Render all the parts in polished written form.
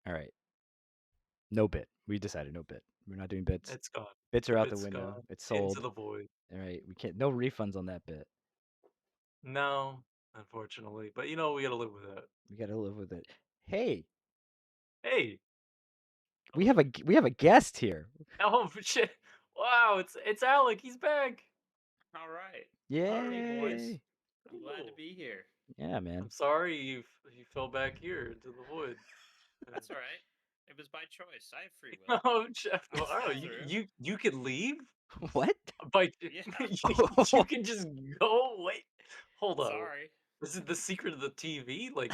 All right. No bit. We decided no bit. We're not doing bits. It's gone. Bits are The out the bit's window. gone It's into sold. the void. All right. We can't. No refunds on that bit. No, unfortunately. But we gotta live with that. We got to live with it. Hey, Hey. we have a guest here. Oh shit. Wow, it's Alec. He's back. All right. Hey, boys. Yay! I'm glad to Cool. be here. Yeah, man. I'm sorry you fell back here into the void. That's all right. It was by choice. I have free will. Oh, Jeff. I Wow, stepped you through. you can leave? What? By Yeah. you can just go? Wait. Hold up. Sorry. This is the secret of the TV? Like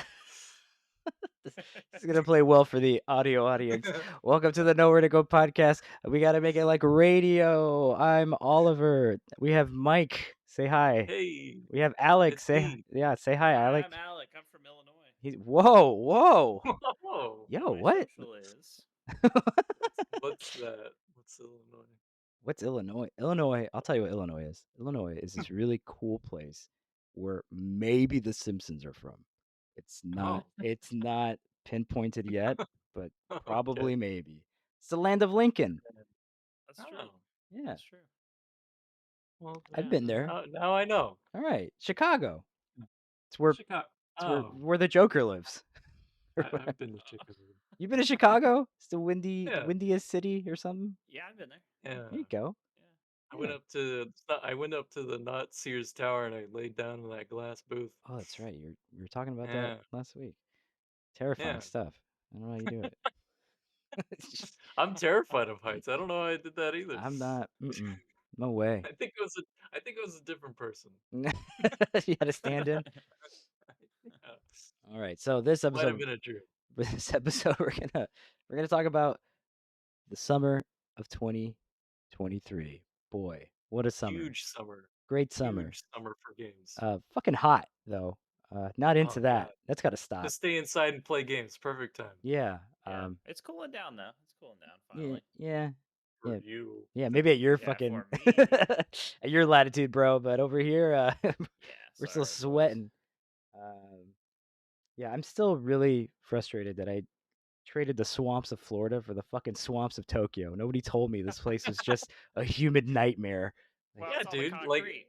This is gonna play well for the audio audience. Welcome to the Nowhere to Go podcast. We gotta make it like radio. I'm Oliver. We have Mike. Say hi. hey, We have Alec. it's me. Say hi, Alec. I'm Alec. I'm from Illinois. He's whoa. Oh, And Yo, my what? social is. what's that? What's Illinois? What's Illinois? Illinois, I'll tell you what Illinois is. Illinois is this really cool place where maybe the Simpsons are from. Oh, It's not pinpointed yet, but okay. probably maybe. It's the land of Lincoln. That's true. Oh, Yeah, That's true. well, I've Yeah. been there. now I know. All right, Chicago. It's where Chicago. it's where Oh, where the Joker lives. I've been to Chicago. You been to Chicago? It's the Yeah, windiest city or something. Yeah, I've been there. yeah. There you go. Yeah. Yeah. I went up to the not Sears Tower and I laid down in that glass booth. Oh, that's right. You were talking about that Yeah, last week. Terrifying yeah. stuff. I don't know how you do it. I'm terrified of heights. I don't know how I did that either. I'm not. No way. I think it was a different person. You had to stand in. Yeah, All right. So this might have episode, been a dream. we're gonna talk about the summer of 2023. Boy, what a summer! Huge summer. Great summer. Huge summer for games. Fucking hot though. Not Oh into that. god. That's got to stop. Just stay inside and play games. Perfect time Yeah. Yeah. It's cooling down though. It's cooling down Yeah. finally. Yeah. for Yeah. you. Yeah. Maybe at your Yeah, fucking for me. at your latitude, bro. But over here, Yeah. we're still Sorry, boys. sweating. Um, yeah, I'm still really frustrated that I traded the swamps of Florida for the fucking swamps of Tokyo. Nobody told me this place was just a humid nightmare. Like, Well, Yeah, it's all the dude. Like concrete.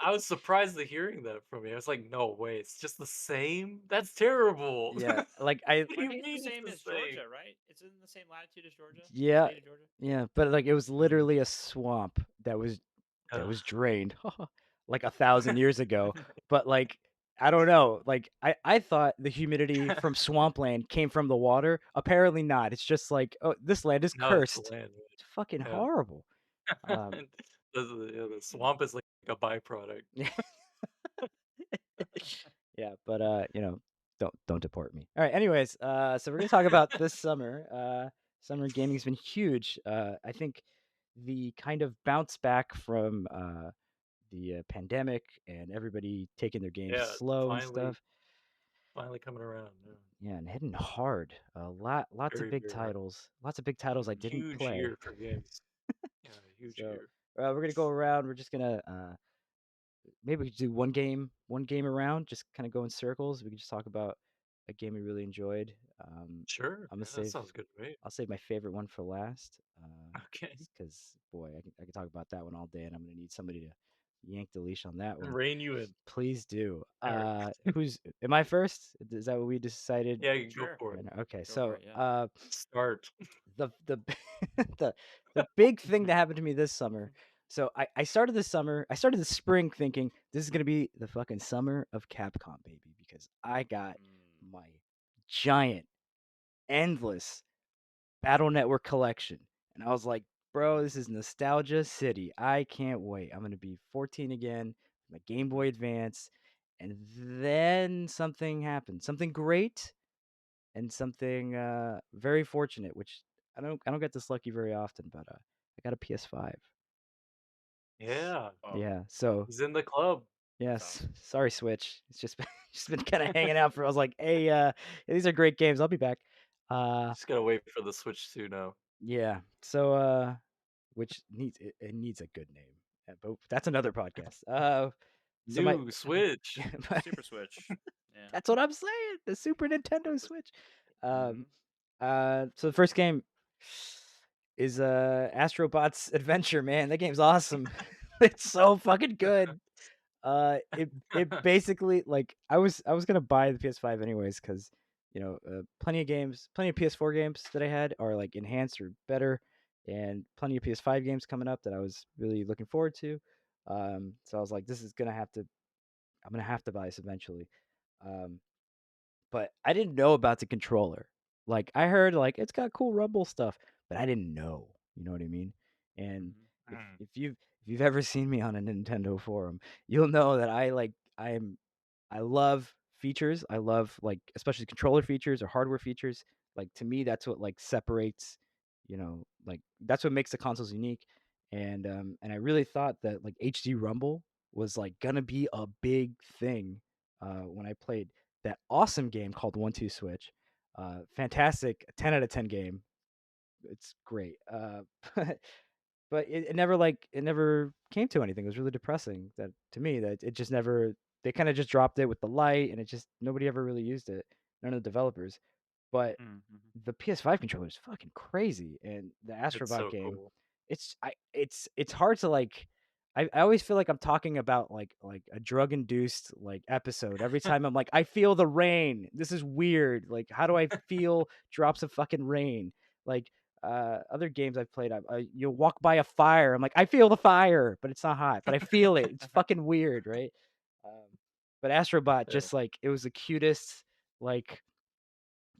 I was surprised to hearing that from you. I was like, no way, it's just the same? That's terrible. yeah, like What do Well, I you think it's the mean it's same the as same? Georgia, right? It's in the same latitude as Georgia. yeah, State of Georgia. yeah, but like it was literally a swamp that was drained like 1,000 years ago. But like I don't know, like I thought the humidity from swampland came from the water. Apparently not. It's just like, oh, this land is No, it's the cursed. land, It's fucking right? horrible. Yeah. And the swamp is like a byproduct. Yeah. Yeah, but don't deport me. All right, anyways, so we're gonna talk about this summer. Summer gaming's been huge. I think the kind of bounce back from the pandemic and everybody taking their games Yeah, it's slow and stuff. finally coming around. Yeah. Yeah, and hitting hard. Lots of Very, big very hard. titles. Lots of big titles I didn't Huge play. year for games. Yeah, huge So year. we're gonna go around. We're just gonna maybe we could do one game around, just kind of go in circles. We could just talk about a game we really enjoyed. Sure. I'm gonna Yeah, that save sounds good to me. I'll save my favorite one for last. Okay. Because boy, I can talk about that one all day, and I'm gonna need somebody to yank the leash on that one. Rein you in. Please do. All right. Who's am I first? Is that what we decided? Yeah, you can go Sure. for it. Right now? Okay, Go for so it. Yeah. Start. the the the big thing that happened to me this summer. So I started this summer. I started the spring thinking this is gonna be the fucking summer of Capcom, baby, because I got my giant, endless Battle Network collection, and I was like, bro, this is nostalgia city. I can't wait. I'm gonna be 14 again. My Game Boy Advance, and then something happened. Something great and something very fortunate, which I don't get this lucky very often, but I got a PS5. Yeah. Oh, Yeah, so He's in the club. that's yes, awesome. sorry Switch. It's just been just been kind of hanging out for. I was like, hey, these are great games. I'll be back. Just gotta wait for the Switch 2 now. Yeah. So which needs it needs a good name. But that's another podcast. So my New Switch. but Super Switch. Yeah. that's what I'm saying. The Super Nintendo Perfect. Switch. Um, Mhm. so the first game is Astrobot's Adventure. Man, that game's awesome. It's so fucking good. It basically like I was gonna buy the PS5 anyways because plenty of games, plenty of PS4 games that I had are like enhanced or better, and plenty of PS5 games coming up that I was really looking forward to. So I was like, I'm gonna have to buy this eventually. Um, but I didn't know about the controller. Like I heard like it's got cool rumble stuff, but I didn't know. You know what I mean? And Mhm. if Mm. if you've if you've ever seen me on a Nintendo forum, you'll know that I love features. I love like especially controller features or hardware features. Like to me, that's what like separates, like that's what makes the consoles unique. And I really thought that like HD Rumble was like gonna be a big thing when I played that awesome game called 1-2 Switch. Fantastic, 10 out of 10 game. It's great. But it never came to anything. It was really depressing that to me that it just never they kind of just dropped it with the light and it just nobody ever really used it. None of the developers. But Mhm. the PS5 controller is fucking crazy, and the It's Astrobot so game, cool. it's hard to like. I always feel like I'm talking about like a drug induced like episode every time I'm like I feel the rain. This is weird. Like how do I feel drops of fucking rain? Like other games I've played, you'll walk by a fire. I'm like I feel the fire, but it's not hot, but I feel it. It's fucking weird, right? Um, but Astrobot Yeah. just like it was the cutest like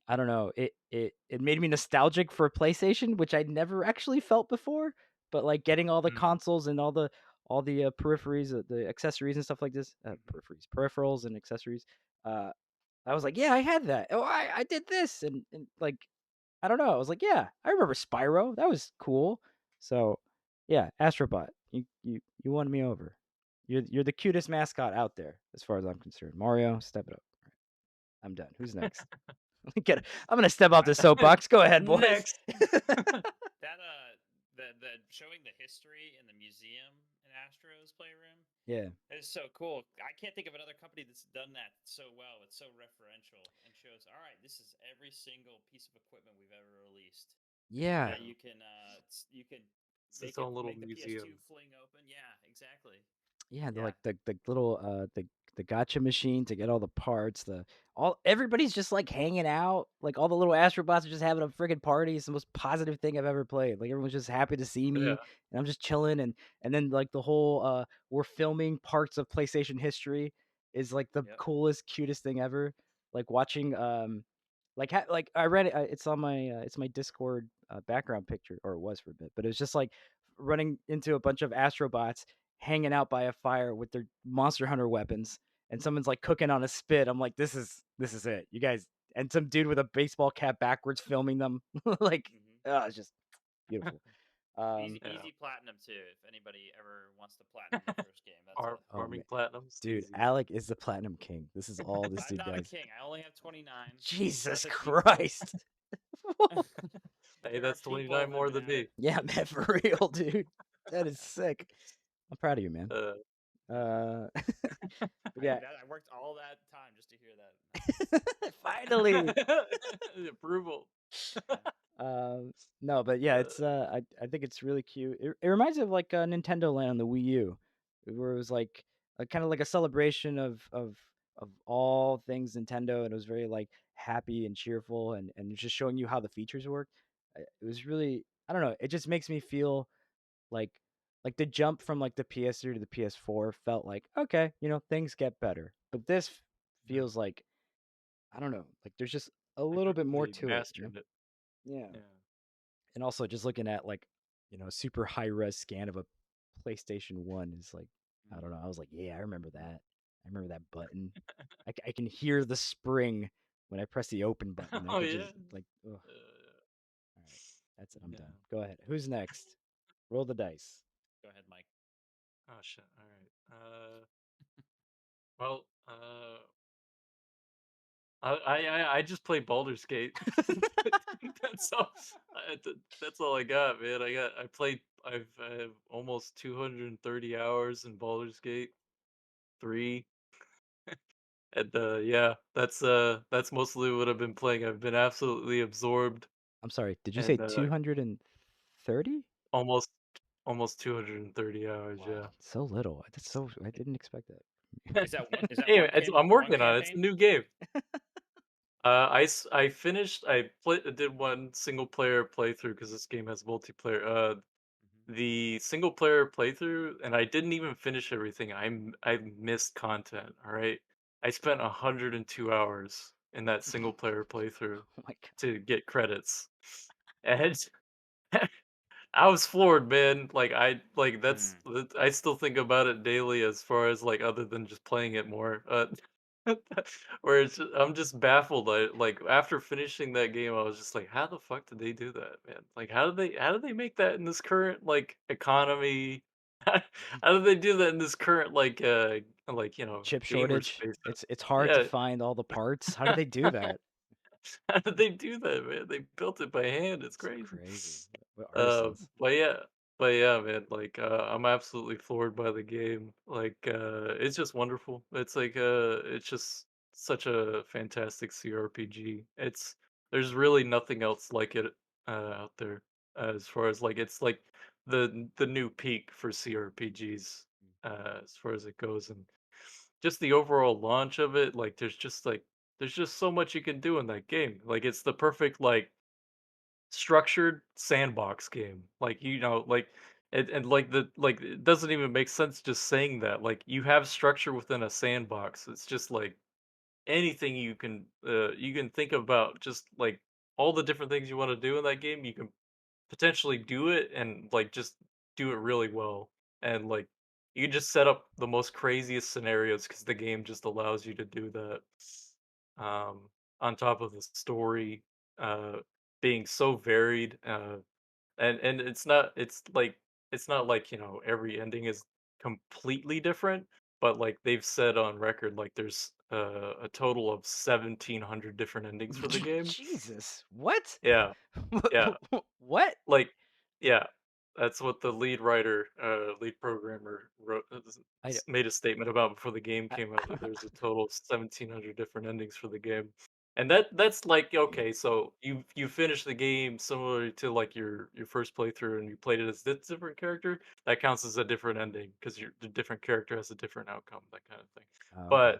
I don't know. It made me nostalgic for PlayStation, which I'd never actually felt before. But like getting all the Mm. consoles and all the peripheries, the accessories and stuff like this, Mhm. peripherals and accessories. Uh, I was like, yeah, I had that. Oh, I did this, and like I don't know. I was like, yeah, I remember Spyro. That was cool. So yeah, Astrobot, you won me over. You're the cutest mascot out there, as far as I'm concerned. Mario, step it up. I'm done. Who's next? I'm gonna step off I, the soapbox. Go ahead, boys. Next. that the showing the history in the museum in Astro's playroom Yeah, is so cool. I can't think of another company that's done that so well. It's so referential and shows. All right, this is every single piece of equipment we've ever released yeah, that Yeah. you can It's its own little make the PS2 museum. fling open. Yeah, exactly. yeah. The Yeah. like the little the gotcha machine to get all the parts. The all everybody's just like hanging out. Like all the little astrobots are just having a freaking party. It's the most positive thing I've ever played. Like everyone's just happy to see Yeah. me, and I'm just chilling. And then like the whole we're filming parts of PlayStation history is like the Yep. coolest, cutest thing ever. Like watching like I read it. It's on my it's my Discord background picture, or it was for a bit, but it was just like running into a bunch of astrobots hanging out by a fire with their Monster Hunter weapons, and someone's like cooking on a spit. I'm like, this is it, you guys. And some dude with a baseball cap backwards filming them, like, Hmm. oh, it's just beautiful. Easy, Yeah. easy platinum too. If anybody ever wants to platinum the first game, that's a. Oh man, Farming platinums, dude, easy. Alec is the platinum king. This is all this I'm dude not a does. king. I only have 29, but Jesus people, Christ. Hey, there are that's people 29 that have more been than at it. me. Yeah, man, for real, dude. That is sick. I'm proud of you, man. Uh, But yeah, I worked all that time just to hear that. finally. approval. Yeah. No, but yeah, Uh, it's I think it's really cute. It reminds me of like Nintendo Land on the Wii U, where it was like kind of like a celebration of all things Nintendo, and it was very like happy and cheerful, and it's just showing you how the features work. It was really I don't know. It just makes me feel like the jump from like the PS3 to the PS4 felt like okay, things get better, but this mm, feels like I don't know, like there's just a little bit more they to it, mastered it. Yeah. Yeah. And also just looking at like super high res scan of a PlayStation 1 is like I don't know, I was like, yeah, I remember that. I remember that button. I can hear the spring when I press the open button. I Oh could yeah. just like ugh. Uh, All right, that's it, I'm yeah. done. Go ahead, who's next? Roll the dice. Go ahead, Mike. Oh shit. All right. Well. I just play Baldur's Gate. that's all. That's all I got, man. I have almost 230 hours in Baldur's Gate 3. And yeah, that's mostly what I've been playing. I've been absolutely absorbed I'm sorry. Did you say and 230? almost almost 230 hours. Wow, Yeah. so little. That's so. I didn't expect that. Is that one? Is that Anyway, I'm one working on it. It's a campaign? new game. I finished. Did one single player playthrough because this game has multiplayer. Mhm. The single player playthrough, and I didn't even finish everything. I missed content. All right, I spent 102 hours in that single player playthrough Oh my god. to get credits, and I was floored, man. Mm. I still think about it daily as far as like other than just playing it more. Where I'm just baffled. Like after finishing that game, I was just like, how the fuck did they do that, man? Like how did they make that in this current like economy? How did they do that in this current like Chip gamer shortage. space? It's hard to Yeah, find all the parts. How did they do that? how did they do that, man? They built it by hand. It's It's crazy. crazy. What artisans? But yeah, man, like I'm absolutely floored by the game. Like it's just wonderful. It's just such a fantastic CRPG. It's There's really nothing else like it out there as far as like it's like the new peak for CRPGs as far as it goes, and just the overall launch of it, like there's just so much you can do in that game. Like it's the perfect like structured sandbox game. Like, and like it doesn't even make sense just saying that. Like you have structure within a sandbox. It's just like anything you can think about just like all the different things you want to do in that game, you can potentially do it and like just do it really well. And like you can just set up the most craziest scenarios because the game just allows you to do that. On top of the story uh being so varied, and it's not like every ending is completely different, but like they've said on record like there's a total of 1700 different endings for the game. Jesus. What? Yeah, yeah. What? Like, yeah, that's what the lead programmer I, made a statement about before the game I came out, that there's a total of 1,700 different endings for the game. And that's like, okay, so you finished the game similar to like your first playthrough and you played it as this different character, that counts as a different ending because the different character has a different outcome, that kind of thing. oh, okay.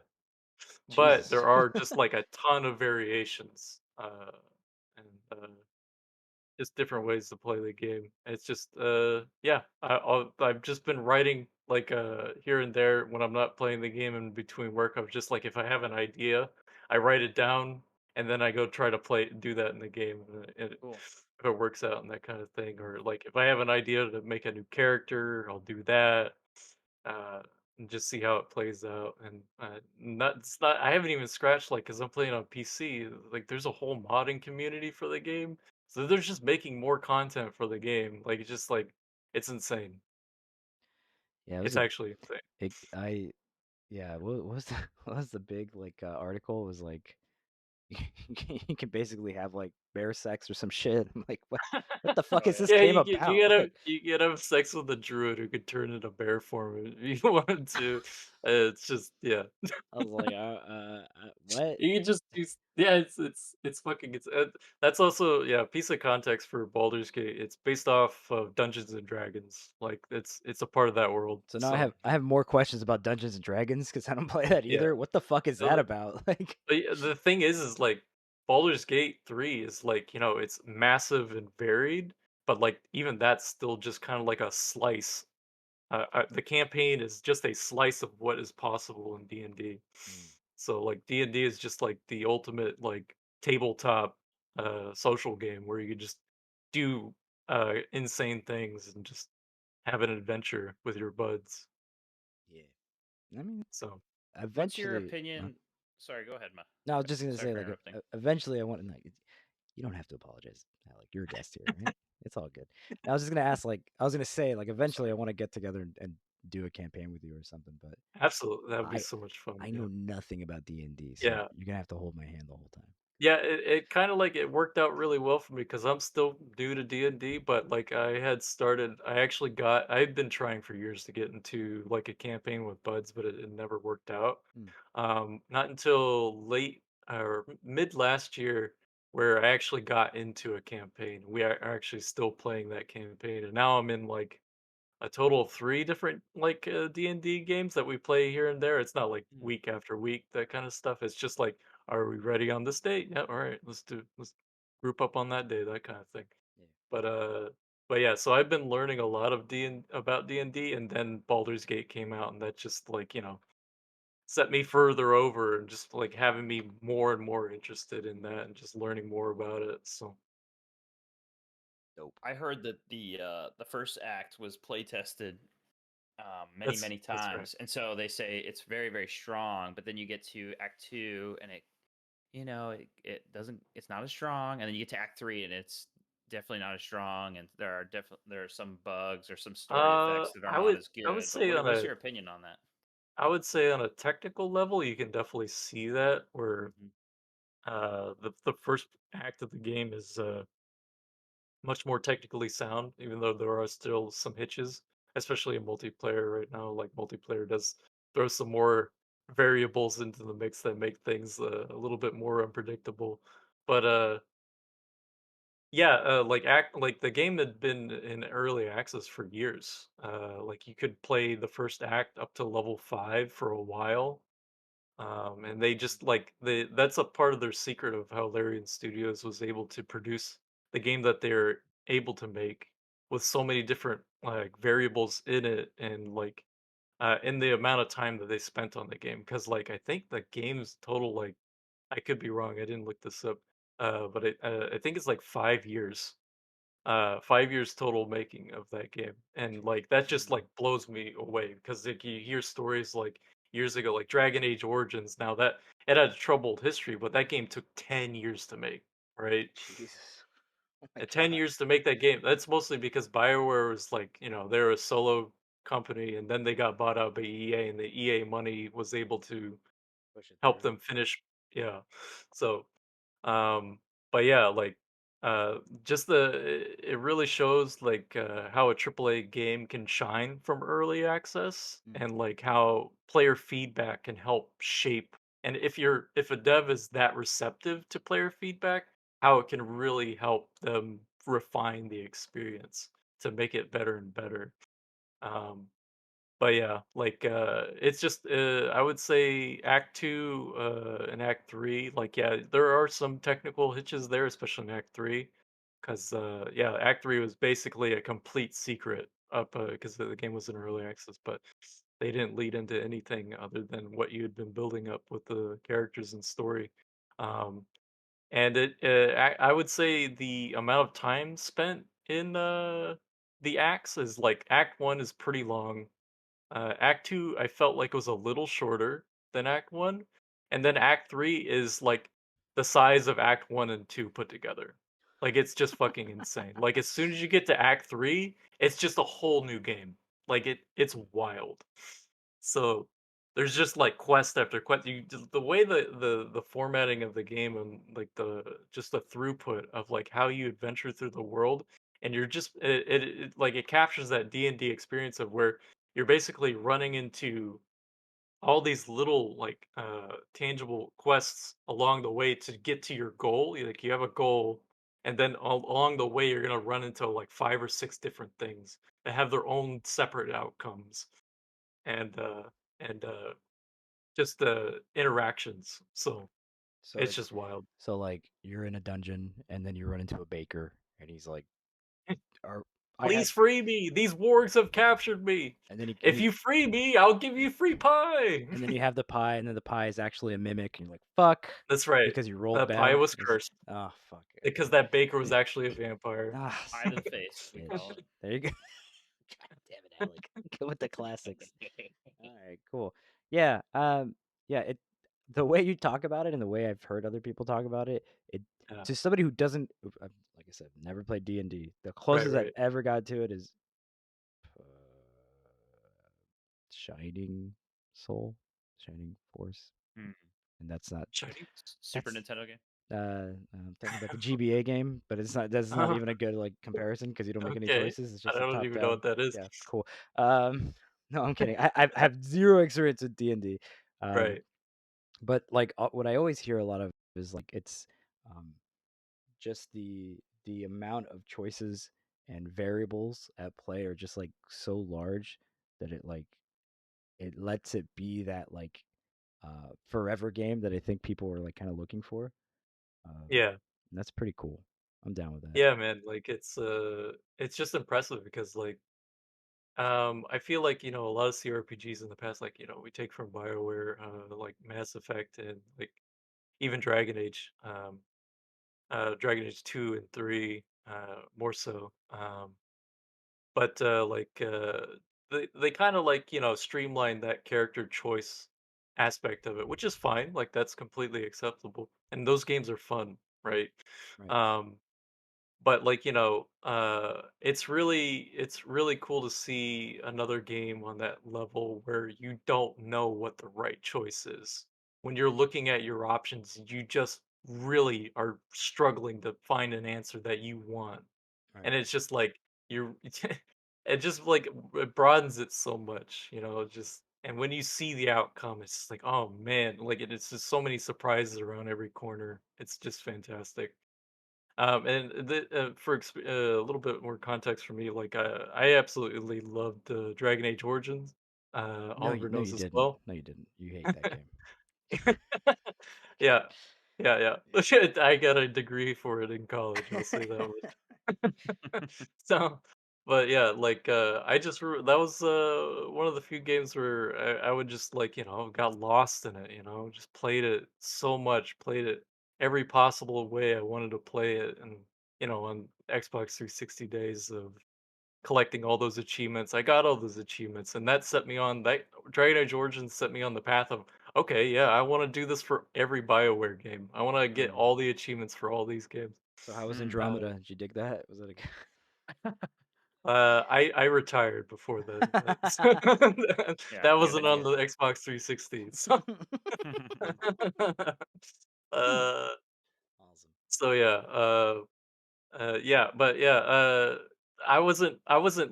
But Jesus. there are just like a ton of variations, and just different ways to play the game. It's just, yeah, I've just been writing like here and there when I'm not playing the game in between work. I'm just like, if I have an idea, I write it down and then I go try to do that in the game. Cool. If it works out and that kind of thing, or like if I have an idea to make a new character, I'll do that. Uh, and just see how it plays out. And not it's not I haven't even scratched like because I'm playing on PC. Like there's a whole modding community for the game, so they're just making more content for the game. Like it's just like it's insane. Yeah, it was It's a actually insane. it, I yeah, what was the what was the big like article? It was like you can basically have like bear sex or some shit. I'm like, what the fuck Oh is yeah. this Yeah, game about? Like, you get have sex with a druid who could turn into bear form if you wanted to. It's just yeah. I was like, what? You can just use yeah, it's fucking that's also yeah, a piece of context for Baldur's Gate. It's based off of Dungeons and Dragons. Like it's a part of that world. So now So I have more questions about Dungeons and Dragons because I don't play that yeah. either. What the fuck is that Uh, about? Like, But yeah, the thing is like Baldur's Gate 3 is like, it's massive and varied, but like even that's still just kind of like a slice. The campaign is just a slice of what is possible in D&D. mm, So like D&D is just like the ultimate like tabletop social game where you can just do insane things and just have an adventure with your buds. yeah. I mean, So What's your eventually. opinion? Sorry, go ahead, Ma. No, I was just gonna Sorry say for like interrupting. eventually I want to. Like, you don't have to apologize. Like you're a guest here, right? It's all good. And I was just gonna ask like I was gonna say like eventually I Sorry. want to get together and do a campaign with you or something, but absolutely, that would be I so much fun. I Yeah. know nothing about D&D, so Yeah. you're gonna have to hold my hand the whole time. Yeah, it kinda, like it worked out really well for me because 'cause I'm still new to D&D, but, like, I actually got I've been trying for years to get into, like, a campaign with buds, but it never worked out. Hmm. Not until late or mid last year where I actually got into a campaign. We are actually still playing that campaign, and now I'm in, like, a total of 3 different, like, D&D games that we play here and there. It's not, like, Hmm. week after week, that kinda stuff. It's just like, "Are we ready on this date? Yeah, alright, let's group up on that day," that kinda thing. Yeah. But, uh but yeah, so I've been learning a lot of D&D, and then Baldur's Gate came out, and that just, like, set me further over and just, like, having me more and more interested in that and just learning more about it, so Dope. I heard that the first act was play tested many that's many that's right. times, and so they say it's very very strong. But then you get to Act Two, and it doesn't. It's not as strong, and then you get to Act Three, and it's definitely not as strong. And there are some bugs or some story effects that are I not would as I would good. But say on what's a your opinion on that? I would say on a technical level, you can definitely see that where Hmm. the first act of the game is much more technically sound, even though there are still some hitches, especially in multiplayer right now. Like multiplayer does throw some more variables into the mix that make things a little bit more unpredictable. But yeah, like the game had been in early access for years. Like you could play the first act up to level 5 for a while. And they just like that's a part of their secret of how Larian Studios was able to produce the game that they're able to make with so many different like variables in it and like in the amount of time that they spent on the game. Because like I think the game's total like I could be wrong, I didn't look this up. But I think it's like 5 years 5 years total making of that game, and, like, that just, like, blows me away because, like, you hear stories, like, years ago, like Dragon Age Origins, now that it had a troubled history, but that game took 10 years to make, right? Jesus. Oh my 10 god. years to make that game. That's mostly because BioWare was, like, they're a solo company, and then they got bought out by EA, and the EA money was able to Push it help through. them finish. Yeah. So um, but yeah, like just it really shows like how a AAA game can shine from early access Mm. and like how player feedback can help shape and if a dev is that receptive to player feedback, how it can really help them refine the experience to make it better and better. Um, but yeah, like, it's just, I would say Act 2, and Act 3, like, yeah, there are some technical hitches there, especially in Act 3, 'cause, yeah, Act 3 was basically a complete secret up, because the game was in early access, but they didn't lead into anything other than what you had been building up with the characters and story. Um, and I would say the amount of time spent in, the acts is, like, Act 1 is pretty long. Act 2, I felt like was a little shorter than Act 1, and then Act 3 is, like, the size of Act 1 and 2 put together. Like, it's just fucking insane. Like, as soon as you get to Act 3, it's just a whole new game. Like, it's wild. So, there's just, like, quest after quest. The way the formatting of the game and, like, just the throughput of, like, how you adventure through the world, and you're just like, it captures that D&D experience of where you're basically running into all these little like tangible quests along the way to get to your goal. Like you have a goal, and then along the way you're gonna run into like 5 or 6 different things that have their own separate outcomes and just interactions. So So it's it's just wild. so like you're in a dungeon and then you run into a baker and he's like, "Are I have?" Please free me. These wargs have captured me. And then If you free me, I'll give you free pie. and then you have the pie, and then the pie is actually a mimic, and you're like, "Fuck," That's right. because you rolled The pie bad. was It's, cursed. oh fuck. Because that baker was actually a vampire. Ah, Eye son to the of face, a we bitch. call it. There you go. God damn it, Alec. Go with the classics. All right, cool. Yeah, yeah. The way you talk about it and the way I've heard other people talk about it, it Yeah. to somebody who doesn't, like I said, never played D&D. The Right, closest I've right. ever got to it is uh, Shining Soul, Shining Force, Hmm. and that's not Shiny Super that's Nintendo game. I'm talking about the GBA game, but it's not. That's not Oh, even a good like comparison because you don't make any okay. choices. It's I just a don't top even know down. what that is. Yeah, cool. No, I'm kidding. I have zero experience with D&D. Um, Right. but like what I always hear a lot of is like it's um just the amount of choices and variables at play are just like so large that it lets it be that like forever game that I think people are like kind of looking for. Yeah. And that's pretty cool. I'm down with that. Yeah, man. Like it's just impressive because I feel like, a lot of CRPGs in the past, like, we take from BioWare, like Mass Effect and like even Dragon Age, Dragon Age 2 and 3, more so. But they kind of like, streamline that character choice aspect of it, which is fine. Like that's completely acceptable. And those games are fun, right? Right. Um but like, it's really cool to see another game on that level where you don't know what the right choice is. When you're looking at your options, you just really are struggling to find an answer that you want. Right. And it's just like you're it just like it broadens it so much, just and when you see the outcome, it's just like, oh man, like it's just so many surprises around every corner. It's just fantastic. And a little bit more context for me, like I absolutely loved Dragon Age Origins. No, Oliver no, knows you as didn't. well. No, you didn't. You hate that game. Yeah, yeah, yeah. I got a degree for it in college. I'll say that much. So, but yeah, like that was one of the few games where I would just like got lost in it. Just played it so much, played it every possible way I wanted to play it, and on Xbox 360 days of collecting all those achievements. I got all those achievements, and that Dragon Age Origins set me on the path of, okay, yeah, I want to do this for every BioWare game. I want to get Mm. all the achievements for all these games. So how was Hmm. Uh, Andromeda? Did you dig that? Was it I retired before then. Yeah, That good wasn't on idea. the Xbox 360. So, uh, Awesome. so yeah, yeah, but yeah, I wasn't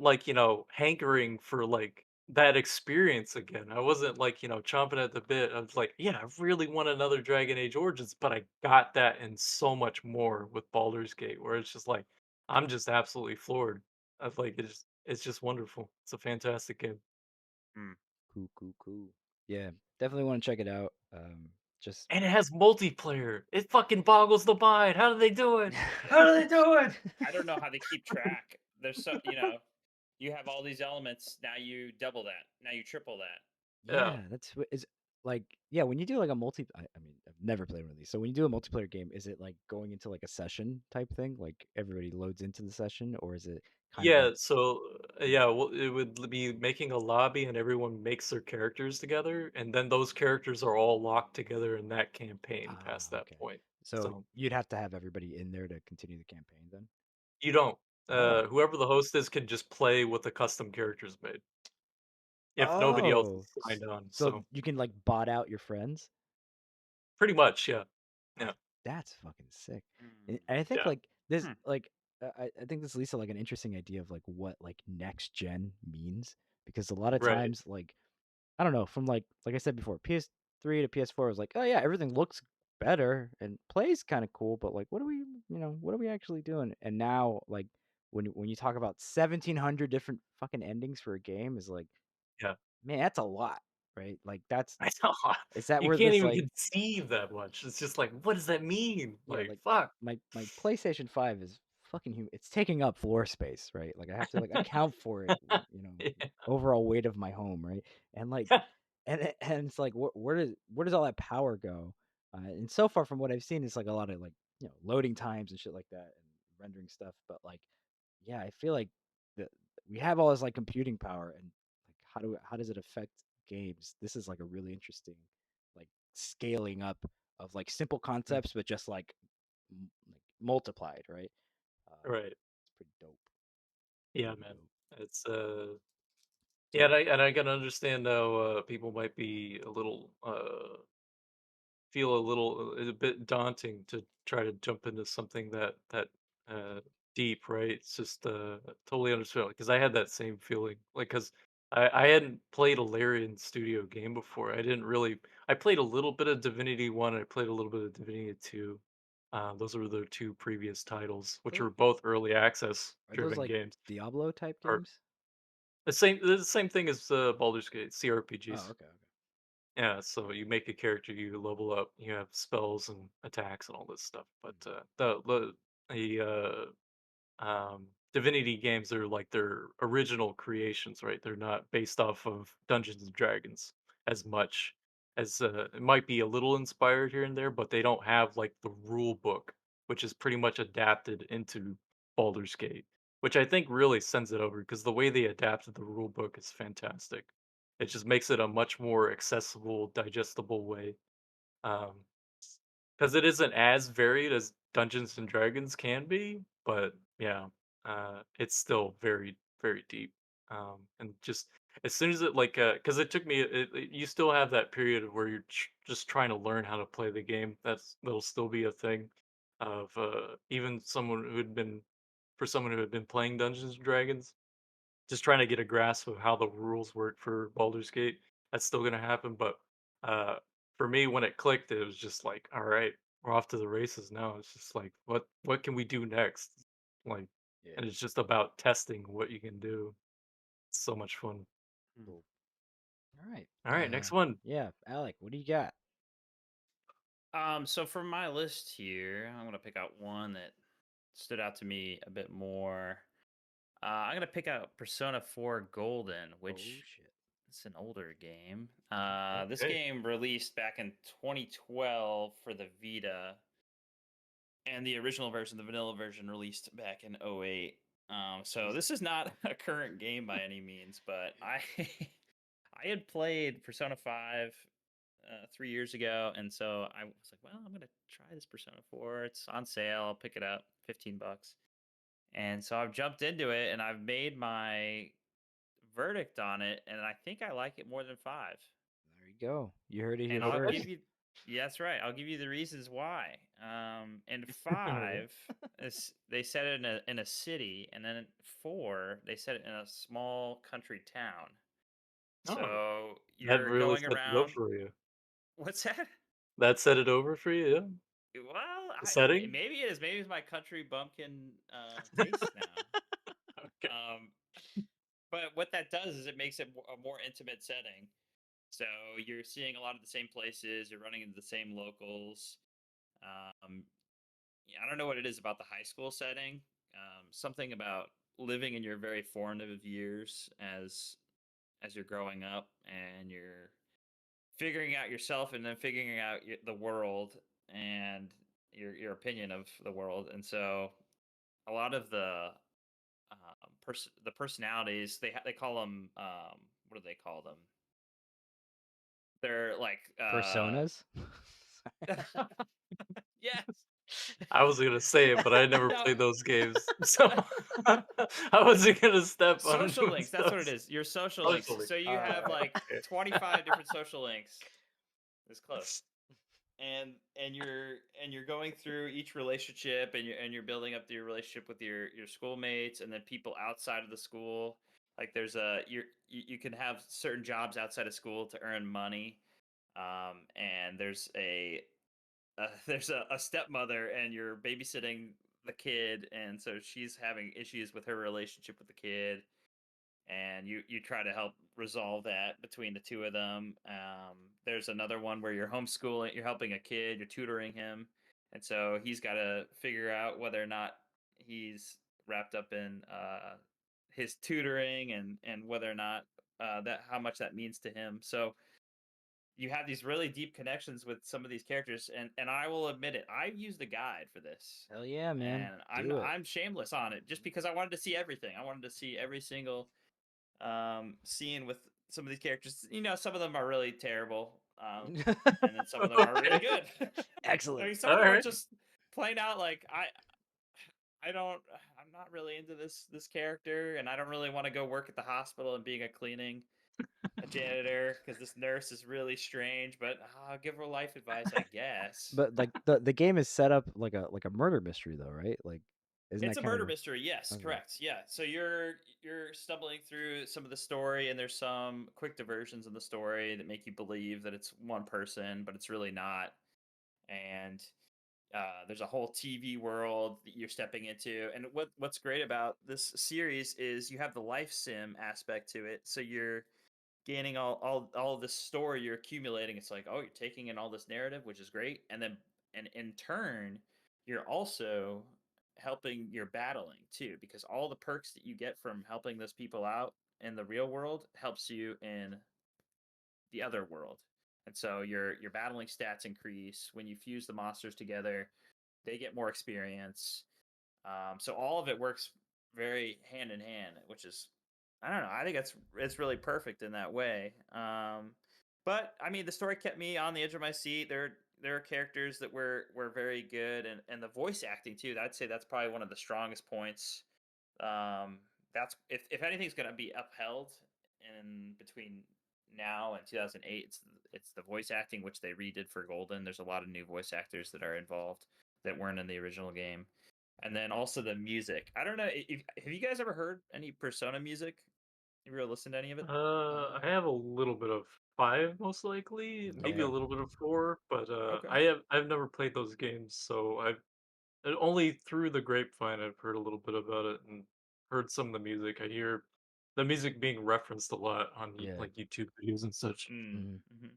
like, hankering for like that experience again. I wasn't like, chomping at the bit. I was like, yeah, I really want another Dragon Age Origins, but I got that and so much more with Baldur's Gate, where it's just like I'm just absolutely floored. I was like it's just wonderful. It's a fantastic game. Hmm. Cool, cool, cool. Yeah, definitely want to check it out. Just And it has multiplayer. It fucking boggles the mind. How do they do it? How do they do it? I don't know how they keep track. There's so you have all these elements. Now you double that. Now you triple that. Yeah. yeah, that's what is like. Yeah, when you do like a multi, I mean, I've never played one of these. So when you do a multiplayer game, is it like going into like a session type thing? Like everybody loads into the session, or is it kind of like, Yeah, so yeah, well, it would be making a lobby and everyone makes their characters together, and then those characters are all locked together in that campaign past that okay? point. So So you'd have to have everybody in there to continue the campaign then. you don't. Oh, Whoever the host is can just play with the custom characters made if nobody else is oh, signed on. so So you can like bot out your friends. pretty much, yeah, Oh, yeah, that's fucking sick. And Mm. I think yeah, like this, Hmm. like I think this leads to like an interesting idea of like what like next gen means because a lot of right, times like I don't know from like I said before PS3 to PS4 was like oh yeah everything looks better and plays kind of cool but like what are we what are we actually doing and now like when you talk about 1700 different fucking endings for a game is like yeah. man that's a lot right like that's I know. is that You where can't this even like conceive that much. It's just like, what does that mean? yeah, Like, like fuck. my PlayStation 5 is fucking huge. It's taking up floor space, right? Like I have to like account for it, Yeah, overall weight of my home, right? And like and it's like where does all that power go? And so far from what I've seen, it's like a lot of like loading times and shit like that and rendering stuff. But like yeah, I feel like the we have all this like computing power and like how does it affect games? This is like a really interesting like scaling up of like simple mm, concepts but just like like multiplied, right? right. It's pretty dope. Yeah, Pretty man. dope. It's yeah, So and I can understand how people might be a little feel a bit daunting to try to jump into something that uh deep, right? It's just totally understandable because I had that same feeling. Like cuz I hadn't played a Larian Studio game before. I played a little bit of Divinity 1, I played a little bit of Divinity 2. Those were the two previous titles, which Tho- were both early access Are those driven like games. Diablo type Or games? the same thing as Baldur's Gate Oh, CRPGs. okay, okay. Yeah, so you make a character, you level up, you have spells and attacks and all this stuff. But Mhm. the Divinity games are like their original creations, right? They're not based off of Dungeons and Dragons as much as it might be a little inspired here and there, but they don't have like the rule book, which is pretty much adapted into Baldur's Gate, which I think really sends it over because the way they adapted the rule book is fantastic. It just makes it a much more accessible, digestible way. Um, because it isn't as varied as Dungeons and Dragons can be, but yeah, it's still very, very deep. And just as soon as because it took me, you still have that period of where you're just trying to learn how to play the game. That'll still be a thing of even for someone who had been playing Dungeons and Dragons, just trying to get a grasp of how the rules work for Baldur's Gate. That's still gonna happen, but uh, for me, when it clicked, it was just like, all right, we're off to the races now. It's just like, what can we do next? Like, Yeah, and it's just about testing what you can do. It's so much fun. Hmm. cool. All right. All right, next one. Yeah, Alec, what do you got? So for my list here, I'm gonna pick out one that stood out to me a bit more. I'm gonna pick out Persona 4 Golden, Oh which shit. is an older game. This Okay. game released back in 2012 for the Vita, and the original version, the vanilla version, released back in '08. So Jesus. this is not a current game by any means, but I I had played Persona 5 3 years ago, and so I was like, well, I'm gonna try this Persona 4. It's on sale. I'll pick it up, $15. And so I've jumped into it, and I've made my verdict on it, and I think I like it more than 5. There you go. You heard it And here I'll give Okay. first. you, yeah, that's right. I'll give you the reasons why. And 5 is they set it in a city, and then 4 they set it in a small country town. Oh, So that you're really going set it over around. for you. What's that? That set it over for you, yeah. Well, The setting. maybe it is. Maybe it's my country bumpkin taste now. Okay. Um, but what that does is it makes it a more intimate setting. So you're seeing a lot of the same places. You're running into the same locals. Um, yeah, I don't know what it is about the high school setting. Something about living in your very formative years as you're growing up and you're figuring out yourself and then figuring out the world and your opinion of the world. And so a lot of the personalities they call them what do they call them? They're like Personas. yes. I was gonna say it, but I never No. played those games, so I wasn't gonna step on Social links, that's what it those. is. Your social links. Social So links. you have Alright, like okay. 25 different social links. It's close. And you're going through each relationship, and you're building up your relationship with your schoolmates and then people outside of the school. Like there's you can have certain jobs outside of school to earn money. And there's a stepmother, and you're babysitting the kid, and so she's having issues with her relationship with the kid, and you try to help resolve that between the two of them. There's another one where you're homeschooling, you're helping a kid, you're tutoring him, and so he's got to figure out whether or not he's wrapped up in his tutoring, and whether or not that how much that means to him. So you have these really deep connections with some of these characters, and I will admit it, I've used a guide for this, Hell yeah, man. and Do it. I'm shameless on it just because I wanted to see everything. I wanted to see every single scene with some of these characters. Some of them are really terrible, and then some of them are really Okay. good. I Excellent. mean, some of them are Alright. just plain out like I don't I'm not really into this character, and I don't really want to go work at the hospital and being a cleaning. a janitor because this nurse is really strange, but I'll give her life advice, I guess. But like the game is set up like a murder mystery though, right? Like, isn't It's that a kind of murder mystery, yes, okay? correct. Yeah. So you're stumbling through some of the story and there's some quick diversions in the story that make you believe that it's one person, but it's really not. And there's a whole TV world that you're stepping into. And what's great about this series is you have the life sim aspect to it. So you're gaining all of this story you're accumulating. It's like, oh, you're taking in all this narrative, which is great. And in turn, you're also helping your battling too, because all the perks that you get from helping those people out in the real world helps you in the other world. And so your battling stats increase when you fuse the monsters together. They get more experience. So all of it works very hand in hand, which is, I don't know. I think it's really perfect in that way. But I mean, the story kept me on the edge of my seat. There are characters that were very good, and the voice acting too. I'd say that's probably one of the strongest points. That's if anything's going to be upheld in between now and 2008, it's the voice acting, which they redid for Golden. There's a lot of new voice actors that are involved that weren't in the original game, and then also the music. I don't know if have you guys ever heard any Persona music? Have you ever listened to any of it? I have a little bit of 5 most likely, maybe a Yeah, little bit of 4, but Okay. I've never played those games, so I've only through the grapevine I've heard a little bit about it and heard some of the music. I hear the music being referenced a lot on yeah, like YouTube videos and such. Mm, hmm hmm.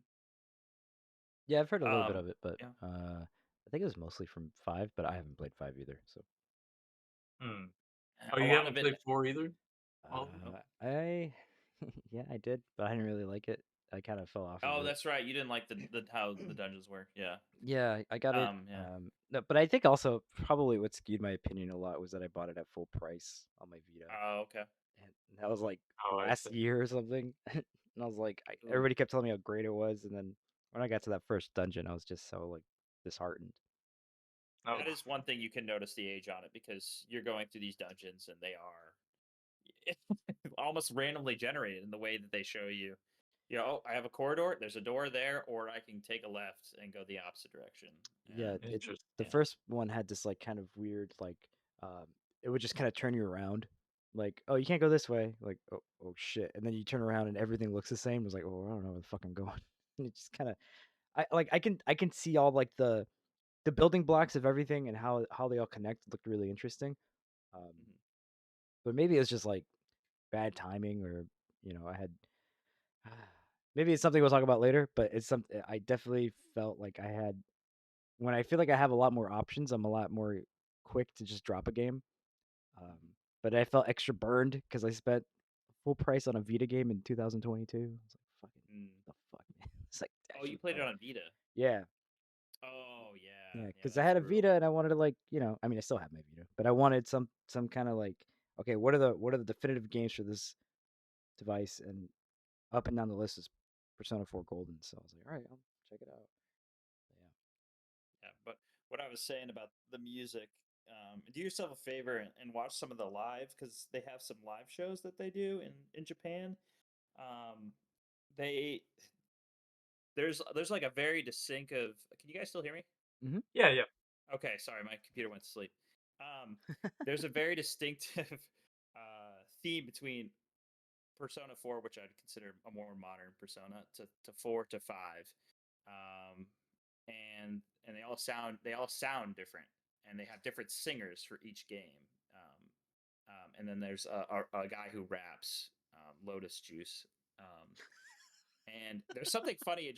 yeah. I've heard a little bit of it, but Yeah. I think it was mostly from five, but I haven't played five either. So Hmm. Oh, A you lot haven't of it. played 4 either? Ollie? Oh, I yeah, I did, but I didn't really like it. I kind of fell off of oh, it. that's right. You didn't like the how the dungeons work. Yeah. Yeah, I got it. Yeah. No, but I think also probably what skewed my opinion a lot was that I bought it at full price on my Vita, Oh, okay. and that was like Oh, I last see. year or something. And I was like, Mm. everybody kept telling me how great it was, and then when I got to that first dungeon, I was just so like disheartened. Oh, That is one thing you can notice the age on it because you're going through these dungeons and they are almost randomly generated in the way that they show you. You know, oh, I have a corridor. There's a door there, or I can take a left and go the opposite direction. Yeah, And it interesting. the yeah, first one had this like kind of weird like um it would just kind of turn you around. Like, oh, you can't go this way. Like, oh shit. And then you turn around and everything looks the same. It was like, oh, I don't know where the fuck I'm going. And it just kind of I can see all like the building blocks of everything and how they all connect looked really interesting. Um mhm. but maybe it's just like bad timing or I had maybe it's something we'll talk about later, but it's something I definitely felt like I had when I feel like I have a lot more options, I'm a lot more quick to just drop a game. Um, but I felt extra burned because I spent full price on a Vita game in 2022. I was like, fucking, Mm. the fuck, man. It's like Oh, you actually played it felt. on Vita. Yeah, Oh yeah, yeah, yeah, because I that's had a brutal. Vita and I wanted to like, I mean, I still have my Vita, but I wanted some kind of like, okay, what are the definitive games for this device? And up and down the list is Persona 4 Golden. So I was like, all right, I'll check it out. Yeah, but what I was saying about the music, do yourself a favor and watch some of the live because they have some live shows that they do in Japan. Um, they there's like a very distinctive. Can you guys still hear me? Yeah. Hmm. Yeah, yeah. Okay, sorry, my computer went to sleep. Um, there's a very distinctive theme between Persona 4, which I'd consider a more modern Persona, to 4 to 5. Um, and they all sound different, and they have different singers for each game. And then there's a guy who raps, Lotus Juice. Um, and there's something funny,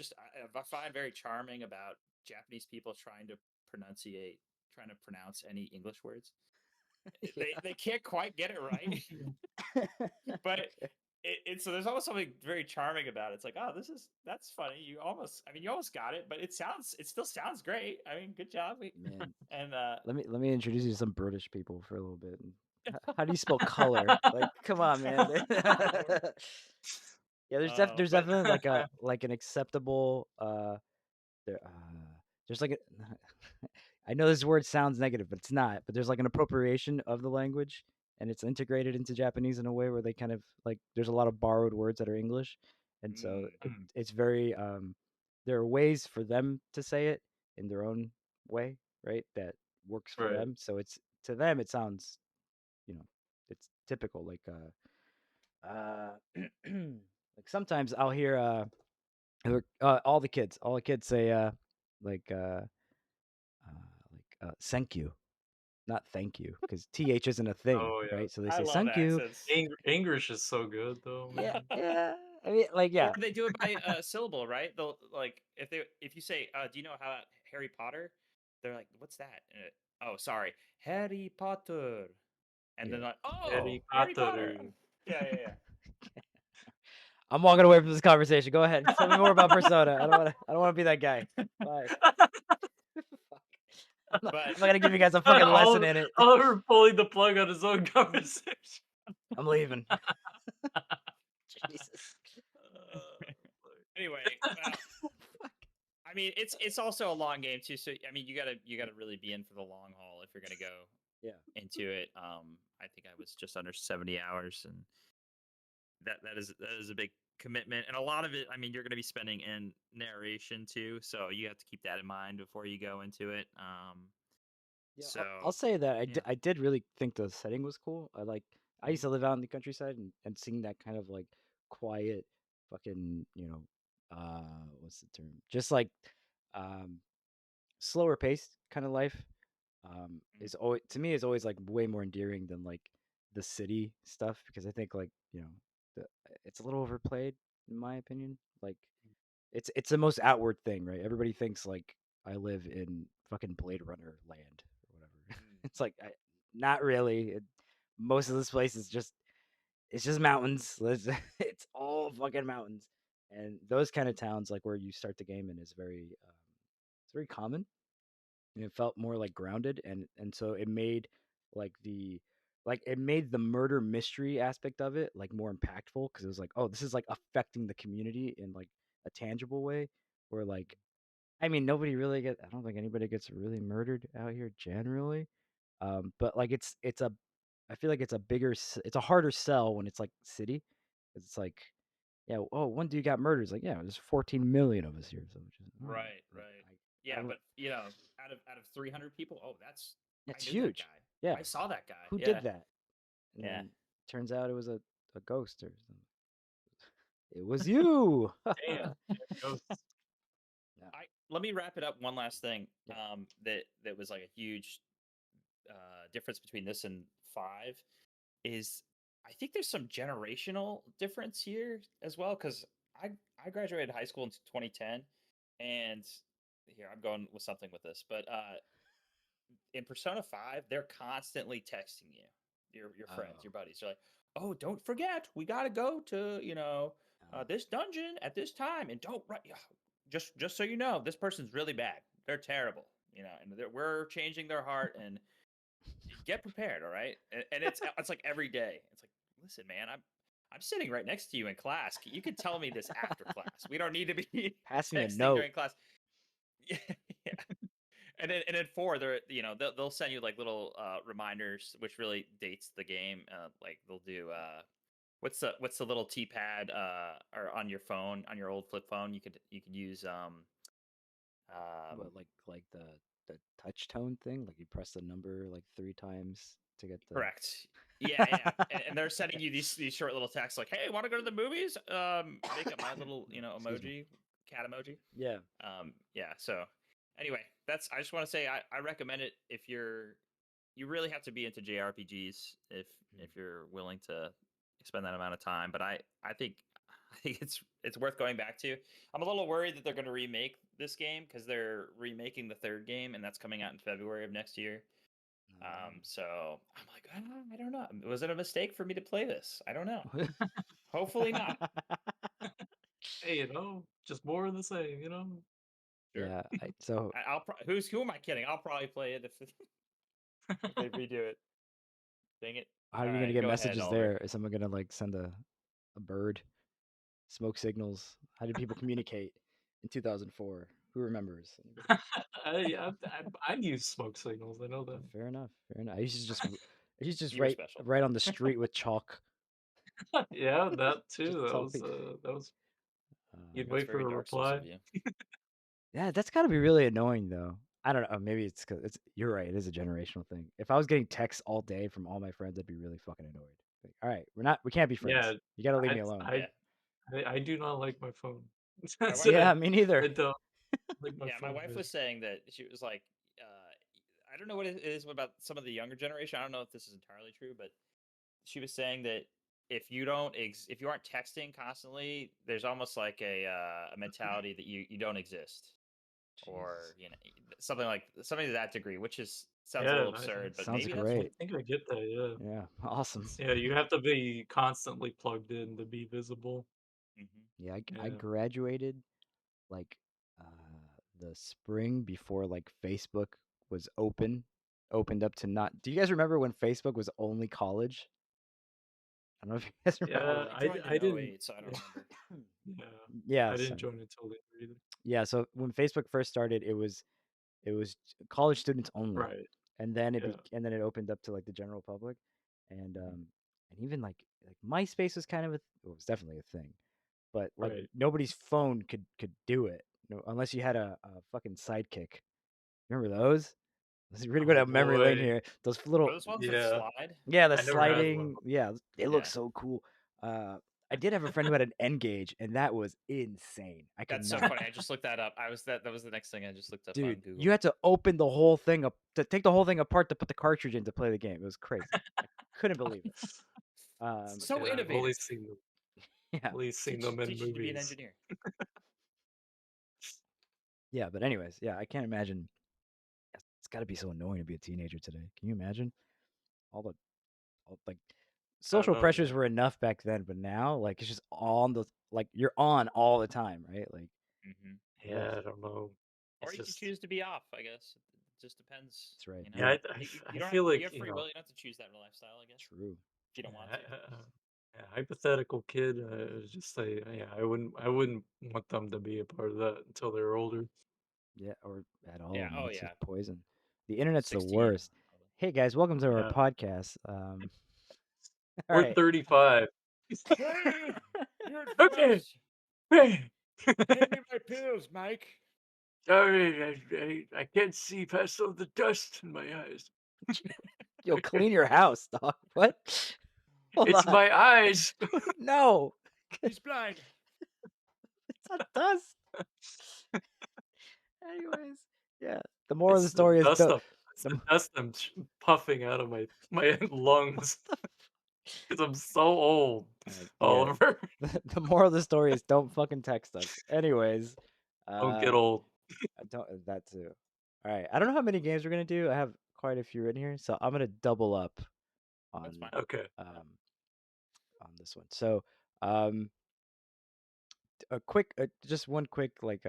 I find very charming about Japanese people trying to pronounce any English words. They can't quite get it right, but Okay. so there's almost something very charming about it. It's like, oh, that's funny. You almost got it, but it still sounds great. I mean, good job. Man, And let me introduce you to some British people for a little bit. How do you spell color? Like, come on, man. Lord. Yeah, there's But definitely like an acceptable there there's like a I know this word sounds negative, but it's not. But there's like an appropriation of the language. and it's integrated into Japanese in a way where they kind of like there's a lot of borrowed words that are English, and so Mm, it's very there are ways for them to say it in their own way, right? That works for right. them. So it's to them it sounds, you know, it's typical like sometimes I'll hear all the kids say like thank you, not thank you, because th isn't a thing, Oh yeah. right? So they I say love thank you. accents. English is so good though, Yeah, man. yeah. I mean, like, Or yeah, they do it by syllable, right? They'll like if you say, "Do you know how Harry Potter?" They're like, "What's that?" Oh, sorry, Harry Potter, and then yeah. like, "Oh, Harry Harry Potter." Potter. Yeah, yeah, yeah. I'm walking away from this conversation. Go ahead, tell me more about Persona. I don't want to. I don't want to be that guy. Bye. Fuck. But I'm not gonna give you guys a fucking lesson in it. Oliver pulling the plug on his own conversation. I'm leaving. Jesus. anyway, I mean, it's also a long game too. So I mean, you gotta really be in for the long haul if you're gonna go Yeah. into it. I think I was just under 70 hours, and that is a big commitment, and a lot of it. I mean, you're gonna be spending in narration too, so you have to keep that in mind before you go into it. Yeah, So I'll say that yeah. I did really think the setting was cool. I used Mhm. to live out in the countryside and seeing that kind of like quiet, fucking, what's the term? Just like um slower paced kind of life Mhm. is always to me is always like way more endearing than like the city stuff because I think like, the, it's a little overplayed in my opinion. Like it's the most outward thing, right? Everybody thinks like I live in fucking Blade Runner land or whatever. Mm. It's like not really. Most of this place is just it's just mountains. It's all fucking mountains, and those kind of towns like where you start the game in is very it's very common, and it felt more like grounded, and so it made like the it made the murder mystery aspect of it like more impactful because it was like, oh, this is like affecting the community in like a tangible way where like I mean nobody really get I don't think anybody gets really murdered out here generally. But like it's a I feel like it's a it's a harder sell when it's like city. 'Cause it's like, yeah, oh, one dude got murdered. It's like, yeah, there's 14 million of us here, so just all right. Right, Like right. I Yeah, don't but out of 300 people, oh, that's I it's knew that huge. guy. Yeah. I saw that guy. Who Yeah, did that? And yeah. then turns out it was a ghost or something. It was you. Damn. Yeah, ghosts. Yeah. I Let me wrap it up. One last thing. Yeah. That was like a huge difference between this and five is I think there's some generational difference here as well because I graduated high school in 2010, and here I'm going with something with this, but in Persona 5, they're constantly texting you, your friends, Oh. your buddies. They're like, "Oh, don't forget, we got to go to, this dungeon at this time and don't just so you know, this person's really bad. They're terrible, and we're changing their heart and get prepared, all right?" And it's like every day. It's like, "Listen, man, I'm sitting right next to you in class. You can tell me this after class. We don't need to be Pass me a texting note. during class." Yeah, yeah. And then four, they'll send you like little reminders, which really dates the game. Like they'll do what's the little T pad or on your phone on your old flip phone you could use What like the touch tone thing? Like you press the number like 3 times to get the correct. Yeah, yeah, and they're sending you these short little texts like, "Hey, want to go to the movies? Make up my little Excuse me. emoji, cat emoji." Yeah. Yeah. So anyway, that's I just want to say I recommend it if you really have to be into JRPGs if you're willing to spend that amount of time. But I think I think it's worth going back to. I'm a little worried that they're going to remake this game because they're remaking the third game, and that's coming out in February of next year. So I'm like, I don't know. Was it a mistake for me to play this? I don't know. Hopefully not. Hey, just more of the same, you know? Sure. Yeah, so Who am I kidding? I'll probably play it if they redo it. Dang it. how are All you gonna right, get go ahead, messages Oliver. there? Is someone gonna like send a bird? Smoke signals. How did people communicate in 2004? Who remembers? Anybody? I'd use smoke signals. I know that. Fair enough. Fair enough. I used to just He's just You were right special. right on the street with chalk. Yeah, that too. Just tell people. That was. You'd That's wait for very a Dark Souls reply. of you. Yeah, that's got to be really annoying though. I don't know. Maybe it's because it's. You're right. It is a generational thing. If I was getting texts all day from all my friends, I'd be really fucking annoyed. Like, all right, we can't be Yeah, friends. You got to leave I me alone. Yeah. I do not like my phone. My wife, Yeah, I, me neither. I don't like my yeah, my phone, wife man. was saying that she was like, I don't know what it is about some of the younger generation. I don't know if this is entirely true, but she was saying that if you don't if you aren't texting constantly, there's almost like a mentality that you don't exist, Jesus, or something to that degree, which is sounds a Yeah, little absurd, but sounds maybe that's I true. great. think I get that. Yeah, Yeah, awesome. yeah. You have to be constantly plugged in to be visible. Hmm. Yeah, I Yeah, graduated like the spring before like Facebook was opened up to not. Do you guys remember when Facebook was only college? I don't know if you guys remember yeah. I that. joined in I didn't. 08, so I don't remember. Yeah, Yeah, I didn't same. join until later either. Yeah, so when Facebook first started, it was college students only, Right. and then Yeah. it opened up to like the general public, and even like MySpace was kind of well, it was definitely a thing, but like Right. nobody's phone could do it, no, unless you had a fucking sidekick. Remember those? We're gonna go Oh down memory lane boy. here. Those little, Are those ones that Yeah. slide? yeah, the I never had one. sliding, yeah, it looks Yeah, so cool. I did have a friend who had an N-Gage, and that was insane. I could that's so not, funny. I just looked that up. That was the next thing I just looked up dude. on Google. You had to open the whole thing up to take the whole thing apart to put the cartridge in to play the game. It was crazy. I couldn't believe it. So Yeah, I've only innovative. seen them. Yeah, Only seen them in Teach you to be an movies. engineer. yeah. But anyways, yeah, I can't imagine. It's got to be so annoying to be a teenager today. Can you imagine all the like social Oh pressures yeah. were enough back then, but now like it's just on the like you're on all the time, right? Like, Hmm. ugh, Yeah, I don't know. Or It's you can just choose to be off. I guess it just depends. that's right. You know, yeah. Yeah, you I don't have feel you like have free will. You don't have to choose that lifestyle. I guess true. if you don't want yeah, to. yeah, hypothetical kid. Just say yeah. I wouldn't want them to be a part of that until they're older. Yeah, or at all. Yeah. I mean, Oh it's yeah. just poison. The internet's the 16. worst. Hey guys, welcome to our Yeah, podcast. All we're right. 35. Hey, you're Okay. advanced. Hey. Hand me my pills, Mike. Sorry, I can't see past all the dust in my eyes. Yo, clean your house, dog. What? Hold It's on. my eyes. No, He's blind. it's not dust. Anyways, yeah. The moral of the It's the story is dust don't. up. It's The, the dust I'm puffing out of my what lungs the because I'm so old, yeah. Oliver. The moral of the story is don't fucking text us. Anyways, Don't get uh, old. I don't that too. All right. I don't know how many games we're gonna do. I have quite a few in here, so I'm gonna double up That's on fine. Okay. um on this one. So um a quick just one quick quick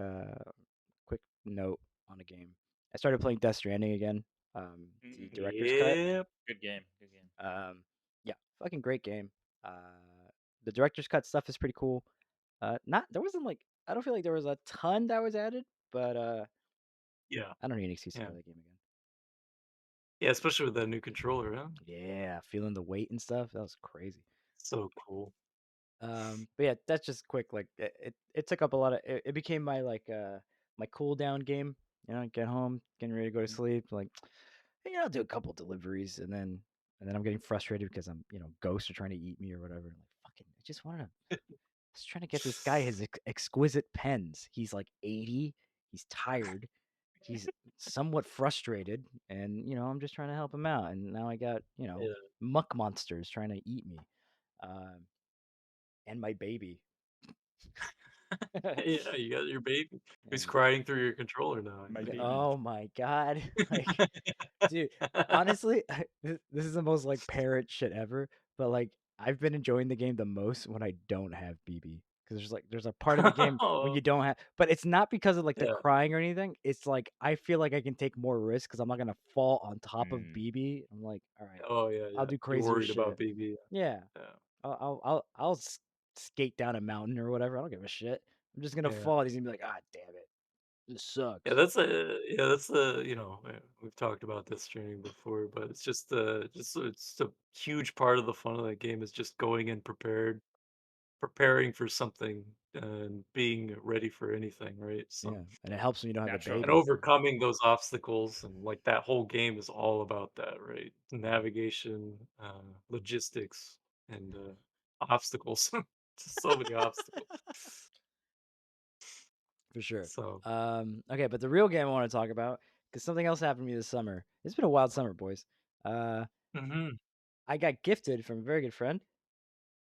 note on a game. I started playing Death Stranding again. The Mm-hmm. director's cut. Yep. Good game. Good game. Yeah, fucking great game. The director's cut stuff is pretty cool. Not there wasn't like I don't feel like there was a ton that was added, but Yeah. I don't need an excuse to Yeah. play that game again. Yeah. Especially with that new controller, huh? Yeah, feeling the weight and stuff. That was crazy. So cool. But yeah, that's just quick. Like it took up a lot of. It became my my cool down game. You know, get home, getting ready to go to Mhm. sleep. Like, hey, I'll do a couple deliveries, and then I'm getting frustrated because I'm ghosts are trying to eat me or whatever. Like, fucking, I just wanted to. Just trying to get this guy his exquisite pens. He's like 80. He's tired. He's somewhat frustrated, and I'm just trying to help him out. And now I got Yeah. muck monsters trying to eat me. Um, and my baby. Yeah. You got your baby who's And crying through your controller now. My yeah, baby. oh my god, like, dude, honestly, this is the most like parent shit ever. But like, I've been enjoying the game the most when I don't have BB because there's a part of the game when Oh. you don't have, but it's not because of like the Yeah. crying or anything. It's like I feel like I can take more risks because I'm not gonna fall on top of Mm. BB. I'm like, all right, Oh yeah. I'll Yeah. do You're crazier worried about shit. BB. Yeah, Yeah. I'll skate down a mountain or whatever. I don't give a shit. I'm just gonna Yeah. fall. And he's gonna be like, ah, damn it. This Yeah, sucks. that's a we've talked about this training before, but it's just it's a huge part of the fun of that game is just going in preparing for something and being ready for anything, right? So Yeah, and it helps when you don't have a Naturally. and baby. overcoming those obstacles and like that whole game is all about that, right? Navigation, logistics, and obstacles. Just so many obstacles. For sure. So, Okay, but the real game I want to talk about, because something else happened to me this summer. It's been a wild summer, boys. Uh, mhm. I got gifted from a very good friend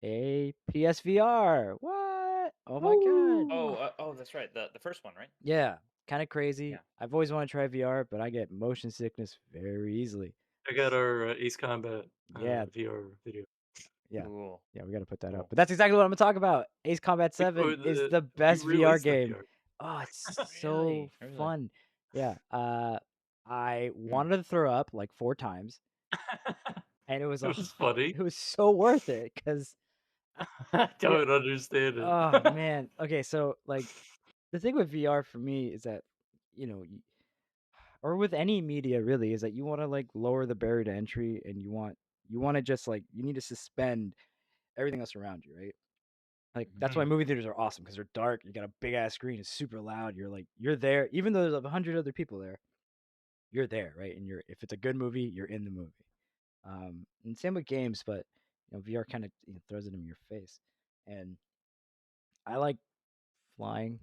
a PSVR. What? Oh my god. Woo! Oh, that's right. The first one, right? Yeah, kind of crazy. Yeah. I've always wanted to try VR, but I get motion sickness very easily. I got our Ace Combat Yeah, VR video. yeah, Cool. yeah. We got to put that up. Cool. But that's exactly what I'm gonna talk about. Ace Combat Like, 7 is the we best VR released the game. VR. Oh, it's so Really? Really? fun. Yeah. I Hmm. wanted to throw up like 4 times, and it was It was funny. it was so worth it because I yeah. don't understand Oh it. man. Okay, so like the thing with VR for me is that you know, or with any media really, is that you want to like lower the barrier to entry, and you want to just like you need to suspend everything else around you, right? Like that's why Mhm. movie theaters are awesome because they're dark. You got a big ass screen, it's super loud. You're there, even though there's 100 other people there. You're there, right? And you're if it's a good movie, you're in the movie. And same with games, but VR kind of throws it in your face. And I like flying.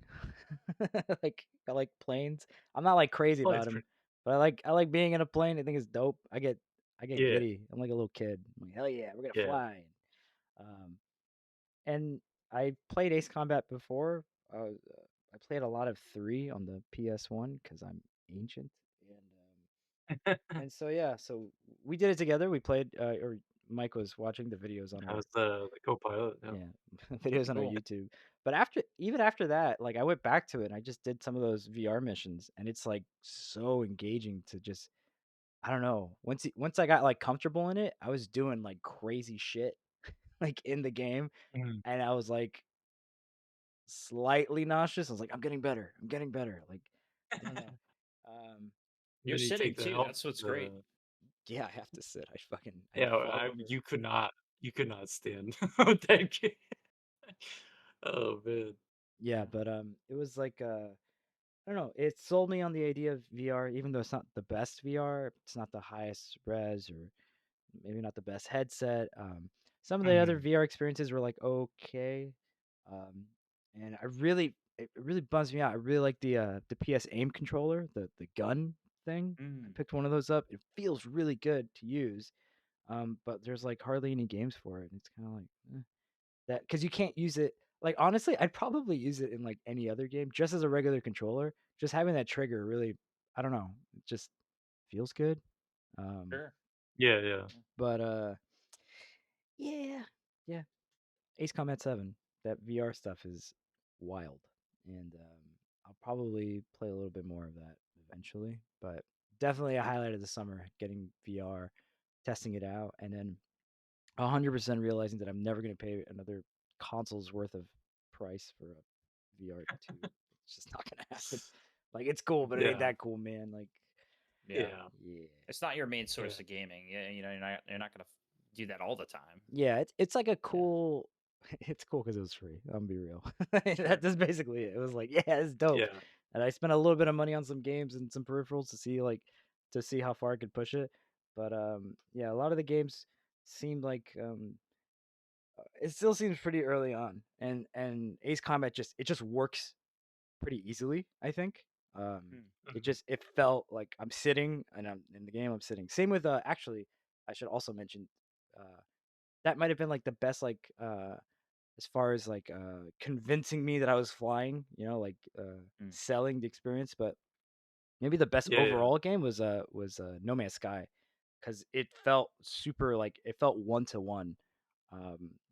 Like I like planes. I'm not like crazy Flight about them, Simulator. but I like being in a plane. I think it's dope. I get Yeah, giddy. I'm like a little kid. I'm like, hell yeah, we're gonna yeah. fly. Um, and I played Ace Combat before. I played a lot of 3 on the PS1 because I'm ancient. And so yeah, so we did it together. We played, or Mike was watching the videos on I our was the co-pilot. Yeah. yeah videos on our Cool. YouTube. But even after that, like I went back to it and I just did some of those VR missions, and it's like so engaging to just I don't know. Once I got like comfortable in it, I was doing like crazy shit like in the game, Mhm. and I was like slightly nauseous. I was like, I'm getting better. I'm getting better. Like I don't know. Um, And You're then you sitting take the too. help. That's what's great. The yeah, I have to sit. I Yeah, fall over. you could not stand with that game. Oh man, Yeah, yeah. but it was like I don't know. It sold me on the idea of VR, even though it's not the best VR. It's not the highest res, or maybe not the best headset. Some of the other Mhm. VR experiences were like okay, um, and it really bums me out. I really like the PS aim controller, the gun thing. I Mm. picked one of those up. It feels really good to use, but there's like hardly any games for it. And it's kind of like that because you can't use it. Like honestly, I'd probably use it in like any other game, just as a regular controller. Just having that trigger really, I don't know, it just feels good. Um, Sure. Yeah, yeah. but yeah, yeah. Ace Combat 7, that VR stuff is wild, and I'll probably play a little bit more of that eventually. But definitely a highlight of the summer, getting VR, testing it out, and then 100% realizing that I'm never going to pay another console's worth of price for a VR2. It's just not going to happen. Like it's cool, but it ain't Yeah, that cool, man. Like Yeah. yeah, yeah. It's not your main yeah, source of gaming. Yeah, you're not gonna do that all the time. Yeah, it's like a Yeah. cool it's cool because it was free. I'm be real. Sure. That's basically it. It was like, yeah, it's dope. yeah. And I spent a little bit of money on some games and some peripherals to see how far I could push it. But yeah, a lot of the games seemed like it still seems pretty early on. And Ace Combat just works pretty easily, I think. Hmm. Mhm. It felt like I'm sitting and I'm in the game I'm sitting. Same with actually I should also mention uh that might have been like the best like as far as like convincing me that I was flying, like Hmm. selling the experience, but maybe the best Yeah, yeah. overall game was No Man's Sky cuz it felt super like it felt 1-to-1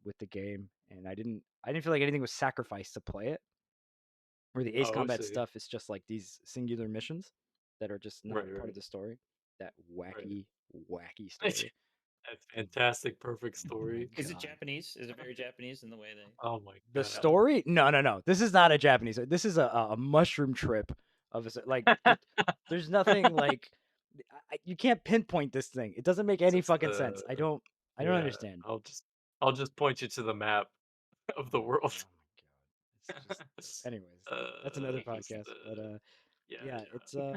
with the game, and I didn't feel like anything was sacrificed to play it. Where the Ace Oh, I Combat see. stuff is just like these singular missions that are just not Right, part of right, the story. That right. wacky story. That fantastic, perfect Oh my story. Is it god. Japanese? Is it very Japanese in the way they? Oh my The god. story? No, no, no. This is not a Japanese. This is a mushroom trip of a there's nothing like you can't pinpoint this thing. It doesn't make It's any just fucking sense. I don't yeah. understand. I'll just point you to the map of the Oh world. my god. It's just anyways, that's another Just podcast. But yeah, yeah, yeah.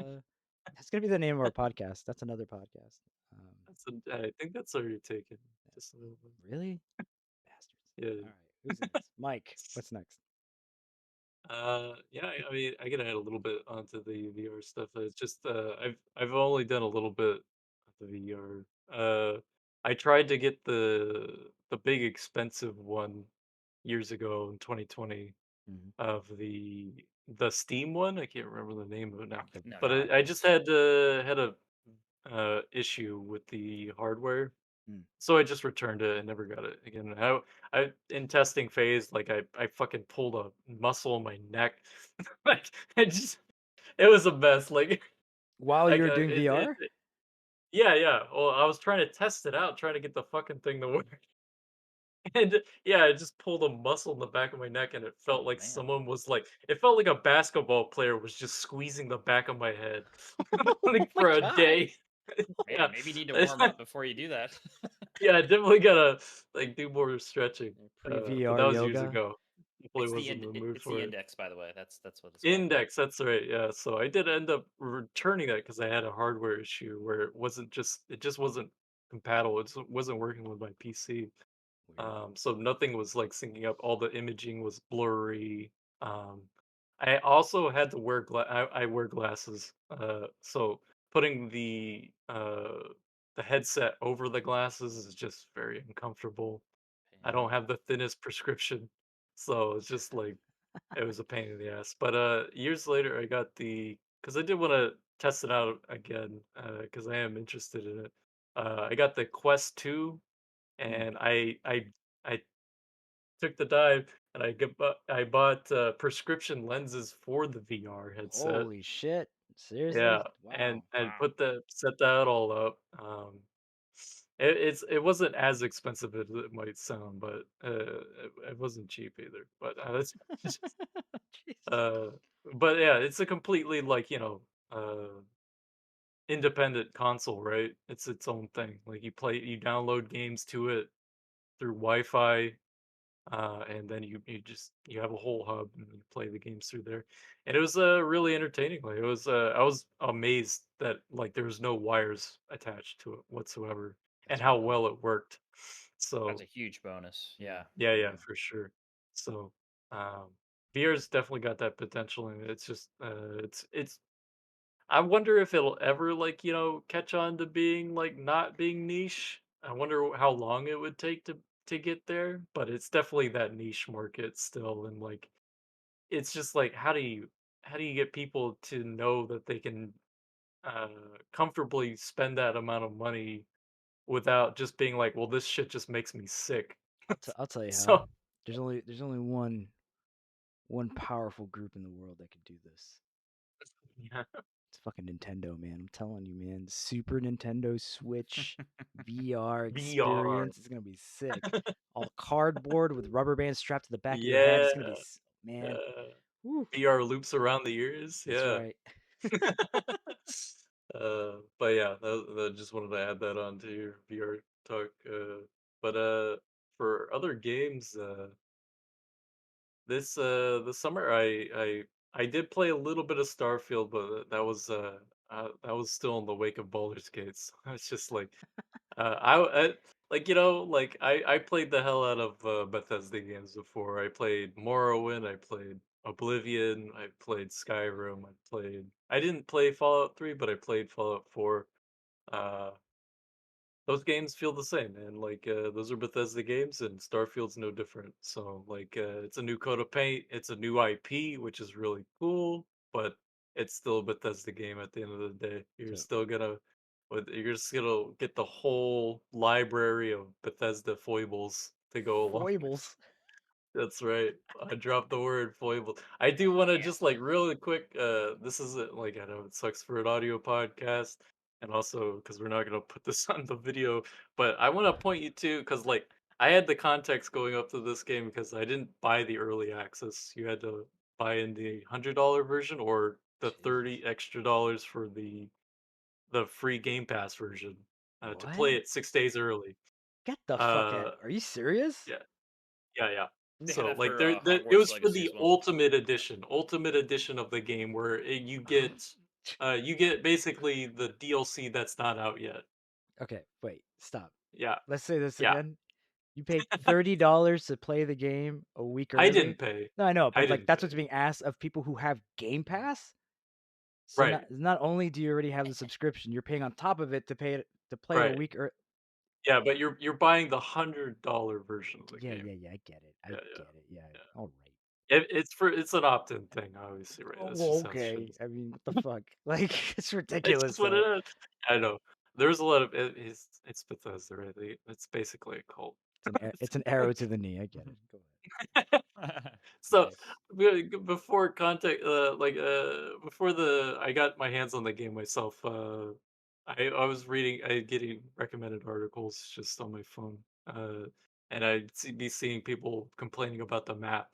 that's gonna be the name of our podcast. That's another podcast. Um I think that's already taken. Just a little bit. really? Bastards. Yeah. All right, who's next? Mike, what's next? Yeah. I mean, I can add a little bit onto the VR stuff. It's just I've only done a little bit of the VR. I tried to get the big expensive one years ago in 2020 Mhm. of the Steam one. I can't remember the name of it now, No, but no. I just had a issue with the hardware. Mm. So I just returned it and never got it again. I in testing phase, like I fucking pulled a muscle in my neck, like it was a mess. Like While I you were got doing VR? yeah, yeah. Well, I was trying to test it out, trying to get the fucking thing to work, and yeah, I just pulled a muscle in the back of my neck, and it felt Oh like man. someone was like, it felt like a basketball player was just squeezing the back of my head, Oh like my for a god. day. Man, Yeah. maybe you need to warm up before you do that. Yeah, I definitely gotta like do more stretching. Pre But VR that was years yoga. ago. Definitely wasn't in the mood It's the for it. index, by the way. That's what it's called. Index, that's right. Yeah, so I did end up returning that because I had a hardware issue where it just wasn't compatible. It just wasn't working with my PC. Weird. So nothing was like syncing up. All the imaging was blurry. Um, I also had to I wear glasses. So putting the headset over the glasses is just very uncomfortable. I Pain in don't the have ass. the thinnest prescription, so it's just like it was a pain in the ass. But years later, I got because I did want to test it out again because I am interested in it. I got the Quest 2 Mm. and I took the dive and I bought prescription lenses for the VR headset. Holy shit. Yeah, Seriously? Wow. and Wow. set that all up. It wasn't as expensive as it might sound, but it wasn't cheap either. But that's just, Jesus. uh, but yeah, it's a completely like independent console, right? It's its own thing. Like you download games to it through Wi-Fi. And then you have a whole hub and you play the games through there, and it was really entertaining. Like it was I was amazed that like there was no wires attached to it whatsoever, and That's how wild. well it worked. That's a So huge bonus. Yeah. Yeah. yeah, yeah, Yeah. for sure. So um, VR's definitely got that potential, and it's just it's I wonder if it'll ever like, catch on to being like not being niche. I wonder how long it would take to get there, but it's definitely that niche market still and like it's just like how do you get people to know that they can uh comfortably spend that amount of money without just being like, well, this shit just makes me sick. I'll tell you how. So There's only one powerful group in the world that could do this. yeah. It's fucking Nintendo, man. I'm telling you, man. Super Nintendo Switch VR VR. experience is gonna be sick. All cardboard with rubber bands strapped to the back of your head. Yeah. It's gonna be man. Uh, Woo. VR loops around the ears. That's Yeah. right. But yeah, just wanted to add that on to your VR talk. But for other games, this summer I did play a little bit of Starfield, but that was still in the wake of Baldur's Gates. It's just like like like I played the hell out of Bethesda games before. I played Morrowind, I played Oblivion, I played Skyrim, I didn't play Fallout 3, but I played Fallout 4. Uh those games feel the same, and like those are Bethesda games and Starfield's no different. So like it's a new coat of paint, it's a new IP, which is really cool, but it's still a Bethesda game at the end of the day. So You're just gonna get the whole library of Bethesda foibles to go along. foibles. That's right. I dropped the word foible. I do want to just like really quick. This isn't like I know it sucks for an audio podcast, and also because we're not gonna put this on the video. But I want to point you to because like I had the context going up to this game because I didn't buy the early access. You had to buy in the $100 version or the Jesus. $30 extra for the free Game Pass version to play What? it 6 days early. Get the fuck out. Uh, Are you serious? yeah, yeah. They had So that like for it Hogwarts was for Legacy the as well. ultimate edition of the game where you get basically the DLC that's not out yet. Okay, wait, stop. Yeah, Let's say this yeah. again. You paid $30 to play the game a week I early. didn't pay. No, I know, I but like didn't that's what's pay. being asked of people who have Game Pass. So Right, not only do you already have the subscription, you're paying on top of it to pay it to play it a right. week or Yeah, but you're buying the $100 version of the yeah, game. yeah, yeah. I get it. I Yeah, yeah, get it. Yeah. yeah. All right. It's an opt-in thing, obviously, right? Oh, That's well, just how it should. okay. I mean, what the fuck? Like, it's It's ridiculous just what it though. is. I know. There's a lot of it's Bethesda, right? It's basically a cult. It's an arrow to the knee. I get it. Go So Nice. before contact before the I got my hands on the game myself, I was reading I getting recommended articles just on my phone, and be seeing people complaining about the map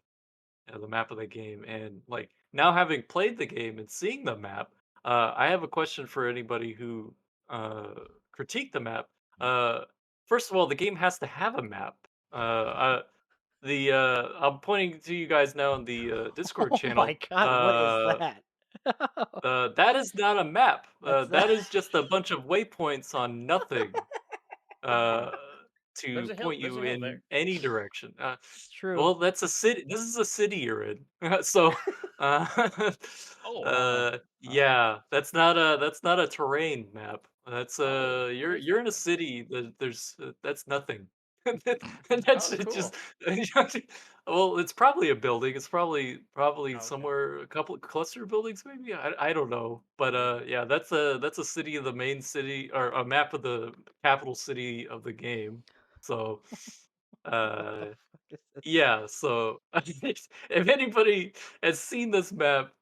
of the game, and like now having played the game and seeing the map, I have a question for anybody who uh critique the map. ahead. uh First of all, the game has to have a map. The I'm pointing to you guys now in the Discord Oh my channel. god, what is that? That is not a map. That's That is just a bunch of waypoints on nothing. Uh, to There's a hill. point There's you a hill there. in any direction. true. Well, that's a city. This is a city you're in. So, uh, Oh, huh. yeah, that's not a terrain map. That's Oh, what is you're that in a then? city. There's that's nothing. Oh, That's it just cool. well, it's probably a building. It's probably Oh, okay. somewhere a couple of cluster buildings maybe. I don't know. But Hmm. yeah, that's a city of the main city or a map of the capital city of the game. So What the uh fuck is this? yeah, so if anybody has seen this map,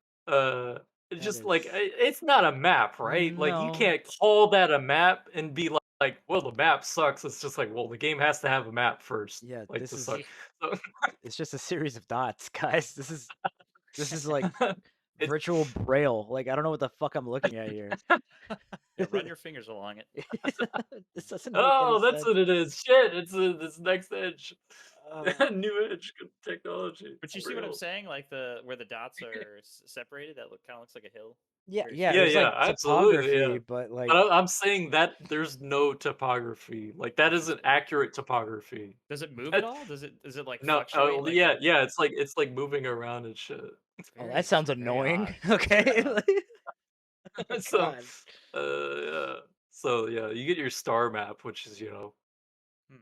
it's That just is like it's not a map, right? Like you no. can't call that a map and be like, well, the map sucks. It's just like, well, the game has to have a map first, Yeah, like this to is suck. So it's just a series of dots, guys. This is like it's virtual braille. Like I don't know what the fuck I'm looking at here. Yeah, run your fingers along it. This doesn't make any oh, that's sense. what it is. Shit, it's this next edge, Uh, new edge technology. But It's you see what I'm real. saying? Like the where the dots are separated, that kind of looks like a hill. yeah, Very yeah. Yeah, There's strange. yeah, like absolutely, yeah. topography, but But like I'm saying that there's no topography. Like that isn't Interesting. accurate topography. Does it move at That all? Does it like no, fluctuate like yeah, a yeah. It's like moving around and shit. oh, that very sounds very annoying. odd. Very Okay. odd. Oh So, God. yeah. So yeah, you get your star map, which is Hmm.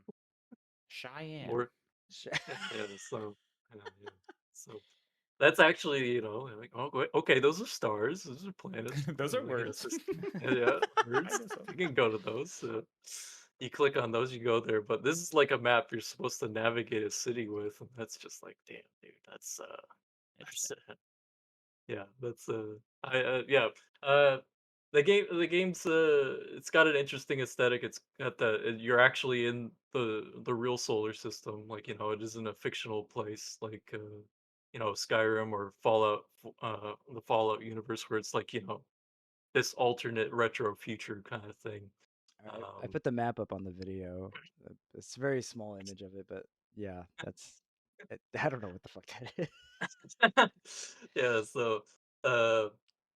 Cheyenne. more yeah. So yeah. So that's actually like oh wait, okay, those are stars, those are planets. Those are I guess words. yeah, I birds. guess so. You can go to those. You click on those, you go there. But this is like a map you're supposed to navigate a city with, and that's just like, damn, dude, that's Interesting. yeah, that's yeah. Uh, the game's it's got an interesting aesthetic. It's got you're actually in the real solar system. Like it isn't a fictional place like Skyrim or Fallout, the Fallout universe where it's like this alternate retro future kind of thing. I Um, put the map up on the video. It's a very small image of it, but yeah, I don't know what the fuck that is. yeah, so uh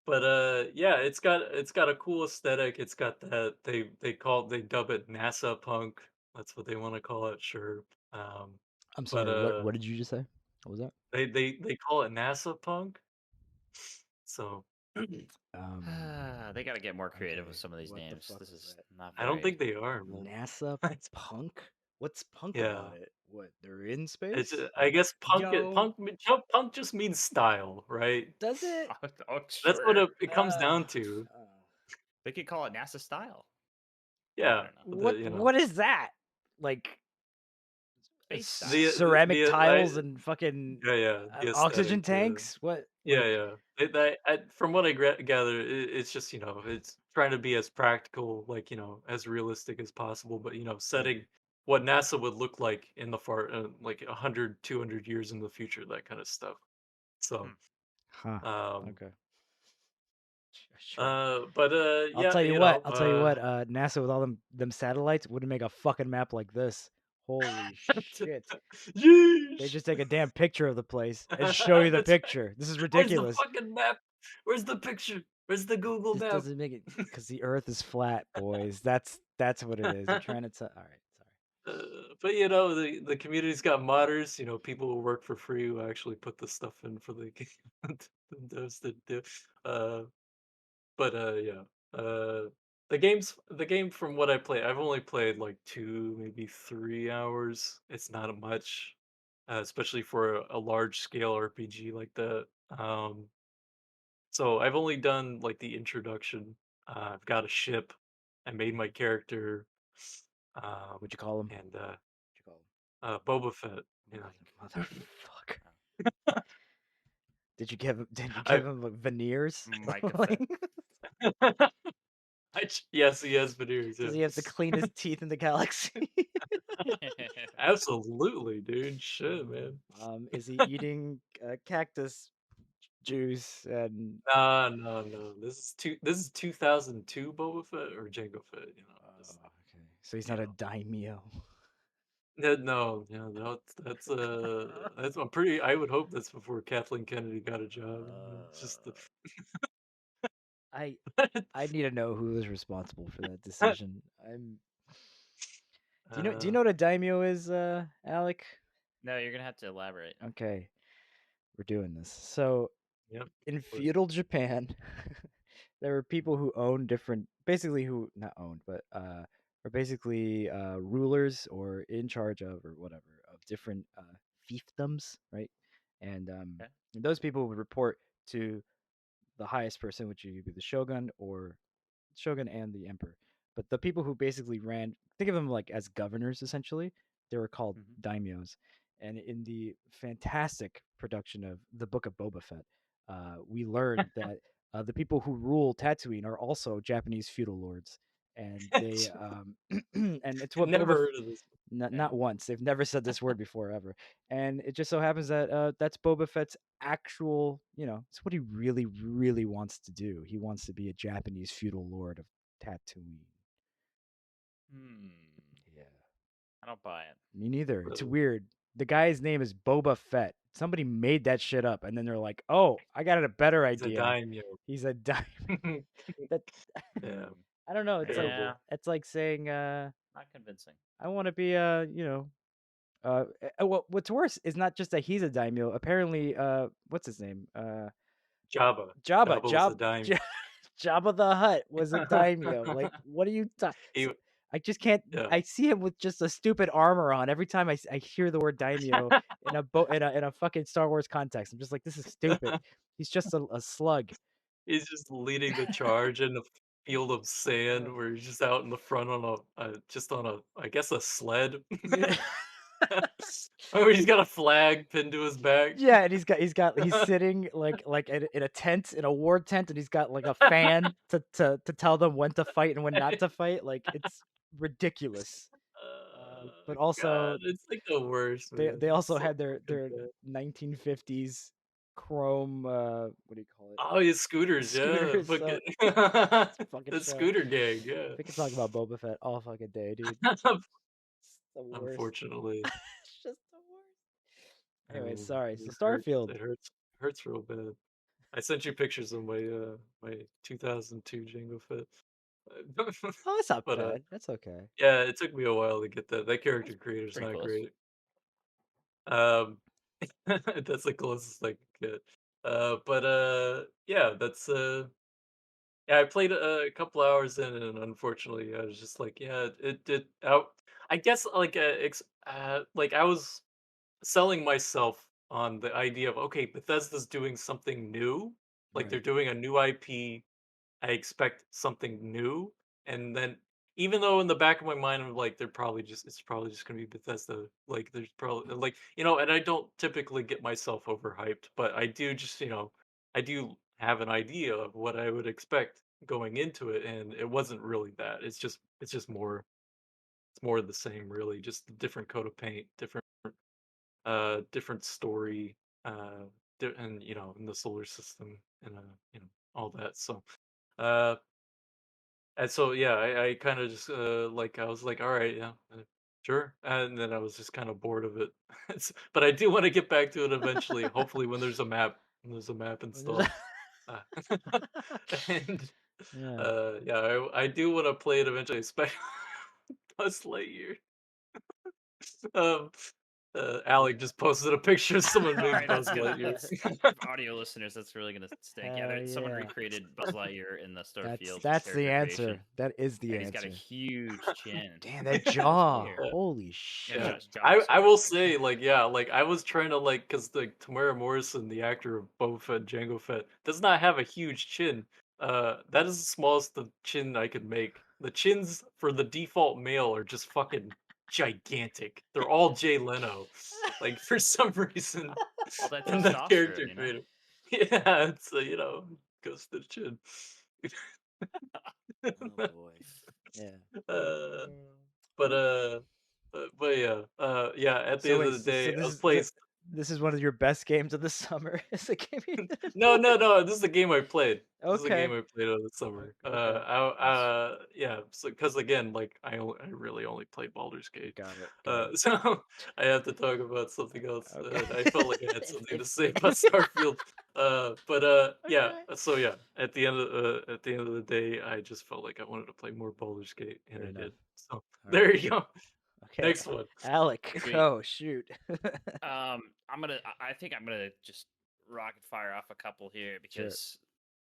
but yeah, it's got a cool aesthetic. It's got that they dub it NASA punk. That's what they want to call it, sure. Um I'm but sorry. What did you just say? What was that? they call it NASA punk. So Um. They got to get more creative with Okay. some of these What the names. fuck This was is that? not I don't very. think they are, man. NASA punk? What's punk Yeah. about it? What? They're in It's space? I guess Yo, punk just means style, right? does it? Oh, That's what sure. it comes Uh, down to. uh, They could call it NASA style. I Yeah, don't know. the what? What is that? Like Space style. ceramic tiles I and fucking yeah, the oxygen aesthetic, yeah. tanks? What? Yeah, Like, yeah. From what I gather, it's just it's trying to be as practical, like as realistic as possible, but setting what NASA would look like in the far, like 100, 200 years in the future, that kind of stuff. So, Hmm. huh? um, Okay. sure. But yeah, you know, I'll tell you what. NASA with all them satellites wouldn't make a fucking map like this. Holy shit! They yeesh. just take a damn picture of the place and show you the That's right. picture. This is Where's the ridiculous. fucking map? Where's the picture? Where's the Google This map? doesn't make it because the Earth is flat, boys. That's what it is. They're trying to tell. All right, sorry. But you know, the community's got modders. You know, people who work for free who actually put the stuff in for the game. Those that do. Uh, but yeah. The game from what I play, I've only played like 2, maybe 3 hours. It's not much, especially for a large scale RPG like that. So I've only done like the introduction. I've got a ship. I made my character, um, What'd you call him? and What'd you call Boba Fett. him? Yeah, Motherfucker. Did you give I him like, veneers? Micah Fett. Like, yes, he has veneers. does Yeah, he have the cleanest teeth in the galaxy? absolutely, dude. Shit, man. Is he eating cactus juice and No. This is 2002 Boba Fett or Jango Fett. You know, just okay. So he's you not a know. daimyo. No, yeah, no, that's I'm pretty. I would hope that's before Kathleen Kennedy got a job. You know, it's just Uh, I I need to know who is responsible for that decision. I'm do you uh, know what a daimyo is, Alec? No, you're gonna have to elaborate. Okay, we're doing this. So yep, in but feudal Japan, there were people who owned different, basically who not owned, but are basically rulers or in charge of or whatever of different fiefdoms, right? And Okay. those people would report to the highest person, which would be the shogun or shogun and the emperor. But the people who basically ran, think of them like as governors essentially. They were called Hmm. daimyos. And in the fantastic production of the Book of Boba Fett, we learned that the people who rule Tatooine are also Japanese feudal lords, and they and it's what never heard of this. not once. They've never said this word before ever. And it just so happens that that's Boba Fett's actual, it's what he really, really wants to do. He wants to be a Japanese feudal lord of Tatooine. Hmm. Yeah. I don't buy it. Me neither. It's Uh, weird. The guy's name is Boba Fett. Somebody made that shit up, and then they're like, "Oh, I got a better he's a idea. daimyo. He's a diamond." That Yeah, Hmm. I don't know. Yeah, terrible. It's like saying, not convincing. "I want to be a, what's worse is not just that he's a daimyo. Apparently, what's his name? Jabba. Jabba, Jabba was the daimyo. Jabba the Hutt was a daimyo. Like, what are you talking? He, I just can't. yeah. I see him with just a stupid armor on every time I hear the word daimyo in a fucking Star Wars context. I'm just like, this is stupid. He's just a slug. He's just leading the charge in a field of sand Ugh. where he's just out in the front on just on a, I guess, a sled. Yeah. Or he's got a flag pinned to his back. Yeah, and he's sitting like in a tent, in a war tent, and he's got like a fan to tell them when to fight and when not to fight. Like, it's ridiculous. But also God, it's like the worst, man. they It's also so had their fucking bad. 1950s chrome, what do you call it, Oh, his scooters, yeah, scooters. So fucking this fucking the show. scooter gang, yeah. We can talk about Boba Fett all fucking day, dude. It's the worst. Unfortunately, It's just the worst. I Anyway, mean, sorry. So it hurts. Starfield. Hurts real bad. I sent you pictures of my 2002 Jango Fett. Oh, that's not But bad. That's okay. yeah, it took me a while to get that. That That's character creator's pretty not close. great. Um, that's the closest I could get. But yeah, that's yeah. I played a couple hours in, and unfortunately, I was just like, yeah, it did out. I guess like I was selling myself on the idea of okay, Bethesda's doing something new, like they're Right. doing a new IP. I expect something new, and then even though in the back of my mind I'm like, it's probably just gonna be Bethesda. Like there's probably like and I don't typically get myself overhyped, but I do just I do have an idea of what I would expect going into it, and it wasn't really that. It's just more it's more of the same, really, just a different coat of paint, different story, and in the solar system and all that. So Uh, and so yeah, I kind of just like I was like, all right, yeah, sure, and then I was just kind of bored of it. But I do want to get back to it eventually. Hopefully, when there's a map installed. Uh, and Yeah. yeah, I do want to play it eventually, especially Buzz Lightyear. Um, Alec Yeah. just posted a picture of someone All made right, Buzz that's gonna Lightyear. that's audio listeners. That's really gonna stick. Yeah, Hell someone yeah. recreated Buzz Lightyear in the That's Starfield that's the character answer. creation, That is the and he's got a answer. huge chin. Damn, that Buzz jaw. Lightyear. Yeah. Holy Yeah, Yeah. shit. jaw's I huge. will say, like, yeah, like I was trying to like because the Tamara Morrison, the actor of Boba Fett, Jango Fett, does not have a huge chin. That is the smallest the chin I could make. The chins for the default male are just fucking gigantic. They're all Jay Leno. Like for some reason, All that and the testosterone, character you know. creator. Yeah, it's goes to the chin. Oh boy. Yeah. uh, Mm. but yeah, yeah. At the So end wait, of the so day, I this was is playing. this is one of your best games of the summer. Is a game you No, no, no. This is a game I played. This is a game Okay. I played over the summer. Okay. Nice. Yeah. So, because again, like I really only played Baldur's Gate. Got it. Got it. So I have to talk about something else. Okay. I felt like I had something to If say about Starfield. But yeah. okay. So yeah, at the end of the day, I just felt like I wanted to play more Baldur's Gate, and Fair I enough. did. So All there right. you go. Okay. Next one. Alec, Sweet. go shoot. I think I'm gonna just rocket fire off a couple here Sure. because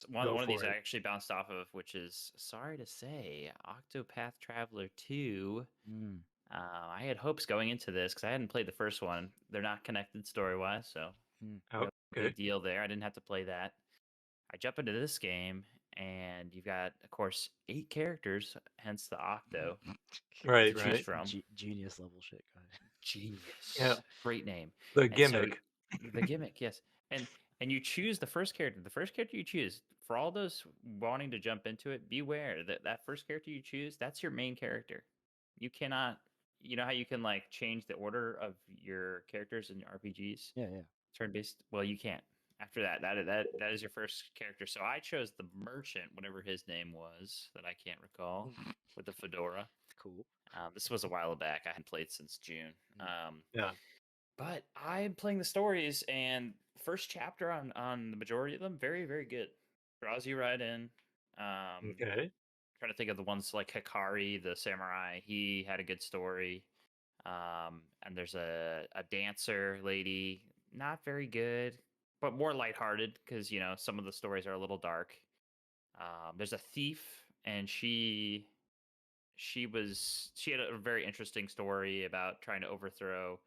one Go one of these for I it. actually bounced off of, which is sorry to say, Octopath Traveler 2. Mm, I had hopes going into this because I hadn't played the first one. They're not connected story wise, so mm. no Okay. big deal there. I didn't have to play that. I jump into this game, and you've got, of course, 8 characters, hence the Octo, to Right. choose Right. from. Genius level shit. Go ahead. Yeah. Genius. Great name. The And so gimmick. the gimmick, yes. And you choose the first character. The first character you choose, for all those wanting to jump into it, beware that that first character you choose, that's your main character. You cannot, you know how you can like change the order of your characters in RPGs, Yeah, yeah. turn based? Well, you can't. After that is your first character. So I chose the merchant, whatever his name was, that I can't recall, with the fedora. Cool. This was a while back. I hadn't played since June. Yeah. But I'm playing the stories, and first chapter on the majority of them, very very good. Draws you right in. Okay. Trying to think of the ones like Hikari, the samurai. He had a good story. And there's a dancer lady, not very good, but more lighthearted because you know some of the stories are a little dark. There's a thief, and she had a very interesting story about trying to overthrow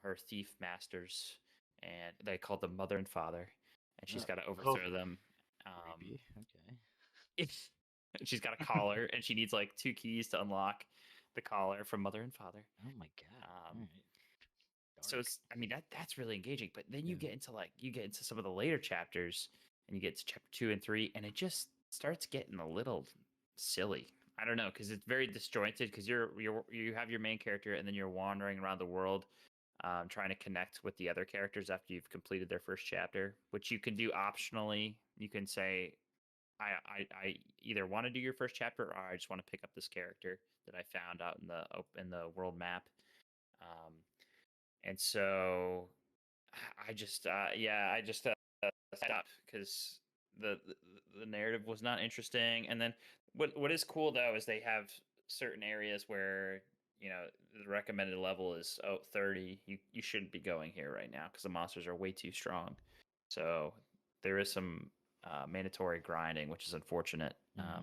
her thief masters, and they called them mother and father, and she's Oh, got to Oh, overthrow them. creepy. Okay. If she's got a collar, and she needs like 2 keys to unlock the collar from mother and father. Oh my god. All Um, right. so Dark. it's, I mean, that's really engaging. But then Yeah. you get into some of the later chapters, and you get to chapter 2 and 3, and it just starts getting a little silly. I don't know because it's very disjointed because you have your main character, and then you're wandering around the world, trying to connect with the other characters after you've completed their first chapter, which you can do optionally. You can say, I either want to do your first chapter, or I just want to pick up this character that I found out in the world map. Um, and so I just I just stopped because the the narrative was not interesting. And then what is cool though is they have certain areas where you know the recommended level is 30. You shouldn't be going here right now because the monsters are way too strong. So there is some mandatory grinding, which is unfortunate. Yeah.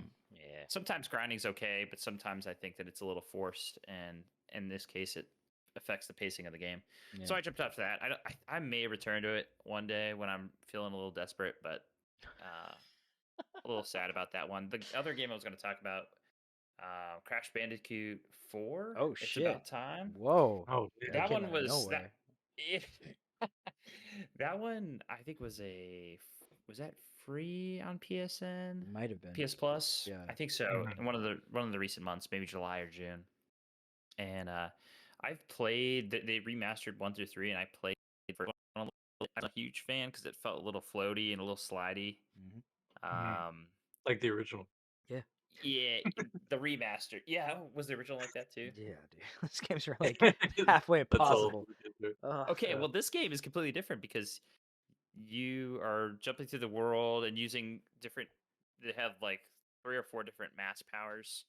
Sometimes grinding's okay, but sometimes I think that it's a little forced, and in this case, it affects the pacing of the game. Yeah. So I jumped off that. I may return to it one day when I'm feeling a little desperate, but a little sad about that one. The other game I was going to talk about, Crash Bandicoot 4. Oh It's shit. about time. Whoa. oh, That That man. came one out of was that. nowhere. It, that one I think was that free on PSN, Might have been. PS Plus. Yeah. I think so. Mhm. In one of the recent months, maybe July or June. And I've played. They remastered 1 through 3, and I played for. I'm a huge fan because it felt a little floaty and a little slidey. Hmm. Mhm. Um, Like the original. Yeah, Yeah, the remaster. Yeah, was the original like that too? yeah, dude. These games are like halfway That's all. impossible. Ugh. Okay, Yeah. well, this game is completely different because you are jumping through the world and using different. They have like 3 or 4 different mass powers.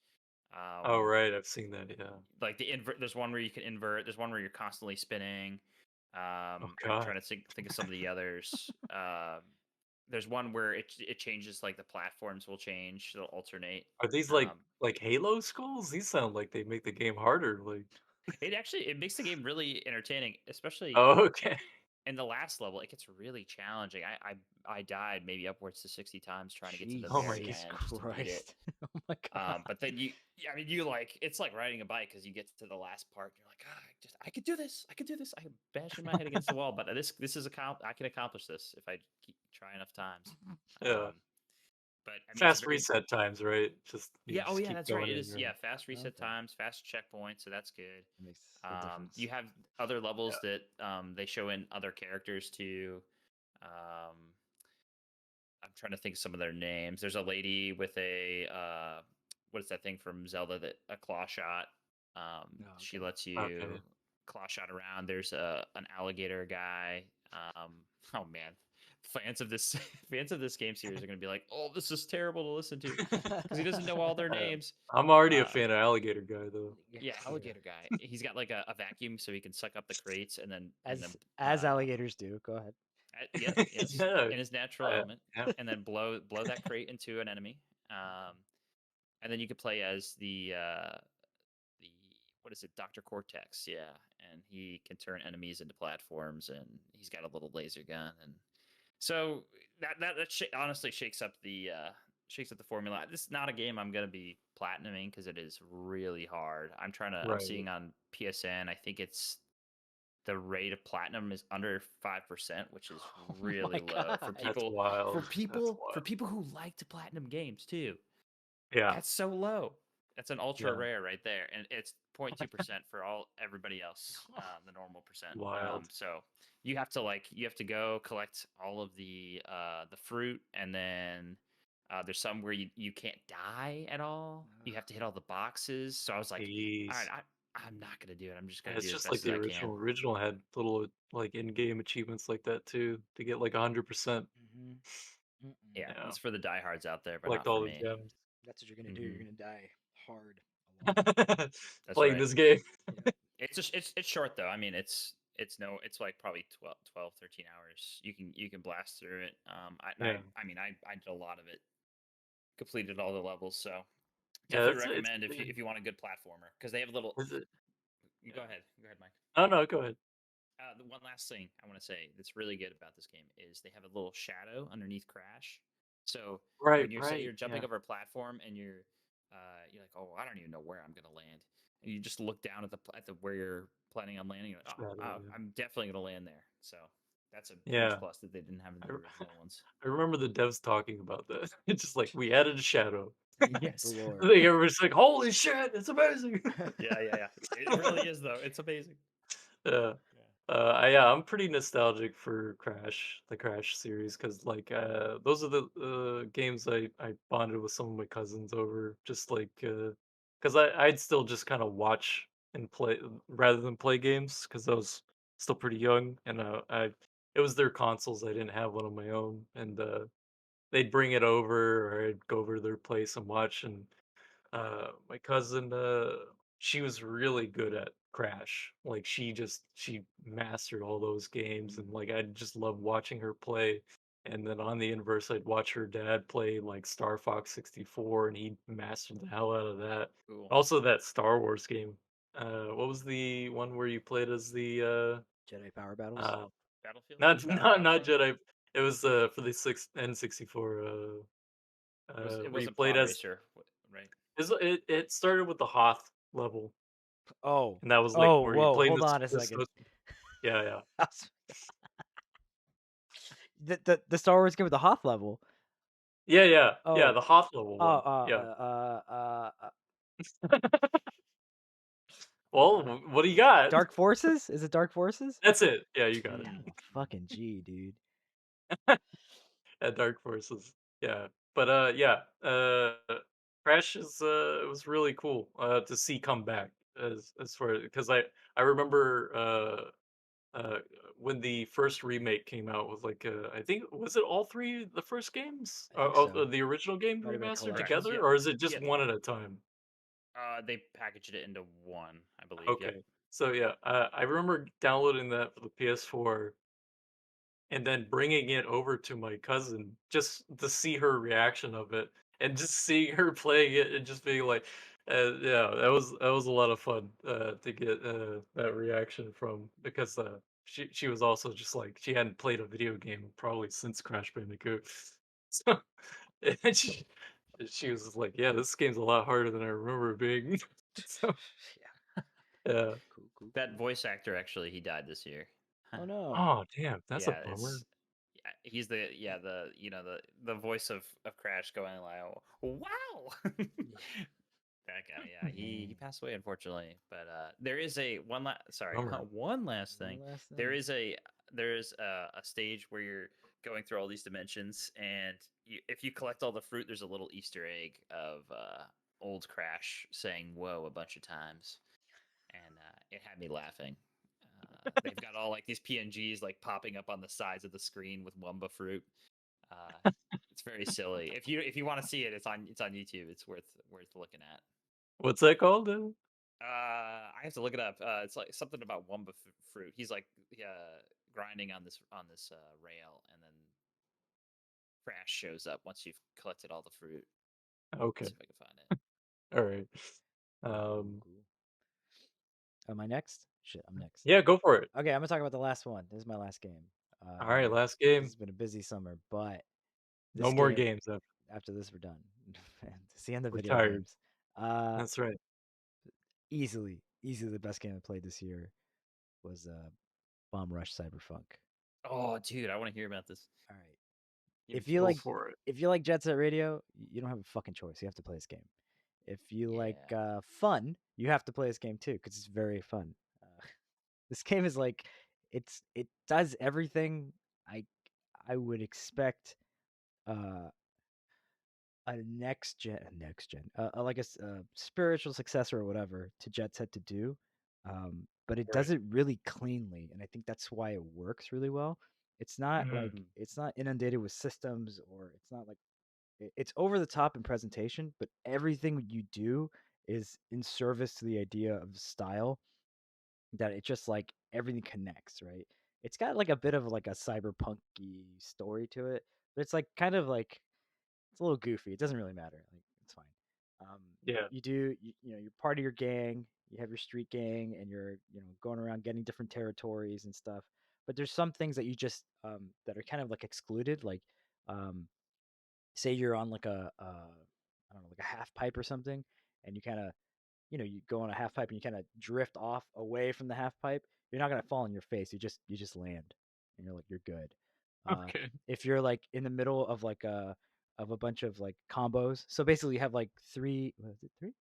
Oh Um, right, I've seen that. Yeah. like the invert. There's one where you can invert. There's one where you're constantly spinning. Oh I'm God. trying to think of some of the others. There's one where it changes, like the platforms will change. They'll alternate. Are these Um, like Halo skulls? These sound like they make the game harder. Like. it makes the game really entertaining, especially Oh okay. in the last level. It gets really challenging. I died maybe upwards to 60 times trying to get to the Oh my very Jesus end just to beat it. Christ! Oh my god! But then yeah, I mean, you like it's like riding a bike because you get to the last part and you're like, I could do this. I could do this. I am bashing my head against the wall, but this is I can accomplish this if I keep try enough times. Yeah. Um, but I mean, Fast reset times, right? Just you yeah, oh just yeah, keep that's right. going It in, is, right? yeah, fast reset Okay, times, fast checkpoints, so that's good. that makes a difference. You have other Yeah. levels that they show in other characters too. Um, I'm trying to think of some of their names. There's a lady with a what is that thing from Zelda, that a claw shot. Oh, She okay. lets you Okay. claw shot around. There's an alligator guy. Um, oh man, fans of this fans of this game series are going to be like, oh, this is terrible to listen to because he doesn't know all their I, names. I'm already a Uh, fan of Alligator Guy though. yeah, alligator guy. He's got like a vacuum so he can suck up the crates and then As alligators do. Go ahead. Yep, yes, Yeah. in his natural element, Yeah. and then blow that crate into an enemy. And then you could play as the what is it, Doctor Cortex? Yeah, and he can turn enemies into platforms, and he's got a little laser gun, and so honestly shakes up the formula. This is not a game I'm gonna be platinuming because it is really hard. I'm Right. seeing on PSN. I think it's the rate of platinum is under 5%, which is Oh really my low for god! That's people wild. That's for wild. people who like to platinum games too. Yeah. That's so low. That's an ultra Yeah. rare right there, and it's 0.2% for everybody else, the normal percent. Wild. So you have to go collect all of the fruit, and then there's some where you can't die at all. You have to hit all the boxes. So I was like, all right, Jeez. I'm not gonna do it. I'm just Yeah, gonna it's do as just like best as the I can. original. Original had little like in-game achievements like that too to get like 100%. Mm-hmm. Mm-mm. Yeah, Yeah. it's for the diehards out there, but Collect not for all the me. gems. That's what you're gonna do. You're Hmm. gonna die hard a lot. That's Playing right. this game. Yep. It's short though. I mean, it's like probably 12, 13 hours. You can blast through it. Yeah. I mean, I did a lot of it, completed all the levels, so Yeah, definitely that's it's recommend if you want a good platformer because they have a little. is it You yeah. go ahead, Mike. Oh no, go ahead. The one last thing I want to say that's really good about this game is they have a little shadow underneath Crash. So Right, when you're right. jumping Yeah. over a platform and you're like, oh, I don't even know where I'm gonna land, and you just look down at the where you're planning on landing. You're like, oh, Shadow, yeah. I'm definitely gonna land there. So that's a huge Yeah. plus that they didn't have in I, the original ones. I remember the devs talking about that. It's just like we added a shadow. The Yes. I lore. think everybody's like, "Holy shit, it's amazing!" Yeah. It really is though. It's amazing. Yeah. Yeah. Yeah, I'm pretty nostalgic for Crash, the Crash series, because like those are the games I bonded with some of my cousins over, just like because I'd still just kind of watch and play rather than play games, because I was still pretty young, and I it was their consoles. I didn't have one of my own, and they'd bring it over, or I'd go over to their place and watch, and my cousin, she was really good at Crash. Like she mastered all those games, and like I just love watching her play. And then on the inverse, I'd watch her dad play like Star Fox 64, and he mastered the hell out of that. Cool. Also, that Star Wars game. What was the one where you played as the Jedi power battles. uh Battlefield, not not Battlefront. Jedi? It was for the six N64 It where you wasn't played Pod as Racer, right? it started with the Hoth level, Oh. and that was like Oh. where you Whoa. played Hold on a this second. yeah, yeah. The Star Wars game with the Hoth level. Yeah, yeah. Yeah, Oh. the Hoth level Oh. one. Yeah. Uh. Well, what do you got? Dark Forces? Is it Dark Forces? That's it. Yeah, you got it. Mm. Fucking G, dude. At Dark Forces. Yeah. But yeah, Crash is it was really cool to see come back as far because I remember uh when the first remake came out with like I think was it all three the first games I think of so. the original game Might have been a remastered collection. Correct. together Yep. or is it just Yep. one at a time? They packaged it into one, I believe. Yep. Okay, so yeah, I remember downloading that for the PS4 and then bringing it over to my cousin just to see her reaction of it and just seeing her playing it and just being like yeah, that was a lot of fun to get that reaction from because she was also just like she hadn't played a video game probably since Crash Bandicoot. So and she was just like, yeah, this game's a lot harder than I remember it being. So Yeah. yeah. Cool, cool, That cool. voice actor actually he died this year. Oh no. Oh damn, that's a Yeah, bummer. it's yeah, he's the the voice of Crash going like, wow. Yeah. That guy, yeah, he Man. passed away unfortunately. But there is a sorry, Bummer. one last One thing. last There thing. is a stage where you're going through all these dimensions, and if you collect all the fruit, there's a little Easter egg of old Crash saying "whoa" a bunch of times, and it had me laughing. They've got all like these PNGs like popping up on the sides of the screen with Wumba fruit. Uh, it's very silly. If you want to see it, it's on YouTube. It's worth looking at. What's that called? I have to look it up. It's like something about Wumba fruit. He's like grinding on this rail, and then Crash shows up once you've collected all the fruit. Let's Okay. see if I can find it. All right. Cool, cool, Um, cool. Am I next? Shit, I'm next. yeah, go for it. Okay, I'm gonna talk about the last one. This is my last game. All right, last This game. has been a busy summer, but No this more game games. after this we're done. It's the end of We're video tired. games. Uh, That's right. easily the best game I played this year was Bomb Rush Cyberpunk. Oh, dude, I want to hear about this. All right, Give me if you Go like chills. for it. if you like Jet Set Radio, you don't have a fucking choice. You have to play this game. If you like Yeah. fun, you have to play this game too because it's very fun. Uh, this game is like it does everything I I would expect uh, next gen, like a spiritual successor or whatever to Jet Set to do, but it Right. does it really cleanly, and I think that's why it works really well. It's not Mhm. like it's not inundated with systems, or it's not like it's over the top in presentation, but everything you do is in service to the idea of style, that it just like everything connects, right? It's got like a bit of like a cyberpunky story to it, but it's like kind of like it's a little goofy. It doesn't really matter. Like it's fine. Um, Yeah. you're part of your gang. You have your street gang, and you're going around getting different territories and stuff. But there's some things that you just that are kind of like excluded. Like um, say you're on like I don't know, like a half pipe or something, and you kind of you go on a half pipe and you kind of drift off away from the half pipe. You're not gonna fall on your face. You just land, and you're like you're good. Uh, Okay. if you're like in the middle of like a bunch of like combos, so basically you have like three. What is it, three?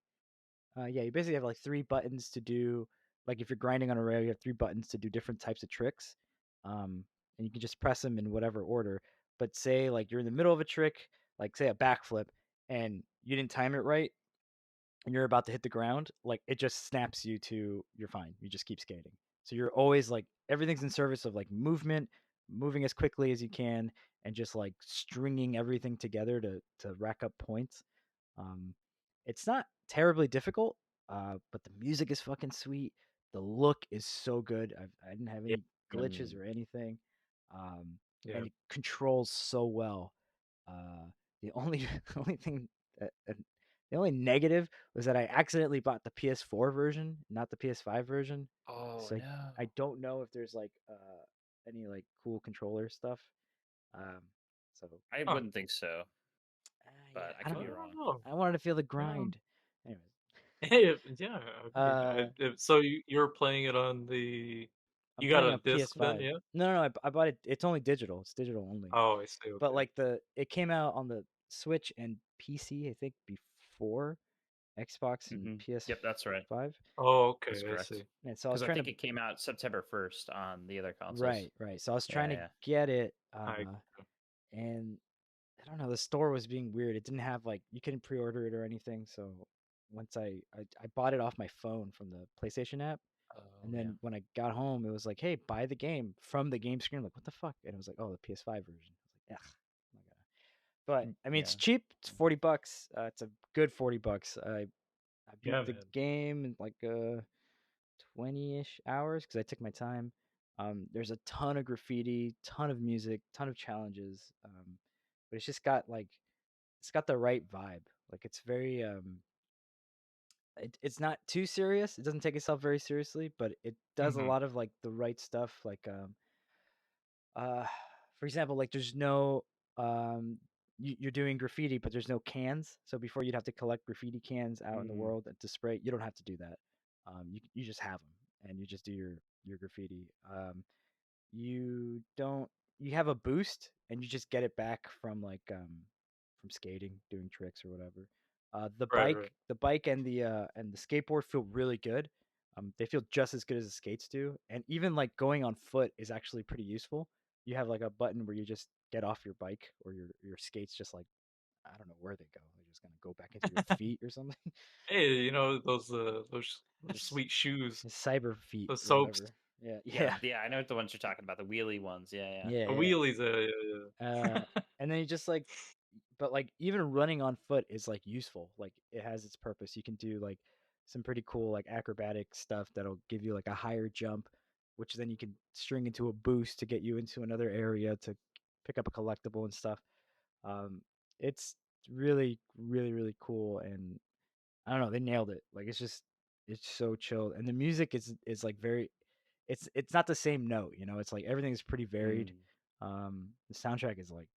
Yeah, you basically have like three buttons to do. Like if you're grinding on a rail, you have three buttons to do different types of tricks, and you can just press them in whatever order. But say like you're in the middle of a trick, like say a backflip, and you didn't time it right, and you're about to hit the ground, like it just snaps you to you're fine. You just keep skating. So you're always like everything's in service of like movement, moving as quickly as you can, and just like stringing everything together to rack up points. Um, it's not terribly difficult, but the music is fucking sweet. The look is so good. I didn't have Yeah. any glitches Mm. or anything, um, Yeah. and it controls so well. Uh, the only only thing the only negative was that I accidentally bought the PS4 version, not the PS5 version. Oh So I no. don't know if there's like any like cool controller stuff. Um, so I Huh. wouldn't think so, yeah, but I I could don't I be know. wrong. don't know. I wanted to feel the Um, grind. Anyways, yeah. Okay. uh, So you're playing it on the. I'm You got playing a on disc then, PS5. yeah? No, I bought it. It's only digital. It's digital only. Oh, I see. But Okay. like it came out on the Switch and PC, I think, before Xbox and Yep, that's right. PS5. Oh, That's okay. I correct. see. And so I was Because I trying to think it came out September 1st on the other consoles. right. So I was trying Yeah, to yeah. get it, I and I don't know. The store was being weird. It didn't have like you couldn't pre-order it or anything. So once I bought it off my phone from the PlayStation app, Oh and yeah. then when I got home, it was like, "Hey, buy the game from the game screen." I'm like, what the fuck? And it was like, "Oh, the PS5 version." I was like, "Ugh, oh my god." But I mean, it's Yeah. cheap. It's $40. It's a good $40. I beat Yeah, the man. game in like 20-ish hours because I took my time. There's a ton of graffiti, ton of music, ton of challenges. But it's just got like it's got the right vibe. Like it's very it's not too serious. It doesn't take itself very seriously, but it does a Hmm. lot of like the right stuff. Like uh, for example, like there's no you're doing graffiti, but there's no cans. So before you'd have to collect graffiti cans out in the Mm. world to spray. You don't have to do that. You just have them, and you just do your graffiti. You don't you have a boost, and you just get it back from skating, doing tricks or whatever. The Right, right. bike and the skateboard feel really good. They feel just as good as the skates do, and even like going on foot is actually pretty useful. You have like a button where you just get off your bike or your skates just like I don't know where they go. They're just gonna go back into your feet or something. Hey, those Just sweet shoes, cyber feet those or soaps, whatever. Yeah, Yeah, yeah, yeah, I know what the ones you're talking about, the wheelie ones. Yeah, yeah. yeah, the yeah. wheelies. Yeah, And then you just like but like even running on foot is like useful. Like it has its purpose. You can do like some pretty cool like acrobatic stuff that'll give you like a higher jump, which then you can string into a boost to get you into another area to pick up a collectible and stuff. Um, it's really, really, really cool, and I don't know, they nailed it. Like it's so chilled, and the music is like very, it's not the same note, you know. It's like everything's pretty varied. Mm. The soundtrack is like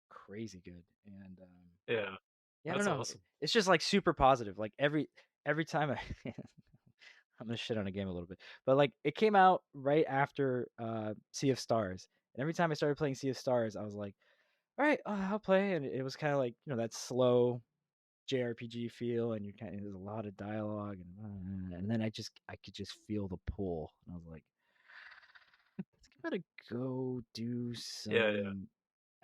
crazy good, and yeah. Yeah, yeah, I don't that's know. awesome. It's just like super positive. Like every time I'm gonna shit on a game a little bit, but like it came out right after Sea of Stars, and every time I started playing Sea of Stars, I was like, all right, I'll play, and it was kind of like that slow JRPG feel, and you kind of there's a lot of dialogue, and then I could just feel the pull, and I was like, let's gotta go do Yeah, yeah. some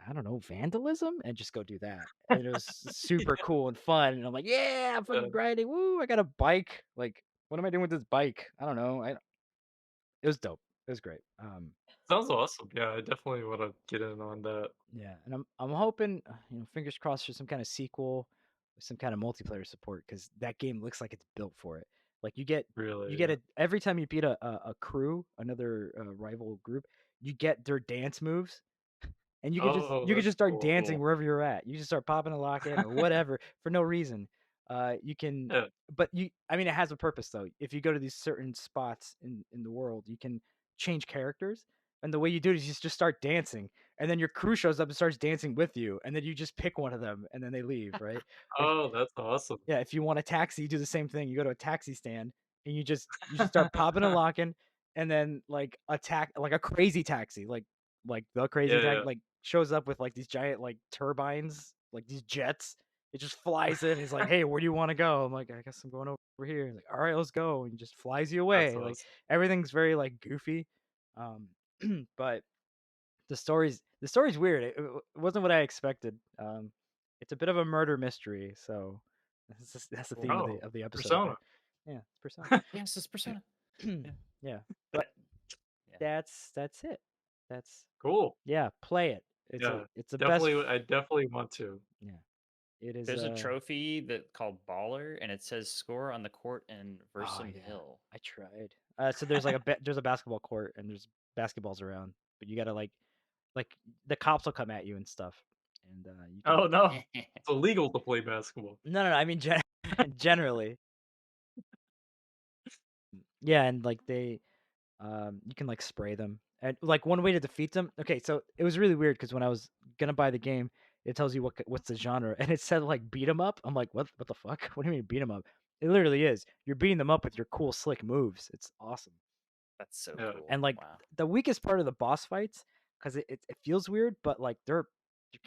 I don't know, vandalism and just go do that. And it was super Yeah, cool and fun. And I'm like, yeah, I'm fucking grinding. Woo, I got a bike. Like, what am I doing with this bike? I don't know. It was dope. It was great. sounds awesome. Yeah, I definitely want to get in on that. Yeah, and I'm hoping, fingers crossed for some kind of sequel, with some kind of multiplayer support because that game looks like it's built for it. Like you Really, get yeah. it every time you beat a crew, another rival group, you get their dance moves, and Oh, you could that's just start cool. dancing Cool. wherever you're at. You just start popping a lock in or whatever for no reason. You can, Yeah. but I mean, it has a purpose though. If you go to these certain spots in the world, you can change characters, and the way you do it is you just start dancing, and then your crew shows up and starts dancing with you, and then you just pick one of them, and then they leave, right? If Oh, that's awesome. yeah, if you want a taxi, you do the same thing. You go to a taxi stand and you just start popping and locking, and then like attack like a crazy taxi, like the crazy Yeah, taxi yeah. like shows up with like these giant like turbines, like these jets. It just flies in. He's like, "Hey, where do you want to go?" I'm like, "I guess I'm going over here." He's like, "All right, let's go," and he just flies you That's away. Like awesome. everything's very like goofy, um, but the story's weird. It wasn't what I expected. It's a bit of a murder mystery, so that's the Cool. theme Oh, of the episode, I Persona. think. Yeah, it's Persona. Yes, it's Persona. Yeah. Yeah, but Yeah. that's it. That's Cool. yeah. Play it. Yeah. It's the best. Definitely I definitely want to. Yeah, it is. There's a trophy that called Baller, and it says score on the court in Oh Versum yeah, Hill. I tried. So there's there's a basketball court and there's basketballs around, but you gotta like the cops will come at you and stuff, and you can Oh no. It's illegal to play basketball. no. I mean generally. Yeah, and like you can like spray them. And like one way to defeat them. Okay, so it was really weird because when I was gonna buy the game, it tells you what's the genre, and it said like beat 'em up. I'm like, what the fuck? What do you mean beat 'em up? It literally is. You're beating them up with your cool slick moves. It's awesome. That's so Yeah. cool. And like Wow. the weakest part of the boss fights, because it feels weird, but like you're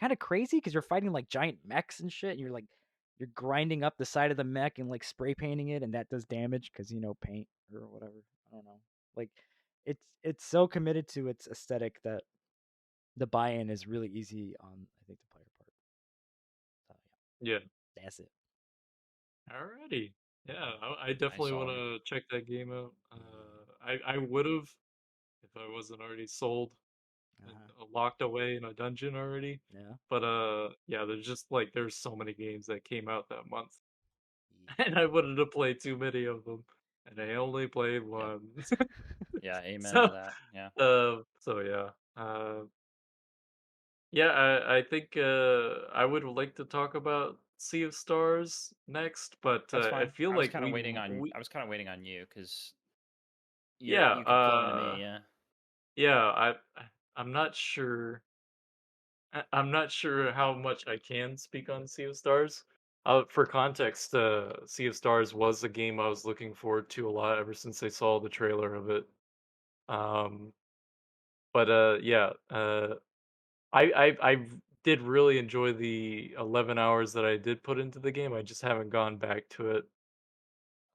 kind of crazy because you're fighting like giant mechs and shit. And you're grinding up the side of the mech and like spray painting it, and that does damage because paint or whatever. I don't know. Like it's so committed to its aesthetic that the buy-in is really easy on I think the player part. Yeah. That's it. Alrighty. Yeah, I Nice, definitely want Ollie. to check that game out. I would have if I wasn't already sold and Uh-huh. locked away in a dungeon already. Yeah. But yeah, there's just like there's so many games that came out that month, Yeah. and I wanted to play too many of them, and I only played Yep. one. Yeah, amen So, to that. Yeah. so yeah, yeah, I think I would like to talk about Sea of Stars next, but That's I fine. feel I was like kind of waiting on I was kind of waiting on you cuz yeah, you kept flowing to me, yeah. yeah, I'm not sure. I'm not sure how much I can speak on Sea of Stars. For context, Sea of Stars was a game I was looking forward to a lot ever since I saw the trailer of it. Um, but yeah, I did really enjoy the 11 hours that I did put into the game. I just haven't gone back to it.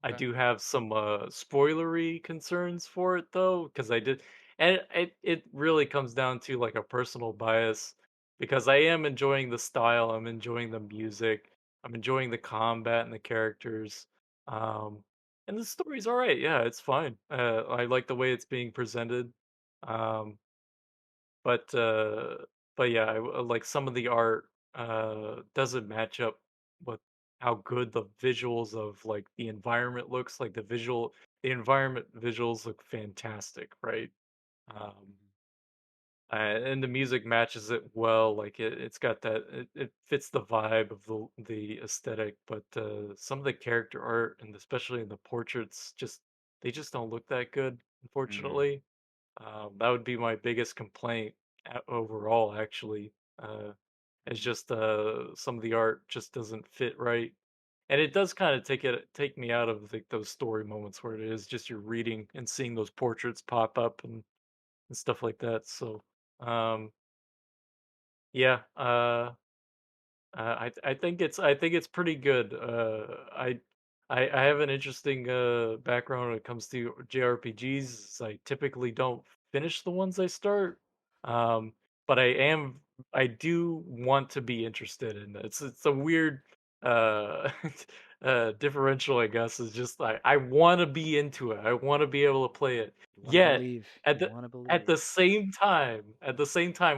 I Okay. do have some spoilery concerns for it though, because I did, and it really comes down to like a personal bias because I am enjoying the style, I'm enjoying the music, I'm enjoying the combat and the characters, um, and the story's all right. Yeah, it's fine. I like the way it's being presented, um, but uh, but yeah, like some of the art doesn't match up with how good the visuals of like the environment looks. Like the environment visuals look fantastic, right? Um, and the music matches it well. Like it's got that it fits the vibe of the aesthetic, but some of the character art and especially in the portraits, just they just don't look that good, Mm. unfortunately. That would be my biggest complaint overall, actually. It's Mm. just some of the art just doesn't fit right, and it does kind of take me out of like those story moments where it is just you're reading and seeing those portraits pop up and stuff like that. So, um, yeah, I think it's pretty good. I have an interesting background when it comes to JRPGs. I typically don't finish the ones I start, um, but I do want to be interested in it. It's a weird uh differential, I guess. Is just like I want to be into it. I want to be able to play it. You want to Yet believe. at You the want to at believe. the same time,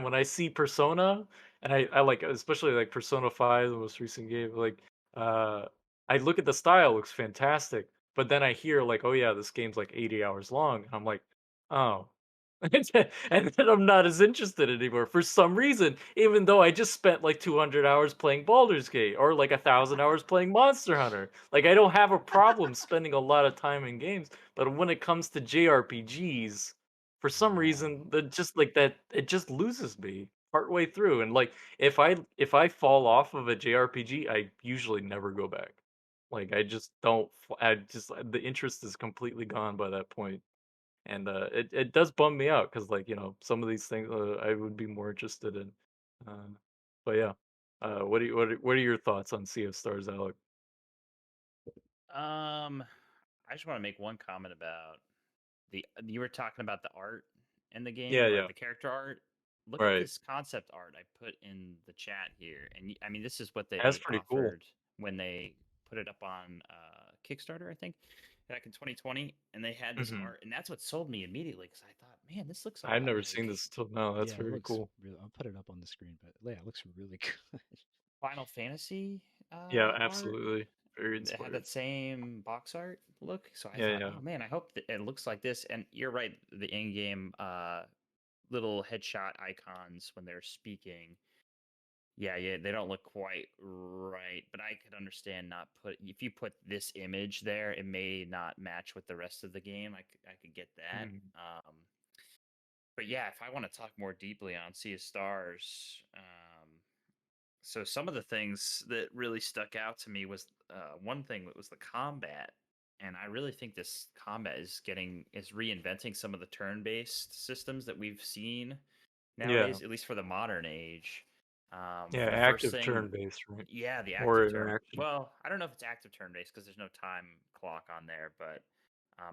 when I see Persona and I like especially like Persona 5, the most recent game, like uh I look at the style, looks fantastic, but then I hear like, oh yeah, this game's like 80 hours long. And I'm like, oh. And then I'm not as interested anymore for some reason, even though I just spent like 200 hours playing Baldur's Gate or like 1,000 hours playing Monster Hunter. Like I don't have a problem spending a lot of time in games, but when it comes to JRPGs, for some Yeah. reason, that it just loses me partway through. And like if I fall off of a JRPG, I usually never go back. Like I just don't. I just the interest is completely gone by that point, and it does bum me out because like some of these things I would be more interested in. Uh, but yeah, what are your thoughts on Sea of Stars, Alec? Um I just want to make one comment about the you were talking about the art in the Yeah, game or yeah, the character art. Look at right. this concept art I put in the chat here, and I mean this is what That's they pretty cool. offered when they put it up on Kickstarter, I think, back in 2020, and they had this Hmm. art, and that's what sold me immediately because I thought, man, this looks a I've lot never seen like this till now. That's Yeah, it very looks cool. really. I'll put it up on the screen, but yeah, it looks really good. Final Fantasy Yeah, art. absolutely. Very It had inspired. that same box art look, so I Yeah, thought, yeah. oh man, I hope that it looks like this. And you're right, the in-game little headshot icons when they're speaking. Yeah, yeah, they don't look quite right, but I could understand not put if you put this image there, it may not match with the rest of the game. I could get that. Mhm. But yeah, if I want to talk more deeply on Sea of Stars, so some of the things that really stuck out to me was one thing that was the combat, and I really think this combat is reinventing some of the turn-based systems that we've seen Yeah, nowadays, at least for the modern age. yeah. For the first Active thing, turn based, right? yeah, the Or active turn. interaction. Well, I don't know if it's active turn-based because there's no time clock on there, but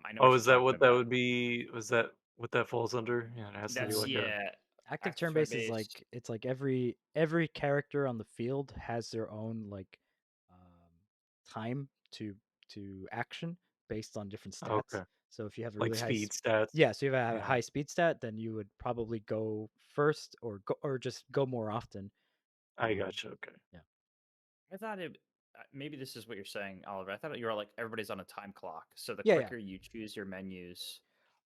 I know Oh, what you're is that talking what that about. would be? Was that what that falls under? Yeah, it has to be That's like a. yeah, Active active turn based is turn-based. like it's like every character on the field has their own like time to action based on different stats. Okay. So if you have a Like really high speed stats. yeah, so if you have a Yeah. high speed stat, then you would probably go first or just go more often. I gotcha. Okay. Yeah. I thought it. Maybe this is what you're saying, Oliver. I thought you were like everybody's on a time clock, so the Yeah, yeah. quicker you choose your menus,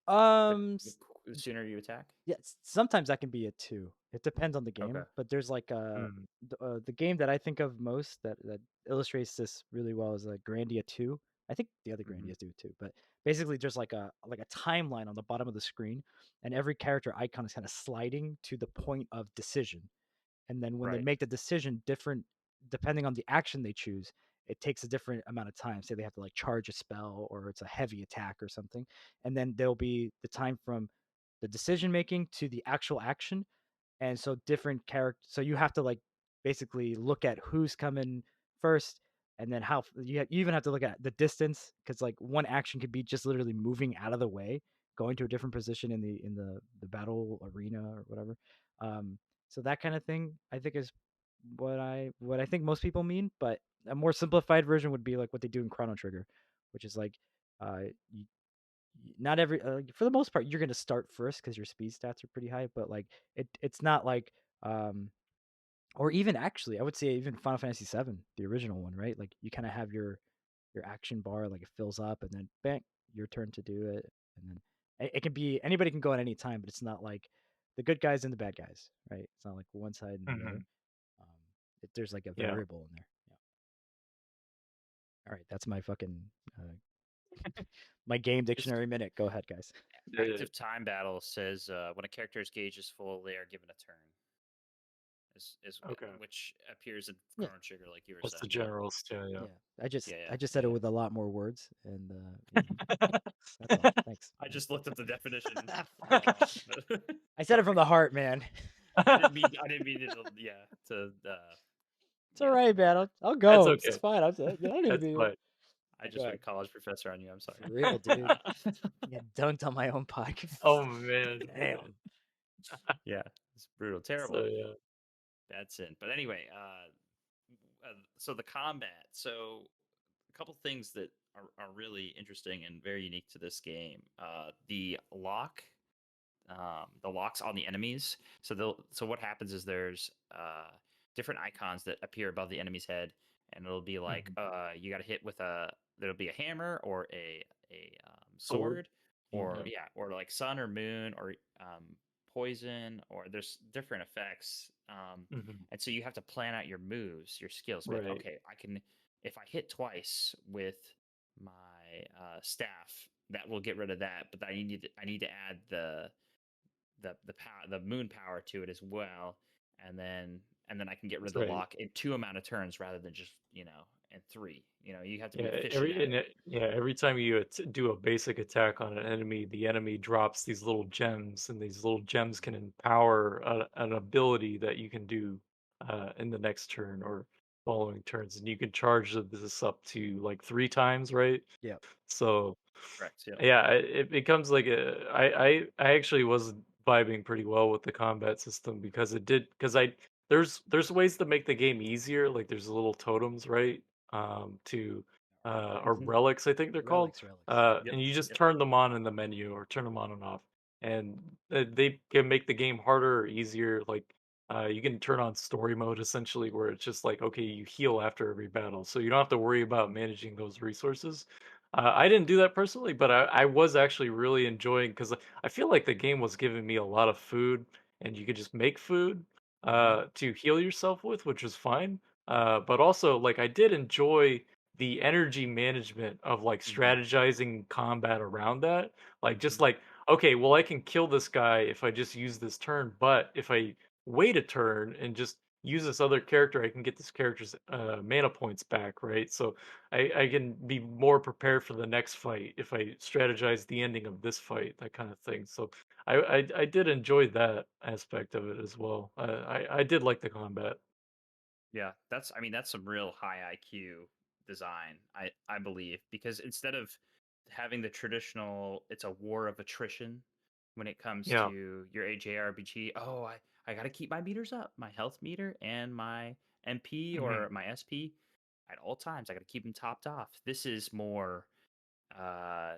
the, Um, the, s- the sooner you attack. yeah, sometimes that can be a two. It depends on the Okay. game, but there's like Mm, the game that I think of most that illustrates this really well is Grandia 2. I think the other Hmm. Grandias do too, but basically there's like a timeline on the bottom of the screen, and every character icon is kind of sliding to the point of decision. And then when they Right. make the decision different depending on the action they choose, it takes a different amount of time. Say they have to like charge a spell or it's a heavy attack or something, and then there'll be the time from the decision making to the actual action. And so different characters, so you have to like basically look at who's coming first, and then you even have to look at the distance, because like one action could be just literally moving out of the way, going to a different position in the battle arena or whatever. um so that kind of thing I think is what I think most people mean, but a more simplified version would be like what they do in Chrono Trigger, which is like uh you, not every for the most part you're going to start first because your speed stats are pretty high, but like it's not like um or even actually I would say even Final Fantasy 7, the original one, right? Like you kind of have your action bar, like it fills up and then bang, your turn to do it. And then it can be anybody can go at any time, but it's not like the good guys and the bad guys, right? It's not like one side and the other. mhm. um there's like a Yeah. variable in there. Yeah. All right, that's my fucking my game This dictionary minute. Go ahead, guys. Yeah. active time battle says when a character's gauge is full, they are given a turn. Is Okay. which appears in Yeah. Chrono Trigger, like you were That's the saying. Yeah. generals too. Yeah. Yeah, I just Yeah. Yeah. I just said Yeah. it Yeah. with a lot more words, and that's all. Thanks. I just looked up the definition Fuck. wrong. But I said it from sorry. the heart, man. I didn't mean. I didn't mean it. Yeah. To. It's all Yeah. right, man. Whatever. I'll That's go. It's okay. fine. I don't need to That's be here. fine. I Go just ahead. went college professor on you. I'm sorry. For real, dude. Get dunked on my own podcast. Oh man. Damn. Yeah. It's brutal. So Terrible. yeah. Bad sin. But anyway. So the combat. So a couple things that are really interesting and very unique to this game. The locks on the enemies. So what happens is there's different icons that appear above the enemy's head, and it'll be like Mhm. you got to hit with a there'll be a hammer or a Sword. sword, or Yeah. or like sun or moon or poison, or there's different effects. Hmm. And so you have to plan out your moves, your skills. Be like, Right. okay, I can if I hit twice with my staff, that will get rid of that, but I need to add the power, the moon power to it as well, and then I can get rid of the Right. lock in two amount of turns rather than just in three. You have to be Yeah, efficient at it. every time you do a basic attack on an enemy, the enemy drops these little gems, and these little gems can empower an ability that you can do in the next turn or following turns, and you can charge this up to like 3 times, right? Yep. So Correct. Yeah. yeah, it becomes like I actually was vibing pretty well with the combat system because there's ways to make the game easier. Like there's little totems, right? To or Hmm. relics, I think they're called. Relics. Yep. And you just Yep. turn them on in the menu or turn them on and off, and they can make the game harder or easier. Like you can turn on story mode essentially, where it's just like okay, you heal after every battle, so you don't have to worry about managing those resources. I didn't do that personally, but I was actually really enjoying because I feel like the game was giving me a lot of food, and you could just make food Mm-hmm. to heal yourself with, which was fine. But also, like, I did enjoy the energy management of like Hmm. strategizing combat around that. Like, Mm-hmm. just like, okay, well, I can kill this guy if I just use this turn, but if I wait a turn and just use this other character, I can get this character's mana points back, right? So I can be more prepared for the next fight if I strategize the ending of this fight, that kind of thing. So I did enjoy that aspect of it as well. I did like the combat. Yeah. That's some real high IQ design. I believe, because instead of having the traditional, it's a war of attrition when it comes Yeah. to your AJRPG. Oh, I got to keep my meters up, my health meter and my MP Hmm. or my SP. at all times. I got to keep them topped off. This is more uh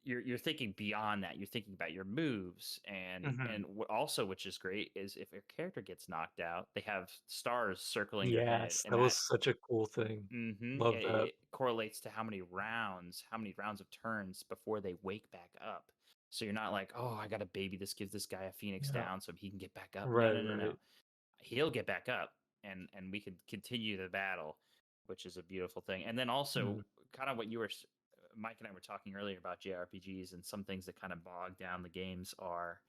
you're thinking beyond that. You're thinking about your moves Mhm. and also, which is great, is if your character gets knocked out, they have stars circling their head, Yes, and that was such a cool thing. Love that. it correlates to how many rounds of turns before they wake back up. So you're not like, oh, I got to baby this, give this guy a phoenix Yeah. down so he can get back up. No, Right, no, no, no. right. He'll get back up, and we could continue the battle, which is a beautiful thing. And then also, Mhm. kind of what you were, Mike and I were talking earlier about JRPGs, and some things that kind of bog down the games are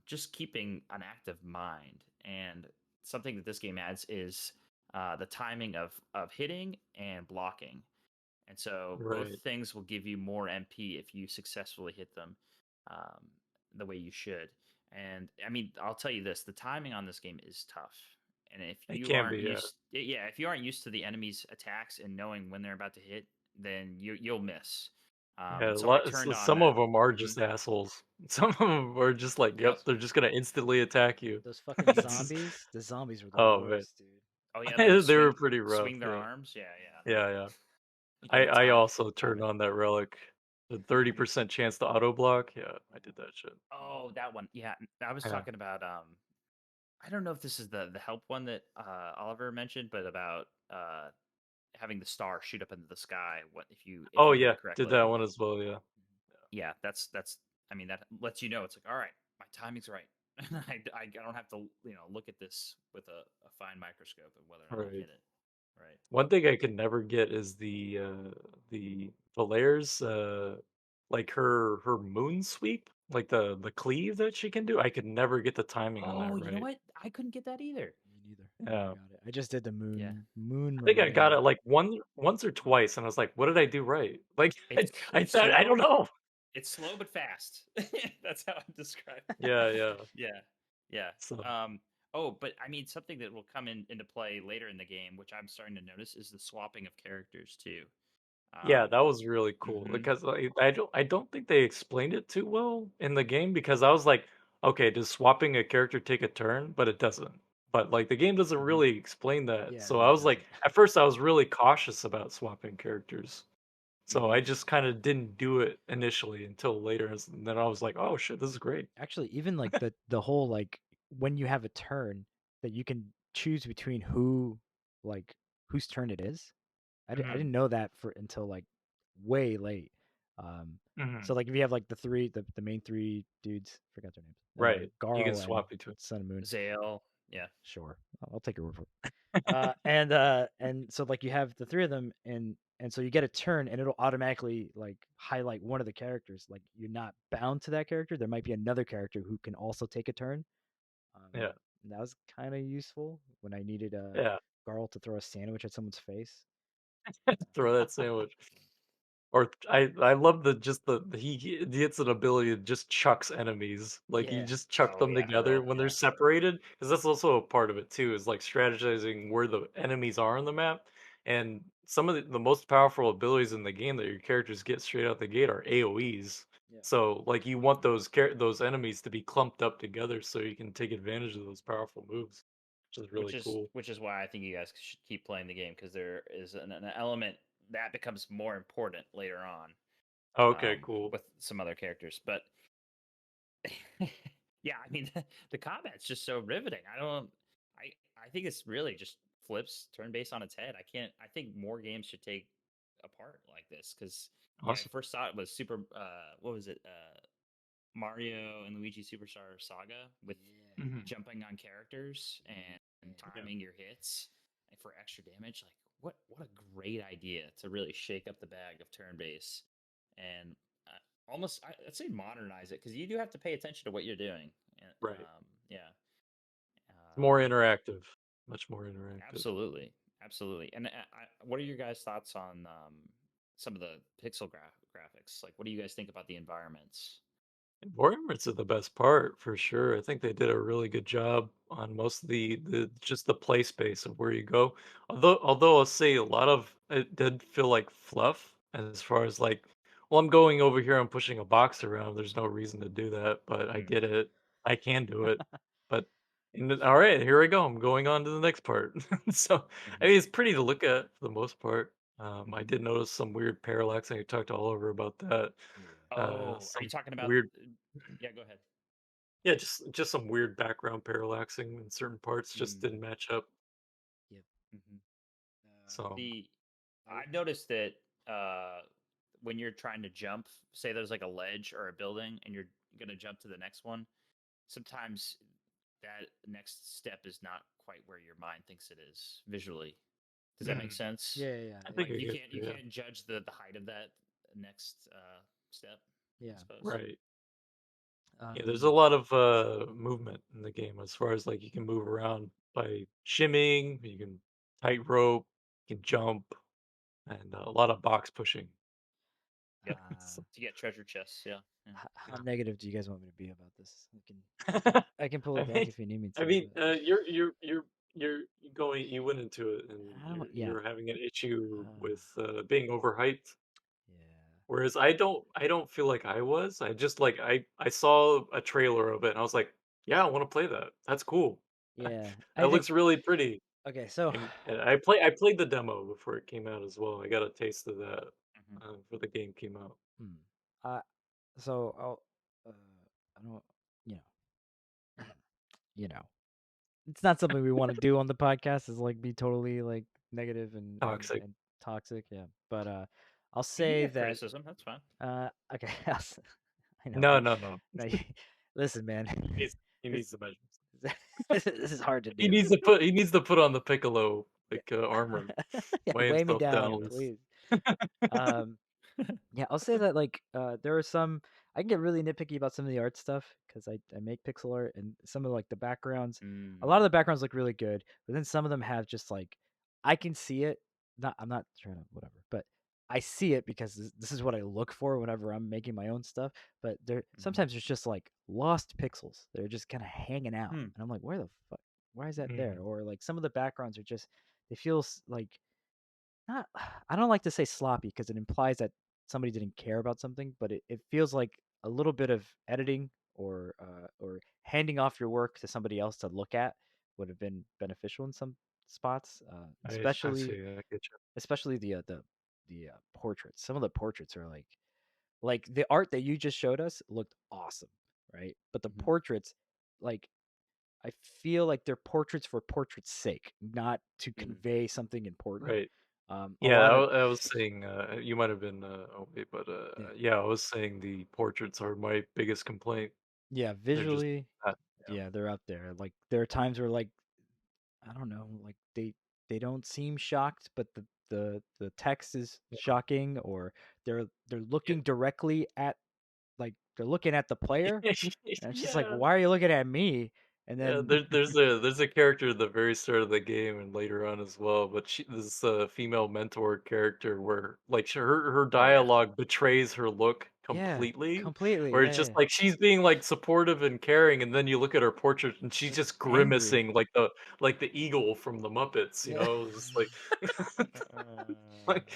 just keeping an active mind. And something that this game adds is the timing of hitting and blocking. And so both Right. things will give you more MP if you successfully hit them um, the way you should. And I mean, I'll tell you this: the timing on this game is tough. And if It you can aren't be, yeah. used, yeah, if you aren't used to the enemy's attacks and knowing when they're about to hit, then you'll miss. Yeah, And a so I lot so turned on some that. of them are Mhm. just assholes. Some of them are just like, Yep. yep, they're just gonna instantly attack you. Those fucking It's just zombies. The zombies were the oh, man. worst, dude. Oh yeah, they They were pretty rough, swing their yeah. arms. Yeah, yeah. Yeah, yeah. You I gotta I also time turned it. on that relic. The 30% chance to auto block. Yeah, I did that shit. Oh, that one. Yeah, I was Yeah. talking about I don't know if this is the help one that Oliver mentioned, but about having the star shoot up into the sky. What if Oh, you hit yeah, it did correctly? that one as well, yeah. Yeah, that's. I mean, that lets you know it's like, all right, my timing's right. I don't have to look at this with a fine microscope and whether or not I Right. hit it. Right. One thing I could never get is the Valaire's like her moon sweep, like the cleave that she can do. I could never get the timing on Oh, that you know right. what? I couldn't get that either. Me neither. I never Yeah. got it. I just did the Yeah, moon I think I got melee. it like once or twice and I was like, what did I do right? Like I it's thought I don't slow. know. It's slow but fast. That's how I describe it. Yeah, yeah. Yeah, yeah. So Oh, but I mean, something that will come into play later in the game, which I'm starting to notice, is the swapping of characters too. yeah, Um, that was really cool hmm because I don't think they explained it too well in the game because I was like, okay, does swapping a character take a turn? But it doesn't. But like the game doesn't Mhm. really explain that. Yeah, So no, I it was like, doesn't. at first I was really cautious about swapping characters. So I hmm just kind of didn't do it initially until later, and then I was like, oh shit, this is great. Actually, even like the whole like when you have a turn that you can choose between like whose turn it is. I Hmm. didn't know that for until like way late. Um, so Hmm. like if you have like the main three dudes, forgot their names, Right. You can Garl and swap between. Sun and Moon. Zale, yeah. Sure, I'll take your word for it. And so like you have the three of them, and so you get a turn, and it'll automatically like highlight one of the characters. Like you're not bound to that character. There might be another character who can also take a turn. Yeah. And that was kind of useful when I needed Yeah. Garl to throw a sandwich at someone's face. Throw that sandwich. Or I love the just he gets an ability to just chucks enemies. Like he Yeah, just chuck Oh them yeah, together when they're yeah. separated. Because that's also a part of it too, is like strategizing where the enemies are on the map. And some of the most powerful abilities in the game that your characters get straight out the gate are AoEs. yeah. So like you want those enemies to be clumped up together so you can take advantage of those powerful moves, which is really cool. Which is why I think you guys should keep playing the game, because there is an element that becomes more important later on Okay, cool. with some other characters. But yeah, I mean the combat's just so riveting. I think it's really just flips turn based on its head. I think more games should take apart like this, because when I Awesome. first saw it was super what was it? Mario and Luigi Superstar Saga with Yeah. Hmm. jumping on characters and Yeah. Yeah. timing your hits for extra damage. Like what a great idea to really shake up the bag of turn base and I'd say modernize it, because you do have to pay attention to what you're doing. And, Right. yeah, It's more um, interactive. Much more interactive. absolutely, absolutely. And what are your guys' thoughts on some of the pixel graphics? Like, what do you guys think about the environments? Environments are the best part for sure. I think they did a really good job on most of the just the play space of where you go. Although I'll say a lot of it did feel like fluff as far as like, well, I'm going over here, I'm pushing a box around. There's no reason to do that, but I Hmm. get it. I can do it. But And then, all right, here I go. I'm going on to the next part. So, I Mhm, mean, it's pretty to look at for the most part. I mhm. did notice some weird parallax, and I talked to Oliver about that. Yeah. Oh, are you Some talking about? weird, Yeah, go ahead. yeah, just some weird background parallaxing in certain parts just Mm, didn't match up. Yep. hmm So, The I I've noticed that uh, when you're trying to jump, say there's like a ledge or a building, and you're gonna jump to the next one, sometimes that next step is not quite where your mind thinks it is visually. Does that make mm, sense? yeah, yeah, yeah, I think Like I yeah. get you you. Yeah, can't judge the height of that next step, I Yeah. suppose. right. Yeah, there's a Um, lot of movement in the game as far as like you can move around by shimmying, you can tightrope, you can jump, and a lot of box pushing. Yep. uh, To get treasure chests, yeah. Yeah. how negative do you guys want me to be about this? Yeah. I can pull I it back mean, if you need me I to, mean, but you're going, you went into it, and I don't. Yeah. you're having an issue Uh, with being overhyped. yeah. Whereas I don't feel like I was. I just like I saw a trailer of it, and I was like, yeah, I want to play that. That's cool. Yeah. I That think. looks really pretty. Okay. So. And I played the demo before it came out as well. I got a taste of that hmm before the game came out. Hmm. Uh, so I'll. I don't. You know. You know. It's not something we want to do on the podcast. Is like be totally like negative Toxic. and toxic. Yeah. But I'll You can say get that. criticism. That's fine. Okay. I know, No, but no, no. no. Listen, man. He needs, he this needs the measurements. this is hard to He do. needs to put he needs to put on the piccolo Yeah. like armor, Yeah, weigh weigh me himself down down, at least. please. Um, yeah, I'll say that like there are some I can get really nitpicky about some of the art stuff because I make pixel art and some of like the backgrounds. A lot of Mm, the backgrounds look really good, but then some of them have just like I can see it. Not I'm not trying to whatever, but I see it because this is what I look for whenever I'm making my own stuff. But there hmm sometimes there's just like lost pixels. They're just kind of hanging out, Hmm. and I'm like, where the fuck? Why is that there? Mm, Or like some of the backgrounds are just they feel like not I don't like to say sloppy because it implies that somebody didn't care about something, but it feels like a little bit of editing or handing off your work to somebody else to look at would have been beneficial in some spots, I see. I get you. especially the portraits. Some of the portraits are like the art that you just showed us looked awesome, right? But the hmm portraits, like I feel like they're portraits for portrait's sake, not to Mm. convey something important. Right. A Yeah, lot of I was saying you might have been okay, but yeah, yeah, I was saying the portraits are my biggest complaint. yeah, They're just visually, not, yeah. yeah, they're up there. Like there are times where like I don't know, like they don't seem shocked, but the text is shocking, or they're Yeah. looking directly at like they're looking at the player, and it's just like, Yeah. why are you looking at me? And Yeah, then there's a character at the very start of the game and later on as well, but this female mentor character where like her Oh yeah. dialogue betrays her look yeah, completely, completely, where it's yeah, just yeah. like she's being like supportive and caring, and then you look at her portrait and she's It's just angry. grimacing like the eagle from the Muppets, you Yeah. know, it's just like Uh, like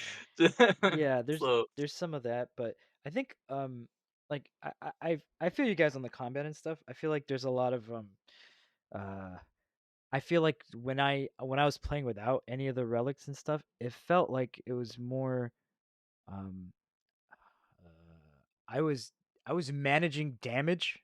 Yeah, so there's some of that, but I think like I feel you guys on the combat and stuff. I feel like there's a lot of uh I feel like when I was playing without any of the relics and stuff, it felt like it was more um I was I was managing damage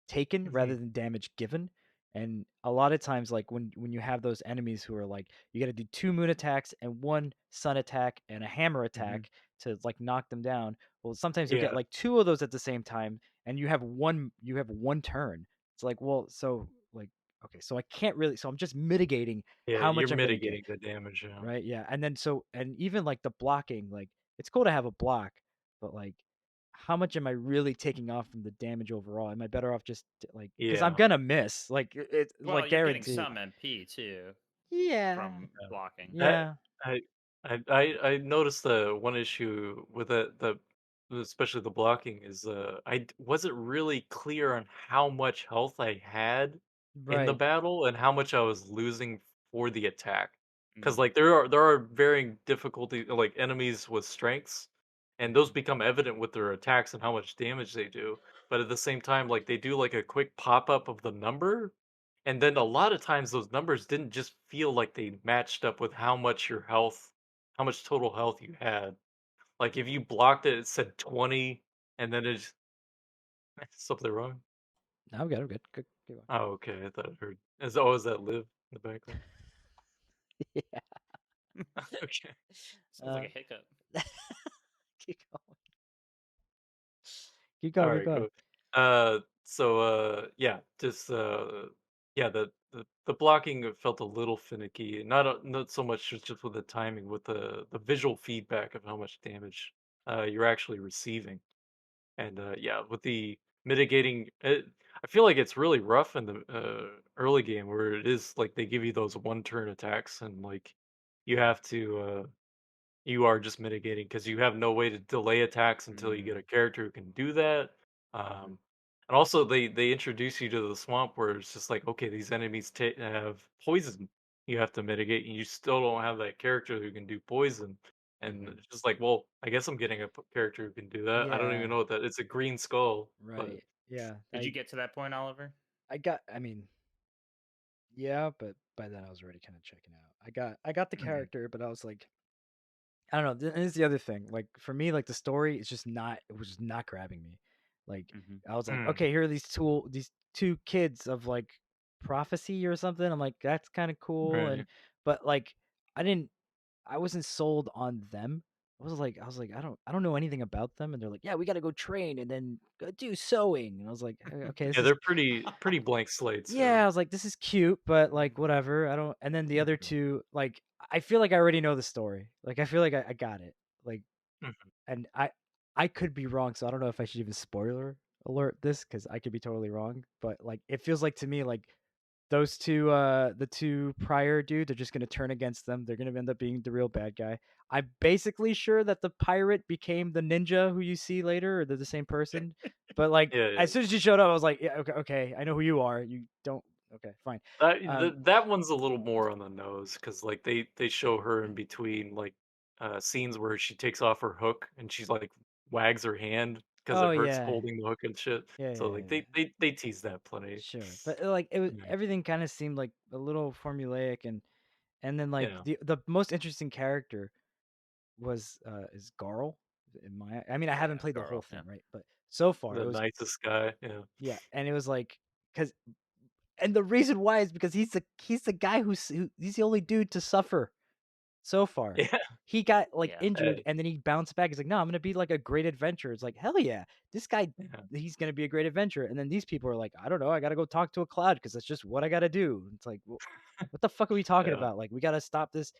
taken rather mhm, than damage given. And a lot of times, like when you have those enemies who are like, you got to do two moon attacks and one sun attack and a hammer mhm. attack to like knock them down. Well, sometimes you'll get Yeah, like two of those at the same time, and you have one turn. It's like, well, so like okay, so I can't really, so I'm just mitigating yeah, how you're much I'm gonna get, mitigating the damage, yeah. right? Yeah, and then so and even like the blocking, like it's cool to have a block, but like how much am I really taking off from the damage overall? Am I better off just like because I'm Yeah. gonna miss, like it's well, like you're getting guaranteed. some MP too Yeah, from blocking. I yeah, I I noticed the one issue with the especially the blocking is wasn't really clear on how much health I had in the right. battle and how much I was losing for the attack. Because Mm. like there are varying difficulty like enemies with strengths, and those Mhm. become evident with their attacks and how much damage they do. But at the same time, like they do like a quick pop up of the number, and then a lot of times those numbers didn't just feel like they matched up with how much total health you had. Like if you blocked it, it said 20, and then it's something wrong. No, I'm good. I'm good. Good. Keep going. Oh, okay. I thought I heard. Is always that live in the background? Yeah. Sounds like Uh, a hiccup. keep going. Keep All going. Keep right, going. cool. Yeah, just yeah, the blocking felt a little finicky. Not so much just with the timing, with the visual feedback of how much damage you're actually receiving. And yeah, with the mitigating, I feel like it's really rough in the early game where it is like they give you those one turn attacks and like you have to you are just mitigating because you have no way to delay attacks until you get a Mm, character who can do that. Mm-hmm. Um, and also, they introduce you to the swamp where it's just like, okay, these enemies have poison you have to mitigate, and you still don't have that character who can do poison. And Mm-hmm. it's just like, well, I guess I'm getting a character who can do that. I don't even Yeah. know what that. It's a green skull, but Right. Yeah. did you get to that point, Oliver? I got. I mean, yeah, but by then I was already kind of checking out. I got the Okay. character, but I was like, I don't know. This is the other thing. Like for me, like the story is just not. It was just not grabbing me. Like Hmm. I was like, mm, okay, here are these two kids of like prophecy or something. I'm like, that's kind of cool, and right. but like I didn't. I wasn't sold on them. I was like, I don't know anything about them, and they're like, yeah, we got to go train and then go do sewing, and I was like, okay, this Yeah, is they're pretty blank slates. yeah, I was like, this is cute, but like whatever. I don't. And then the other two, like, I feel like I already know the story. Like, I feel like I got it. Like, Mhm. and I could be wrong, so I don't know if I should even spoiler alert this because I could be totally wrong. But like, it feels like to me like those two, the two prior dudes are just gonna turn against them. They're gonna end up being the real bad guy. I'm basically sure that the pirate became the ninja who you see later, or they're the same person. But like, Yeah, yeah. as soon as you showed up, I was like, yeah, okay, okay, I know who you are. You don't. Okay, fine. That one's a little more on the nose because like they show her in between like scenes where she takes off her hook and she's like wags her hand because Oh it hurts yeah, holding the hook and shit. yeah, So yeah, like yeah. they tease that plenty. Sure, but like it was Yeah. everything kind of seemed like a little formulaic, and then like Yeah. the most interesting character was is Garl. In my, I mean, I haven't Yeah, played the whole Carl. thing, Yeah. right? But so far, The it was nicest guy. Yeah. yeah, and it was like because and the reason why is because he's the guy he's the only dude to suffer so far. Yeah. He got like Yeah. injured and then he bounced back. He's like, no, I'm gonna be like a great adventurer. It's like, hell yeah, this guy, Yeah. he's gonna be a great adventurer. And then these people are like, I don't know, I gotta go talk to a cloud because that's just what I gotta do. It's like, what the fuck are we talking Yeah. about? Like, we gotta stop this.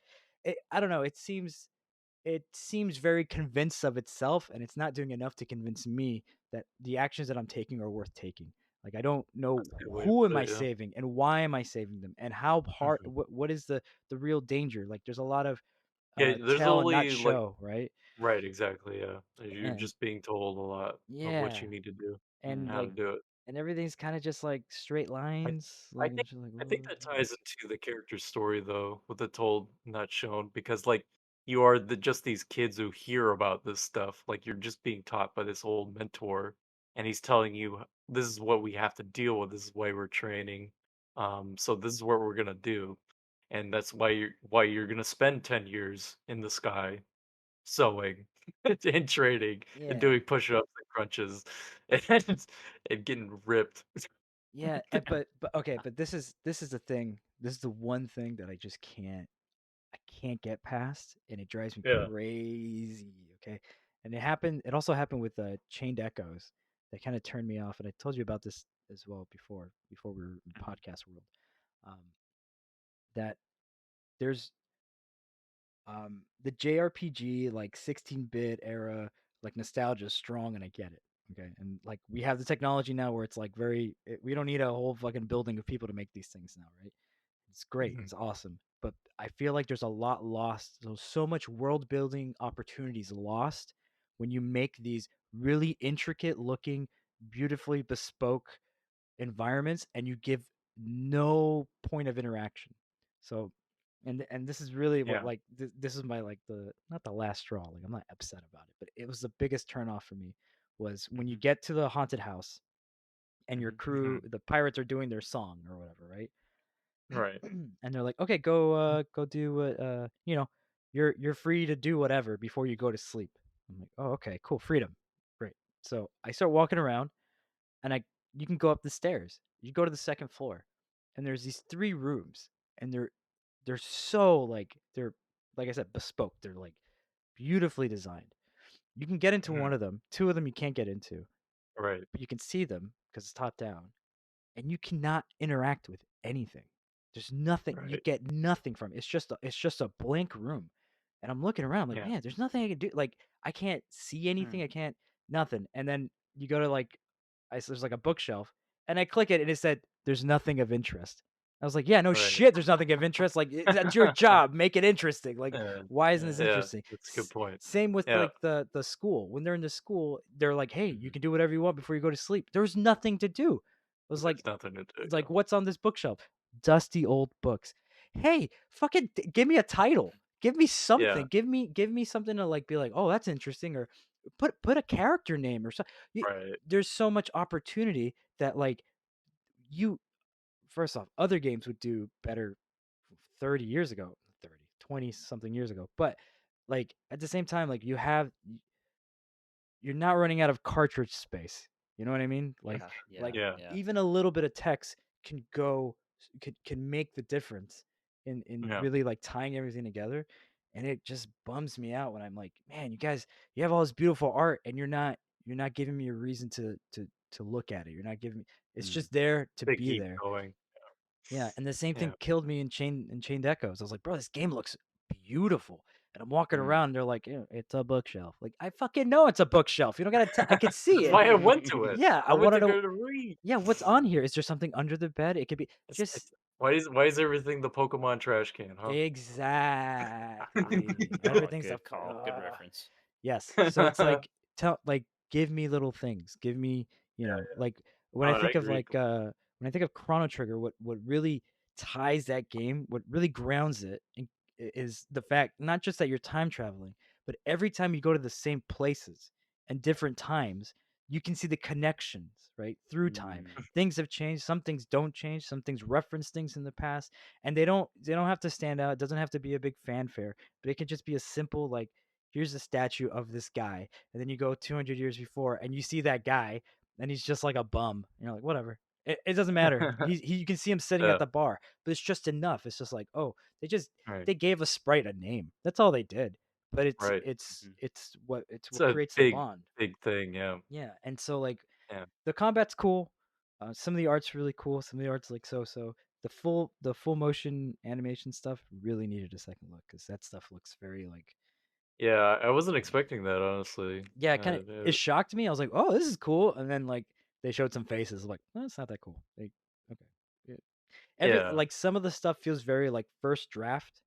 I don't know. It seems very convinced of itself, and it's not doing enough to convince me that the actions that I'm taking are worth taking. Like I don't know That's a good way to who put am I it. Yeah. saving and why am I saving them and how hard. Mhm. What is the real danger? Like there's a lot of Yeah. There's tell and not only like show, right? right. Exactly. Yeah. You're And just being told a lot of what yeah, you need to do and and how to like do it. and everything's kind of just like straight I lines. I Like I'm think just like, I think "Whoa." that ties into the character's story though, with the told not shown, because like you are just these kids who hear about this stuff. Like you're just being taught by this old mentor, and he's telling you this is what we have to deal with. This is why we're training. So this is what we're gonna do, and that's why you're gonna spend 10 years in the sky sewing and training and Yeah, doing push-ups and crunches and and getting ripped. yeah, but okay, but this is the thing. This is the one thing that I can't get past, and it drives me Yeah. crazy. Okay, and it also happened with Chained Echoes. That kind of turned me off, and I told you about this as well before we were in Mhm. podcast world. Um, that there's the JRPG like 16-bit era like nostalgia is strong, and I get it. Okay, and like we have the technology now where it's like we don't need a whole fucking building of people to make these things now, right? It's great. Mhm. It's awesome. But I feel like there's a lot lost. So much world building opportunities lost when you make these really intricate looking, beautifully bespoke environments and you give no point of interaction. So and this is really what Yeah. like this is my like the not the last straw. Like I'm not upset about it, but it was the biggest turn off for me was when you Mhm. get to the haunted house and your Mhm. crew, the pirates are doing their song or whatever, right? Right. And they're like, okay, go do what you're free to do whatever before you go to sleep. I'm like, oh, okay, cool, freedom, great. So I start walking around, and you can go up the stairs. You go to the second floor, and there's these 3 rooms, and they're so they're like I said, bespoke. They're like beautifully designed. You can get into one Mhm. of them. 2 of them you can't get into, Right. but you can see them because it's top down, and you cannot interact with anything. There's nothing. You Right. get nothing from it. It's just a blank room, and I'm looking around like, Yeah. man, there's nothing I can do. Like I can't see anything. I can't nothing. And then you go to there's like a bookshelf, and I click it, and it said there's nothing of interest. I was like, yeah, no Right. shit, there's nothing of interest. Like that's your job. Make it interesting. Like Yeah. why isn't this Yeah. interesting? That's a good point. Same with Yeah. like the school. When they're in the school, they're like, hey, you Mhm. can do whatever you want before you go to sleep. There's nothing to do. It was There's nothing to do. like what's on this bookshelf? Dusty old books. Hey, fucking give me a title. Give me Yeah. something. Give me something to like be like, oh, that's interesting, or put a character name or something. Right. There's so much opportunity that like you first off, other games would do better 30 years ago, 30, 20 something years ago. But like at the same time, like you're not running out of cartridge space. You know what I mean? Like Yeah. like Yeah. Yeah. even a little bit of text can make the difference in Yeah. really like tying everything together. And it just bums me out when I'm like, man, you guys, you have all this beautiful art, and you're not giving me a reason to look at it. You're not giving me. It's Mm. just there to They be keep there. going. Yeah, and the same Yeah. thing killed me in Chained Echoes. I was like, bro, this game looks beautiful. And I'm walking Mm. around, and they're like, "Yeah, it's a bookshelf." Like, I fucking know it's a bookshelf. You don't gotta tell. I could see That's it. why I went to it. Yeah, I I went wanted to to. go to read. Yeah, what's on here? Is there something under the bed? It could be It's just why is everything the Pokemon trash can, huh? exactly. Oh, Everything's a good call. Good reference. yes. So it's like give me little things. Give me, like when I I think of agree. when I think of Chrono Trigger, what really ties that game, what really grounds it is the fact not just that you're time traveling, but every time you go to the same places and different times, you can see the connections, right? Through time. Mm. Things have changed, some things don't change, some things reference things in the past, and they don't have to stand out. It doesn't have to be a big fanfare, but it can just be a simple like here's a statue of this guy, and then you go 200 years before and you see that guy, and he's just like a bum, and you're like, whatever, it doesn't matter. You can see him sitting at Yeah. the bar, but it's just enough. It's just like, oh, Right. they gave a sprite a name. That's all they did, but it's Right. it's Mhm. it's what it's It's what a creates the big, bond. big thing. Yeah. Yeah, and so like Yeah. the combat's cool. Some of the art's really cool. Some of the art's like so. The full motion animation stuff really needed a second look because that stuff looks very like Yeah. I wasn't expecting that, honestly. yeah, it shocked me. I was like, "Oh, this is cool," and then like they showed some faces. I'm like, "No, it's not that cool." Like, okay, yeah. Yeah. Like some of the stuff feels very like first draft,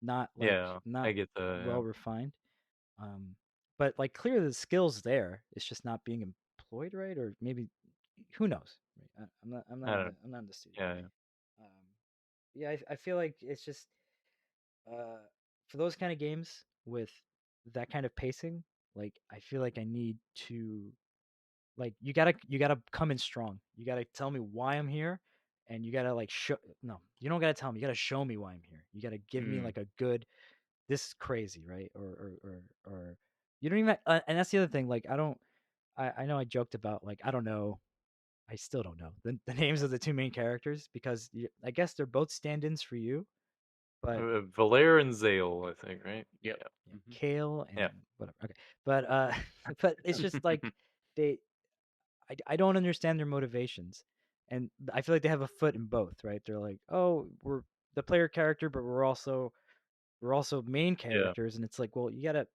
not Yeah. I not get that. well refined. Um, but like clearly the skills there. It's just not being employed right, or maybe who knows? Right? I don't. I'm not in the studio. Yeah. Um, yeah, I feel like it's just uh, for those kind of games with that kind of pacing. Like I feel like I need to like you gotta come in strong. You gotta tell me why I'm here, and you gotta like show. No, you don't gotta tell me. You gotta show me why I'm here. You gotta give me Mm. like a good. This is crazy, right? Or you don't even. And that's the other thing. Like I don't. I know I joked about like I don't know. I still don't know the names of the 2 main characters because I guess they're both stand-ins for you, but Valere and Zale, I think, right? Yep. Yeah. yeah, Mhm. Kale and Yeah. whatever. Okay, but but it's just like they. I don't understand their motivations, and I feel like they have a foot in both. Right? They're like, oh, we're the player character, but we're also main Yeah. characters, and it's like, well, you gotta.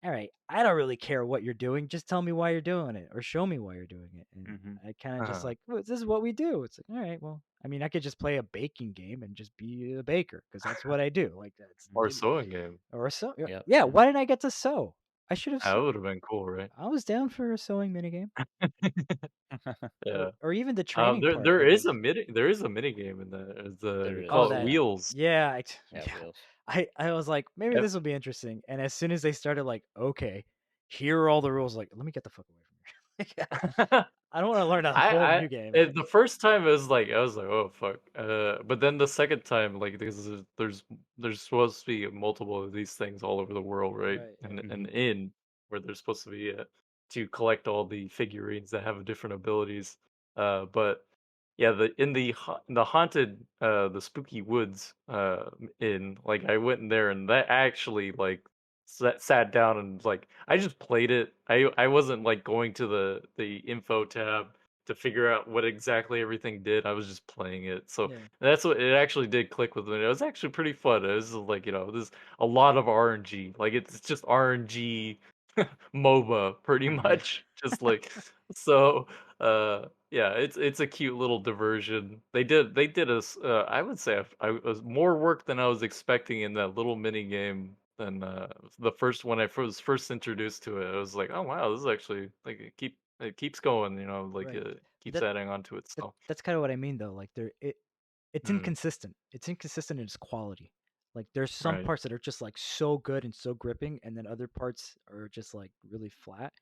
All right, I don't really care what you're doing. Just tell me why you're doing it, or show me why you're doing it. And Mhm. I kind of just Uh-huh. like, well, this is what we do. It's like, all right, well, I mean, I could just play a baking game and just be a baker because that's what I do. Like that's Or a Mhm. sewing game. or so. Yeah, Yep. yeah. Why didn't I get to sew? I should have. That would have been cool, right? I was down for a sewing minigame, Yeah. or even the training There part. there Like, is a mini game in that. It's There they oh, call is. it that. Yeah. Wheels. Yeah, Yeah. yeah. Wheels. I was like, maybe Yep. this will be interesting. And as soon as they started, like, okay, here are all the rules. Like, let me get the fuck away from here. I don't want to learn a whole I new game. the first time it was like I was like, "Oh, fuck." But then the second time, like, there's supposed to be multiple of these things all over the world, right? Right. Yeah. And Mhm. in where there's supposed to be, to collect all the figurines that have different abilities. But yeah, the haunted, the spooky woods, inn, like, I went in there and that actually, like, sat down and, like, I just played it. I wasn't, like, going to the info tab to figure out what exactly everything did. I was just playing it. So Yeah. that's what it actually did click with me. It was actually pretty fun. It was like, there's a lot of RNG. Like it's just RNG MOBA pretty Mhm. much. Just like so yeah, it's a cute little diversion. They did us I would say I was more work than I was expecting in that little mini game than the first when I was first introduced to it. I was like, "Oh wow, this is actually like it keeps going, like Right. it But keeps adding on to itself." that's kind of what I mean though. Like it's Mm, inconsistent. It's inconsistent in its quality. Like there's some right. parts that are just like so good and so gripping, and then other parts are just like really flat.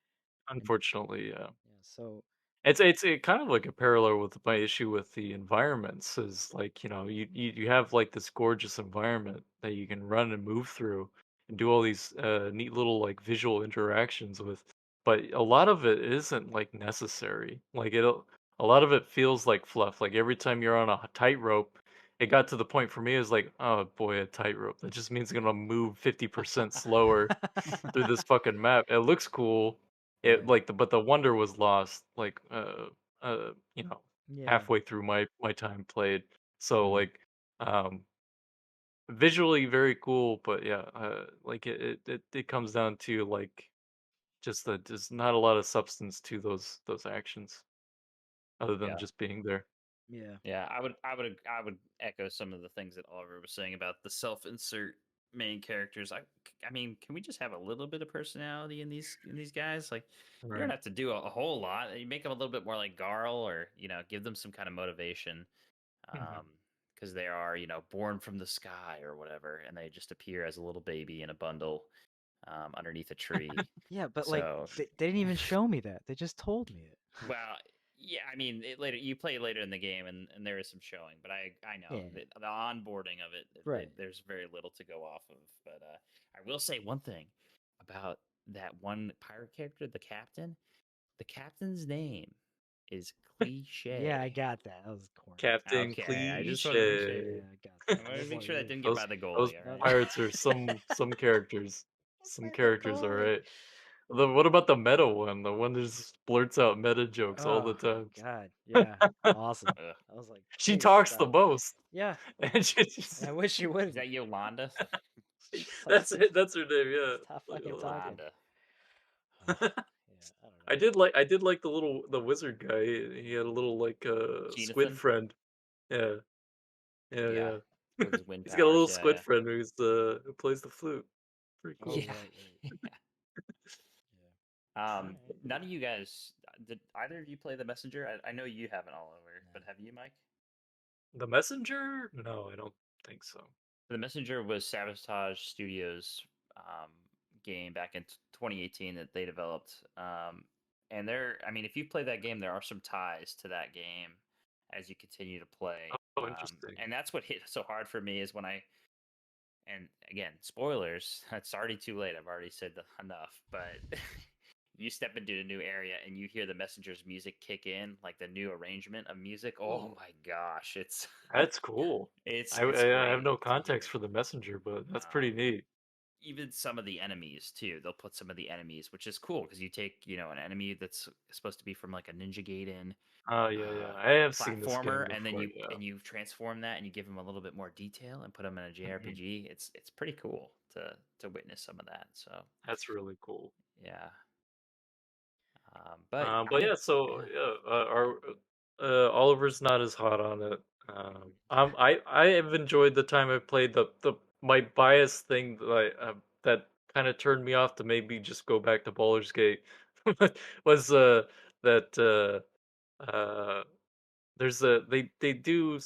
And Unfortunately, yeah. yeah, so It's kind of like a parallel with my issue with the environments is like, you have like this gorgeous environment that you can run and move through and do all these neat little like visual interactions with, but a lot of it isn't like necessary. Like a lot of it feels like fluff. Like every time you're on a tightrope, it got to the point for me is like, oh boy, a tightrope. That just means I'm gonna move 50% slower through this fucking map. It looks cool. It yeah, like but the wonder was lost like uh you know yeah, halfway through my time played. So Mhm. like um visually very cool, but yeah, like it comes down to like just that there's not a lot of substance to those actions other than Yeah. just being there. yeah, Yeah, I would echo some of the things that Oliver was saying about the self-insert main characters. I mean, can we just have a little bit of personality in these guys? Like, you don't Right. have to do a whole lot. You make them a little bit more like Garl, or give them some kind of motivation. Mhm. Because they are born from the sky or whatever, and they just appear as a little baby in a bundle underneath a tree. yeah. But like So they didn't even show me that. They just told me it. well, yeah, I mean, later you play later in the game, and there is some showing, but I know Yeah, the onboarding of it, right. there's very little to go off of. But I will say one thing about that one pirate character, the captain. The captain's name is Yeah, I Cliche. got that. That was corny. Captain Okay, I just wanted to make sure. Yeah, Cliche. I got I that. That wanted to was make like sure that really didn't get those by the those goalie. All right. no, pirates are some characters. that's Some like the characters, all goalie. right. What about the meta one? The one that just blurts out meta jokes all the Oh time. God, yeah, awesome. Ugh. I was like, She please talks the stop. most, Yeah, and she and just I wish you Is wouldn't. that Yolanda? Just like that's it. That's her name. Yeah. stop Like, fucking talking. Yolanda. Ugh, yeah, I don't know. I did like the wizard guy. He had a little like squid Jonathan? friend. Yeah, yeah, Yeah. yeah. With his wind He's got a powers. little Yeah, squid yeah. friend who plays the flute. Pretty Oh cool. Yeah. right, right. Yeah. Yeah. All right. None of you guys did either of you play the messenger? I know you haven't, Oliver, No. but have you, Mike? The messenger? No, I don't think so. The messenger was Sabotage Studios game back in 2018 that they developed. And I mean, if you play that game, there are some ties to that game as you continue to play. Oh, interesting. And that's what hit so hard for me is when and again, spoilers, it's already too late. I've already said enough, but you step into a new area and you hear the messenger's music kick in, like the new arrangement of music. Oh my gosh, it's That's cool. it's I have great no to hear. context for the messenger, but that's pretty Um, neat. Even some of the enemies too. They'll put some of the enemies, which is cool because you take an enemy that's supposed to be from like a Ninja Gaiden Oh yeah, yeah. I have seen this platformer, game and then before. Yeah, you transform that and you give them a little bit more detail and put them in a Mhm. JRPG. It's pretty cool to witness some of that. So That's really cool. yeah, but I But think yeah, so yeah. yeah, Oliver's not as hot on it. I have enjoyed the time I played. The my bias thing that kind of turned me off to maybe just go back to Baldur's Gate was that uh there's they do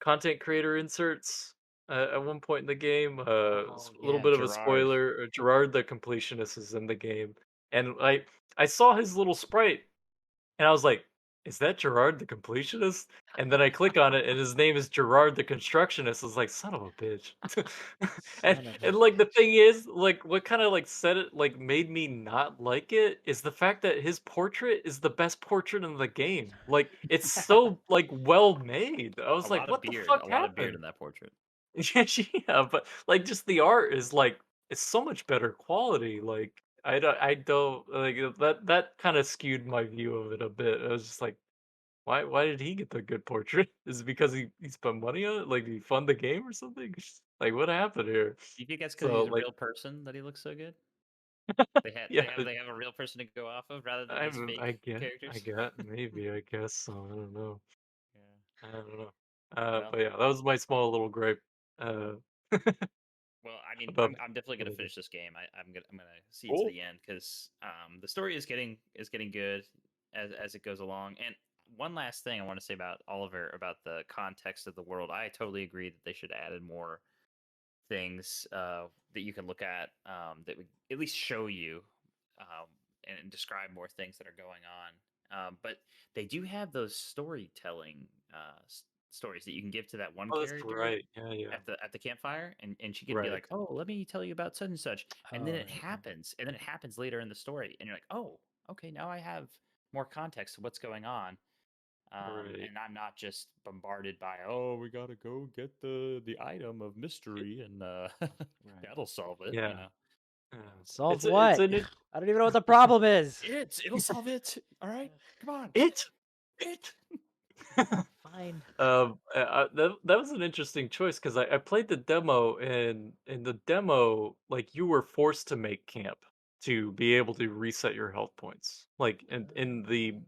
content creator inserts at one point in the game. Oh A little yeah, bit of a Gerard. spoiler. Gerard the completionist is in the game, and I saw his little sprite and I was like, "Is that Gerard the completionist?" And then I click on it, and his name is Gerard the constructionist. I was like, "Son of a bitch!" and Son of a and like the bitch. thing is, like what kind of like said it like made me not like it is the fact that his portrait is the best portrait in the game. Like it's so like well made. I was like, "What the fuck A lot of beard happened?" in that portrait. Yeah, yeah, but like just the art is like it's so much better quality. Like I don't like that kind of skewed my view of it a bit. I was just like, why did he get the good portrait? Is it because he spent money on it? Like did he fund the game or something? Like what happened here? Do you think that's because So he's a like real person that he looks so good? yeah, They have a real person to go off of rather than these I fake get characters. maybe I guess so. I don't know. Yeah. I don't know. Well, But yeah, that was my small little gripe. Uh, well, I mean, about I'm definitely gonna about it. finish this game. I'm gonna see to Cool. the end because the story is getting good as it goes along. And one last thing I want to say about Oliver about the context of the world. I totally agree that they should have added more things that you can look at that would at least show you um, and describe more things that are going on. But they do have those storytelling stories that you can give to that one Oh, that's character right. Yeah, yeah. at the campfire, and she could be Right. like, "Oh, let me tell you about such and such," and then Oh, right, right. it happens later in the story, and you're like, "Oh, okay, now I have more context to what's going on." Right. And I'm not just bombarded by, oh, we gotta go get the item of Y mystery, and Right. that'll solve it. You yeah, know, yeah. Solve It's what? an it I don't even know what the problem is. it'll solve it. All right, come on. it it Fine. that was an interesting choice because I played the demo, and in the demo, like, you were forced to make camp to be able to reset your health points. Like, in the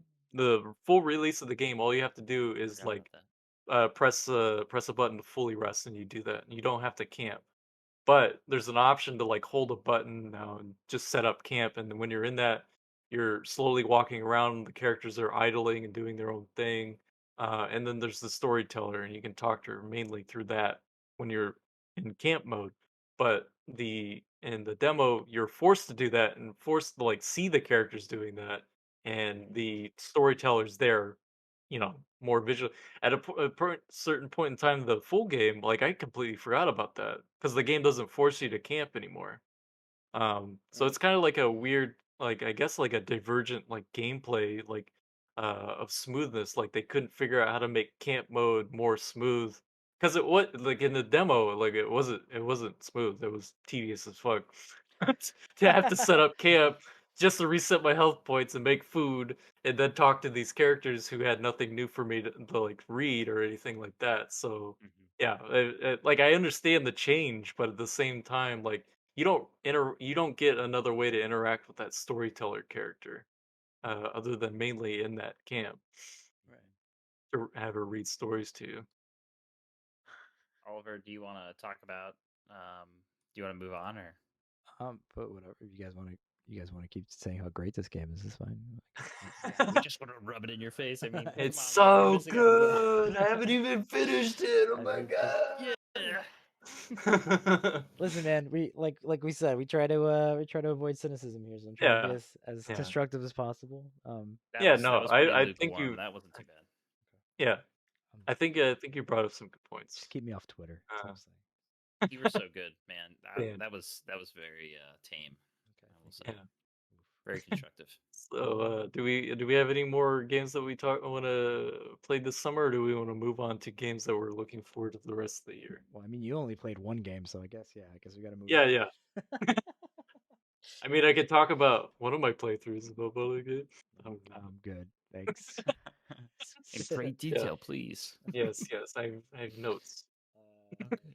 full release of the game, all you have to do is, Forgot about like, that. press a button to fully rest, and you do that, and you don't have to camp. But there's an option to, like, hold a button now and just set up camp, and then when you're in that, you're slowly walking around, the characters are idling and doing their own thing, and then there's the storyteller, and you can talk to her mainly through that when you're in camp mode. But in the demo, you're forced to do that and forced to, like, see the characters doing that, and the storyteller's there, more visual at a certain point in time in the full game, like, I completely forgot about that because the game doesn't force you to camp anymore. So Right. it's kinda like a weird, like, I guess, like, a divergent, like, gameplay, like, of smoothness, like, they couldn't figure out how to make camp mode more smooth because it was like, in the demo, like, it wasn't smooth, it was tedious as fuck. To have to set up camp just to reset my health points and make food, and then talk to these characters who had nothing new for me to like, read or anything like that, so, Hmm. yeah, like, I understand the change, but at the same time, like, you don't get another way to interact with that storyteller character, other than mainly in that camp Right. to have her read stories to you. Oliver, do you want to talk about? Do you want to move on or? But whatever. If you guys want to keep saying how great this game is. It's fine. We just want to rub it in your face. I mean, come It's on, we're so missing out on the. good! I haven't even finished it, oh I my mean, just Yeah. god! listen, man. We like we said, we try to avoid cynicism here. So I'm trying to be Yeah, as yeah. constructive as possible. That Yeah, was no, pretty I think lukewarm. you That wasn't too bad. yeah, Um, I think you brought up some good just points. keep me off Twitter. That's all Uh, I'm saying. You were so good, man. yeah, That was very tame. Okay, I will thank say, you. yeah. Oof. very constructive. So, do we have any more games that we wanna play this summer, or do we wanna move on to games that we're looking forward to the rest of the year? Well, I mean, you only played one game, so I guess yeah. I guess we got to move Yeah, yeah. on. I mean, I could talk about one of my playthroughs of Mobile Legends. I'm good, thanks. In great Yeah. detail, please. Yes, yes. I have notes.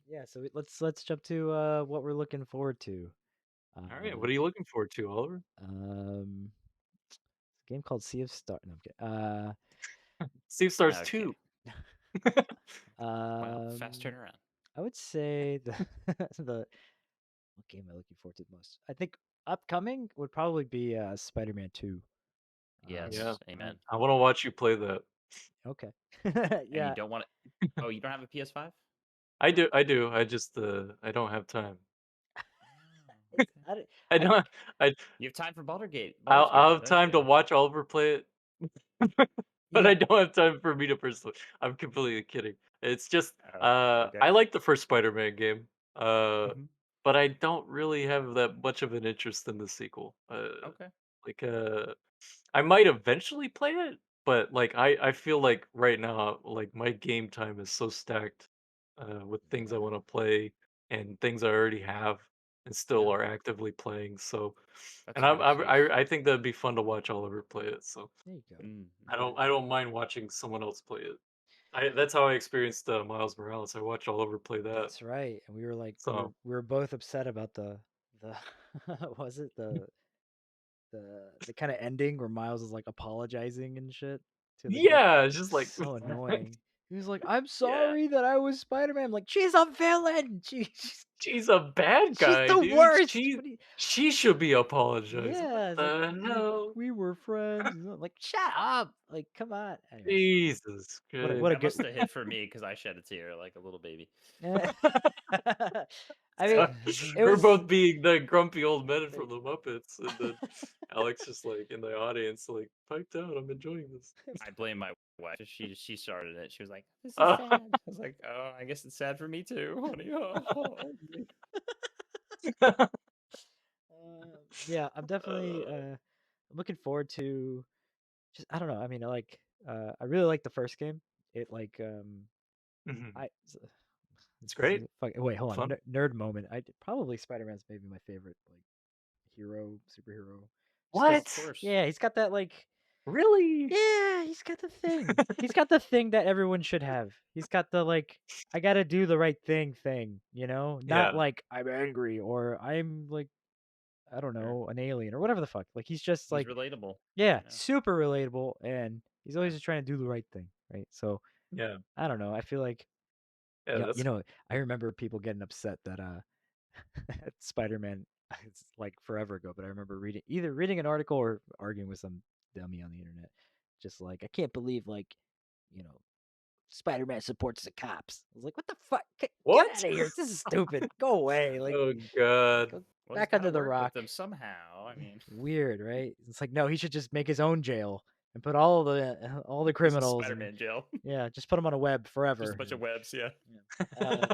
Yeah, so let's jump to what we're looking forward to. All right. What are Uh, you looking forward to, Oliver? um, a game called Sea of Star. No, I'm kidding. Steve Stars Okay. 2. Wow, fast Um, turnaround. I would say the the what game am I looking forward to the most? I think upcoming would probably be Spider-Man 2. Yeah. Yes, amen. I want to watch you play that. Okay. And you Yeah. don't want to. Oh, you don't have a PS5? I do. I do. I just I don't have time. Oh, okay. I, don't- I I don't I You have time for I'll Baldur's Gate though. have That's time to good. watch Oliver play it But I Yeah. don't have time for me to pursue. I'm completely kidding. It's just, Okay. I like the first Spider-Man game, Mhm. but I don't really have that much of an interest in the sequel. Okay. Like, I might eventually play it, but like I feel like right now, like my game time is so stacked, with things I Yeah. want to play and things I already have and still Yeah. are actively playing. So, That's and a good excuse. I think that'd be fun to watch Oliver play it. So There you go. Mm-hmm. I don't mind watching someone else play it. I That's how I experienced Miles Morales. I watched Oliver play that. That's right. And we were like, So we were both upset about the was it the kind of ending where Miles is like apologizing and shit to the girl. yeah, it's just like So annoying. He was like, "I'm yeah, sorry that I was Spider-Man." I'm like, "She's a villain. she's a bad She's guy, the dude. worst." What do you, She should be apologizing. What yeah, it's like the he's like, hell? "We were friends." Like, shut up. Like, come on. Anyways, Jesus what a That good. must have hit for me because I shed a tear like a little baby. I mean, So, it we're was. both being the grumpy old men from the Muppets, and then Alex just like in the audience, like pipe down. I'm enjoying this. I blame my wife. She started it. She was like, "This is Uh, sad." I was like, "Oh, I guess it's sad for me too, honey." Oh. Yeah, I'm definitely uh, looking forward to just I don't know. I mean, I really like the first game. It like mhm. I s- It's this great, is wait, hold on. fun. Nerd moment. Probably Spider-Man's maybe my favorite like hero, superhero. Just Oh, cuz of What? course. yeah, he's got that like Really? yeah, he's got the thing. He's got the thing that everyone should have. He's got the like I got to do the right thing, you know? Not Yeah. like I'm angry or I'm like I don't Sure. know, an alien or whatever the fuck. Like he's just He's like relatable. yeah, Yeah. super relatable and he's always Yeah. just trying to do the right thing, right? So, Yeah. I don't know. I feel like Yeah. you That's know, I remember people getting upset that Spider-Man it's like forever ago, but I remember reading an article or arguing with some dummy on the internet just like I can't believe like, you know, Spider-Man supports the cops. I was like, "What the fuck? Get what? out of here. This is stupid. Go away. Like Oh God. go Well, he's back got to under the work with rock." them somehow. I mean, Weird, right? It's like no, he should just make his own jail and put all the this is criminals and Spider-Man jail. yeah, just put them on a web Just a forever. bunch of webs. Yeah. Yeah.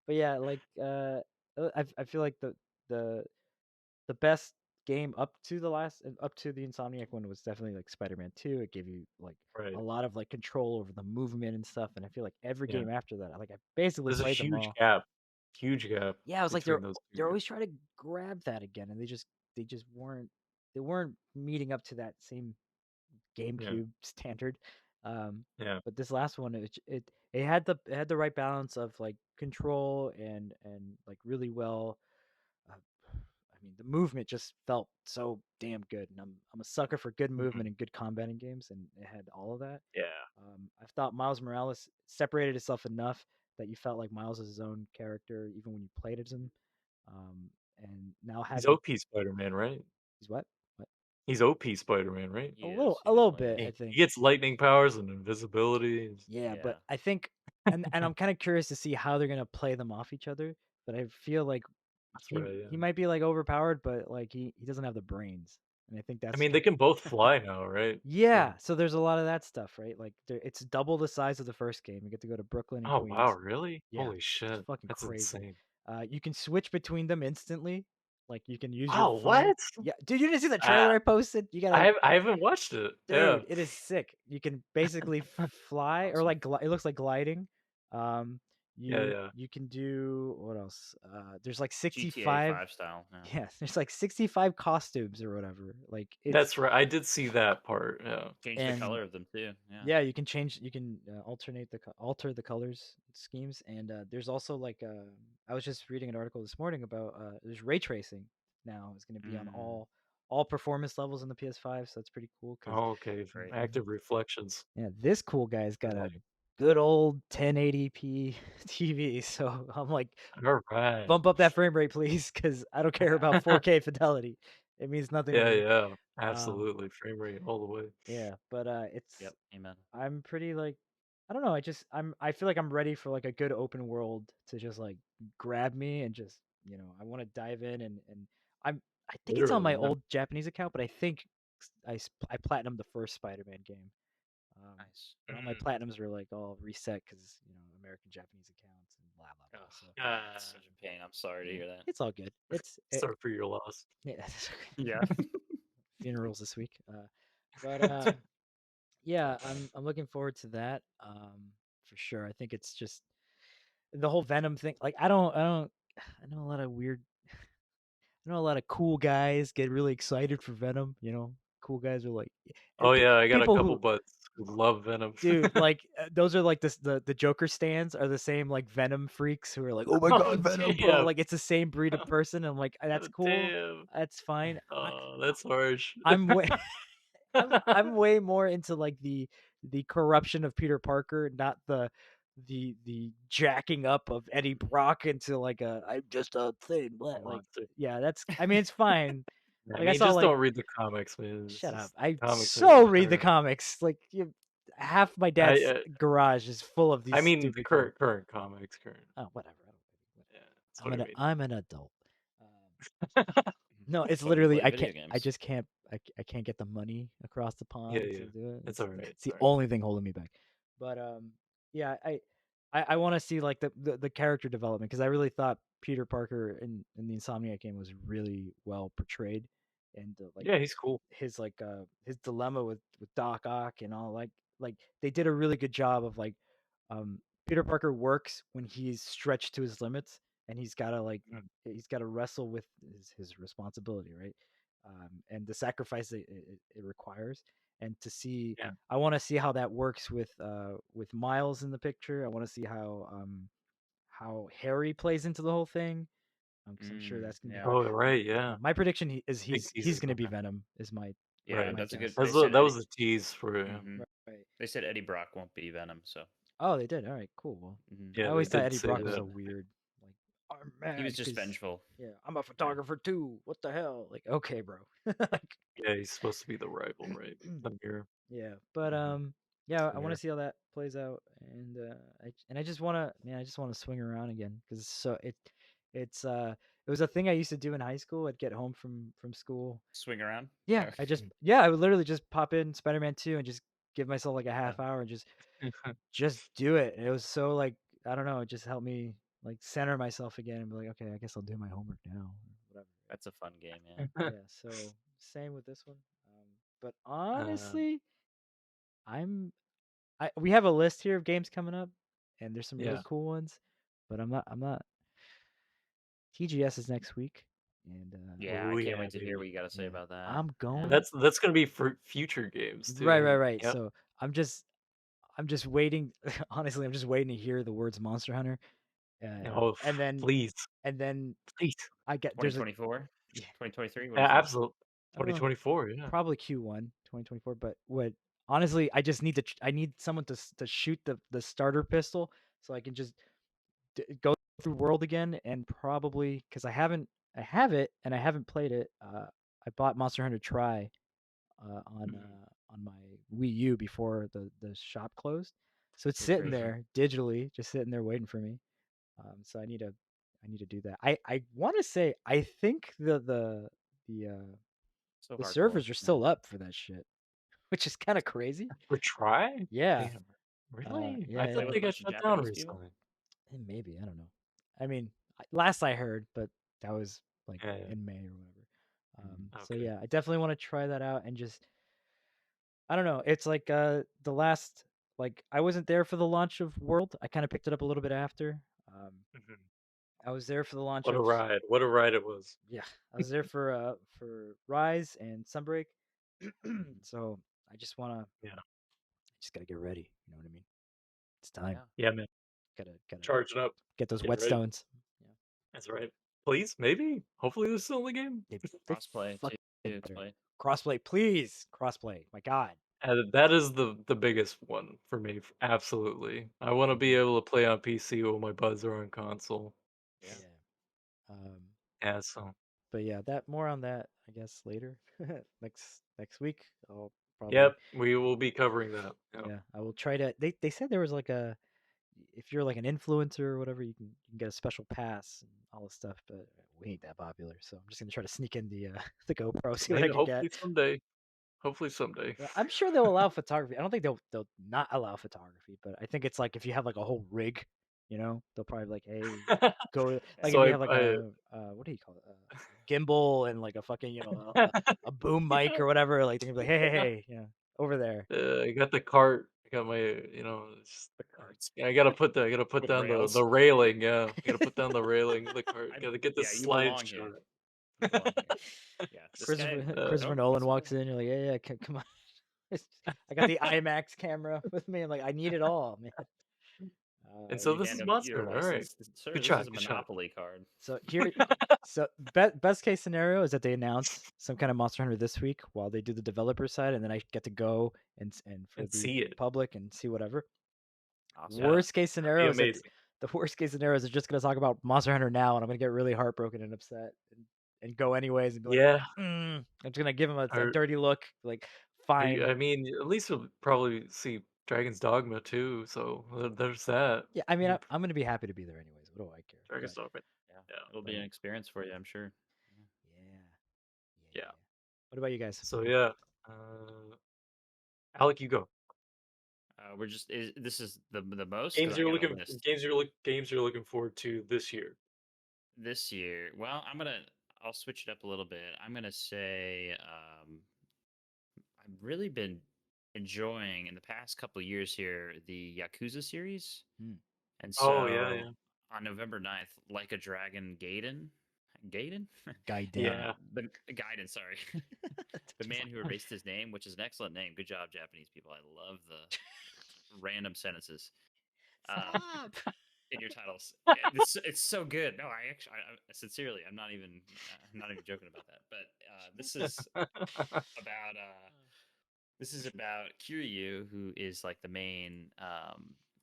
But yeah, like I feel like the the best game up to the Insomniac one was definitely like Spider-Man 2. It gave you like a right. lot of like control over the movement and stuff, and I feel like every Yeah. game after that, like I basically There's a played them huge all. gap. Huge gap Yeah, I was like between those two they're games. always trying to grab that again, and they just weren't meeting up to that same Yeah. GameCube standard. Um, Yeah. but this last one, it had it had the right balance of like control and like really well. I mean, the movement just felt so damn good, and I'm a sucker for good Mhm. movement and good combat in games, and it had all of that. Yeah. I thought Miles Morales separated itself enough that you felt like Miles is his own character even when you played as him. Um, and now He's having OP Spider-Man, right? he's what? What? He's OP Spider-Man, right? He is. He A little definitely bit, is. I He think. gets lightning powers and invisibility. Yeah, Yeah. but I think, and I'm kind of curious to see how they're gonna play them off each other. But I feel like That's right. he Yeah. might be like overpowered, but like he doesn't have the brains, and I think I that's mean, they can both fly now, right? yeah. So. So there's a lot of that stuff, right? Like it's double the size of the first game. You get to go to Brooklyn and Oh wow, Queens. really? Yeah, Holy it's shit, fucking that's crazy. insane. You can switch between them instantly. Like you can use your Oh, phone. what? Yeah, dude, you didn't see the Uh, trailer I posted? You gotta I haven't watched it. Yeah. dude, it is sick. You can basically fly or Awesome. like it looks like gliding. Um, Yeah, yeah. you can do what else? There's like GTA 65. 5 style. Yeah. Yeah, there's like 65 costumes or whatever. Like it's That's right. I did see that part. Yeah. Change the and color of them too. Yeah. yeah, you can change. You can alter the colors schemes, and there's also like I was just reading an article this morning about there's ray tracing now. It's going to be on Mm, all performance levels in the PS5, so that's pretty cool. Because Oh, okay. great. Active reflections. yeah, this cool guy's got a Right. good old 1080p TV, so I'm like, All right. bump up that frame rate, please, because I don't care about 4K fidelity. It means nothing to Yeah, me. yeah. Um, Absolutely. Frame rate all the way. yeah, but Yep. Amen. I'm pretty like I don't know. I feel like I'm ready for like a good open world to just like grab me and just I want to dive in and I think it's on Literally, my yeah. old Japanese account, but I think I platinumed the first Spider-Man game. Nice. But all my Mm. platinums were like all reset because American Japanese accounts and blah blah blah. Ugh, So that's such a pain. I'm sorry to yeah, hear that. it's all good. Sorry for your loss. Yeah, Yeah. funerals this week. But yeah, I'm looking forward to that. For sure. I think it's just the whole Venom thing. Like I know a lot of weird. I know a lot of cool guys get really excited for Venom. Cool guys are like, Oh yeah, I got a people couple who buds who love Venom. dude, like those are like the Joker stands are the same like Venom freaks who are like, oh my Oh god, Venom, bro. damn! Like it's the same breed of person. I'm like, that's Oh, cool, damn! that's fine. Oh, that's harsh. I'm way I'm way more into like the corruption of Peter Parker, not the jacking up of Eddie Brock into like a I'm just a thing. Like Monster. yeah, that's I mean it's fine. I Like I mean, saw just like don't read the comics, man. It's shut up. just I comics are so read the trash. comics. Like half my I dad's garage is full of these I mean the stupid comics. current comics, current. Oh, whatever. Yeah, that's what I mean. I'm an adult. No, it's But we literally play I video can't. I games. just can't. I can't get the money across the Yeah, pond to yeah. do it. It's It's, all right. it's It's the all right. only thing holding me back. But yeah, I want to see like the character development because I really thought Peter Parker in the Insomniac game was really well portrayed, and like Yeah, he's cool. his dilemma with Doc Ock and all like they did a really good job of like um Peter Parker works when he's stretched to his limits and Mm. he's got to wrestle with his responsibility, right? And the sacrifice it requires and to see Yeah. I want to see how that works with Miles in the picture. I want to see how Harry plays into the whole thing because I'm sure that's going to be Yeah. fun. Oh, right. Yeah. My prediction is Big he's teasers going to on be that. Venom is Yeah, Right. my that's a good. guess. They said That Eddie. was a tease for Hmm Right. They said Eddie Brock won't be Venom, so Oh, they did. All right, cool. Well, I Yeah, they always thought did Eddie say Brock was that. a weird, like, I'm he was mad just because, vengeful. yeah, I'm a Yeah. photographer too. What the hell? Like, okay, bro. Like, Yeah, he's supposed to be the rival, right? The mirror. yeah, but Hmm. It's yeah, the I want to mirror. see how that plays out, and I just want to, man, I just want to swing around again because it's it was a thing I used to do in high school. I'd get home from school. Swing around. Yeah, Oh. I would literally just pop in Spider-Man 2 and just give myself like a Uh, half hour and just do it. And it was so like I don't know, it just helped me like center myself again and be like, okay, I guess I'll do my homework now or whatever. that's a fun game, yeah. Yeah, so same with this one. But um, honestly, I'm we have a list here of games coming up, and there's some really yeah. cool ones. But I'm not. TGS is next week, and Yeah, Oh I can't yeah, wait to hear baby. what you got to say yeah, about that. I'm Yeah. going. That's gonna be for future games Right, right, too. right. Yep. So I'm just waiting. Honestly, I'm just waiting to hear the words Monster Hunter, Oh, and then please, and then please. I get there's a 2024, yeah, 2023. What do Yeah, you think? absolutely. I don't know, 2024. Yeah. probably Q1 2024. But what honestly, I just need I need someone to shoot the starter pistol so I can just go through world again and probably because I have it and I haven't played it. I bought Monster Hunter Try Mhm. on my Wii U before the shop closed, so it's You're sitting crazy. there digitally, just sitting there waiting for me. So I need to do that. I want to say I think the So the hardcore. servers are Yeah. still up for that shit, which is kind of crazy. For try? Yeah, Damn. Really? I yeah, Play thought with they a got bunch of shut down Japanese people. recently. maybe I don't know. I mean, last I heard, but that was like Yeah. Yeah. in May or whatever. So Okay. yeah, I definitely want to try that out and just I don't know. It's like the last like I wasn't there for the launch of World. I kind of picked it up a little bit after. Um, Mhm. I was there for the launch What a of ride! What a ride it was. yeah. I was there for Rise and Sunbreak. So I just wanna Yeah. just gotta get ready. You know what I mean? It's time. Yeah. Yeah, man. Gotta Charging up, get those getting ready. whetstones. Yeah. That's right. Please, maybe. Hopefully, this is still in the game. They Crossplay too. fucking better. Play. Crossplay, please. Crossplay. My God. And that is the biggest one for me. Absolutely. I want to be Mhm. able to play on PC while my buds are on console. Yeah. Yeah. Um, Yeah. So. but yeah, that more on that I guess later. Next week. I'll probably Yep. We will be covering that. Yep. yeah. I will try to. They said there was like a if you're like an influencer or whatever, you can get a special pass and all this stuff. But we ain't that popular, so I'm just gonna try to sneak in the the GoPro, see what I Maybe. can get. Hopefully someday. Hopefully someday. Yeah, I'm sure they'll allow photography. I don't think they'll not allow photography, but I think it's like if you have like a whole rig, they'll probably like, hey, go like So if you have like I a what do you call it, a gimbal and like a fucking a boom mic yeah. or whatever. Like they can be like, hey, over there. I got the cart. I got my, it's just The cards I gotta put with down the rails. railing. Yeah, I gotta put down the railing of the cart. Gotta get the Yeah, you belong slideshow. here. You belong here. Yeah, this guy. Christopher Uh, Christopher Don't Nolan mess with walks him. in. You're like, yeah, come on. I got the IMAX camera with me. I'm like, I need it all, man. and so You this hand is him your Monster. All right, license, sir. good This shot. is a Good shot. Monopoly card. So here, so best case scenario is that they announce some kind of Monster Hunter this week while they do the developer side, and then I get to go and for And the see it. public and see whatever. Awesome. Yeah, Worst case that'd be scenario is that amazing. the worst case scenario is they're just gonna talk about Monster Hunter now, and I'm gonna get really heartbroken and upset and go anyways and be like, Yeah. I'm just gonna give him a Are, dirty look, like fine. I mean, at least you'll probably see Dragon's Dogma too. So there's that. Yeah, I mean, Mm, I'm gonna be happy to be there anyways. What do I care? Dragon's Dogma. Yeah, Yeah. it'll be But an experience for you, I'm sure. Yeah. yeah, Yeah. What about you guys? So yeah. Uh, Alec, you go. We're just this is the most because I got a list Games you're looking forward to this year. this year. Well, I'll switch it up a little bit. I'm gonna say I've really been enjoying in the past couple years here the Yakuza series, Hmm. and Oh yeah, so yeah, on November 9th, Like a Dragon Gaiden, Gaiden. yeah. the Gaiden, sorry, the man who erased his name, which is an excellent name. Good job, Japanese people. I love the random sentences. Um, Stop. in your titles. It's so good. No, sincerely, I'm not even joking about that. But about this is about Kiryu, who is like the main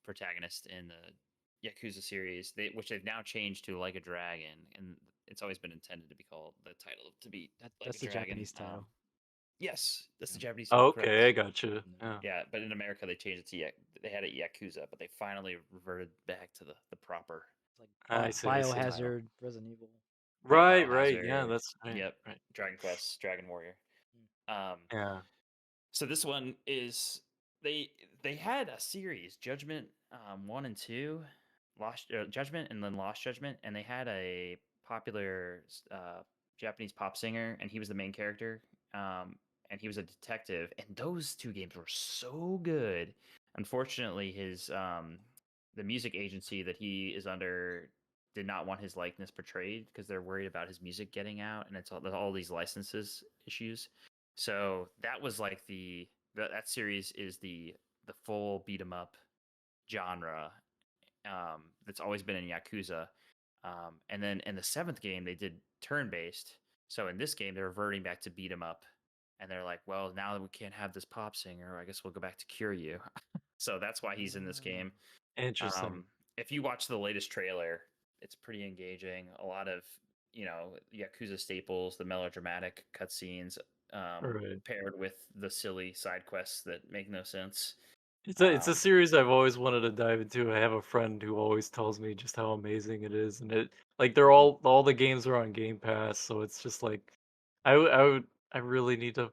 protagonist in the Yakuza series, which they've now changed to Like a Dragon, and it's always been intended to be called the title to be Like That's a the Dragon. Japanese title. Yes, that's the Yeah. Japanese Oh, title, okay, I correct? gotcha. No. Yeah. Yeah, but in America they changed it to they had it Yakuza, but they finally reverted back to the proper It's like I see, I see. title. Biohazard, Resident Evil. Yeah, Right, right. Yeah, Biohazard. that's right, Yep, right. Dragon Quest, Dragon Warrior. Um, Yeah. so this one is they they had a series, Judgment 1 and 2, Lost Judgment and then Lost Judgment, and they had a popular Japanese pop singer, and he was the main character. Um, and he was a detective, and those two games were so good. Unfortunately, his the music agency that he is under did not want his likeness portrayed because they're worried about his music getting out, and it's all these licenses issues. So that was like that series is the full beat 'em up genre that's always been in Yakuza. And then in the seventh game they did turn based. So in this game they're reverting back to beat 'em up, and they're like, well, now that we can't have this pop singer, I guess we'll go back to Kiryu. So that's why he's in this game. Interesting. Um, if you watch the latest trailer, it's pretty engaging. A lot of Yakuza staples, the melodramatic cutscenes, Right. paired with the silly side quests that make no sense. It's a Um, series I've always wanted to dive into. I have a friend who always tells me just how amazing it is, and it like they're mhm. all the games are on Game Pass, so it's just like I really need to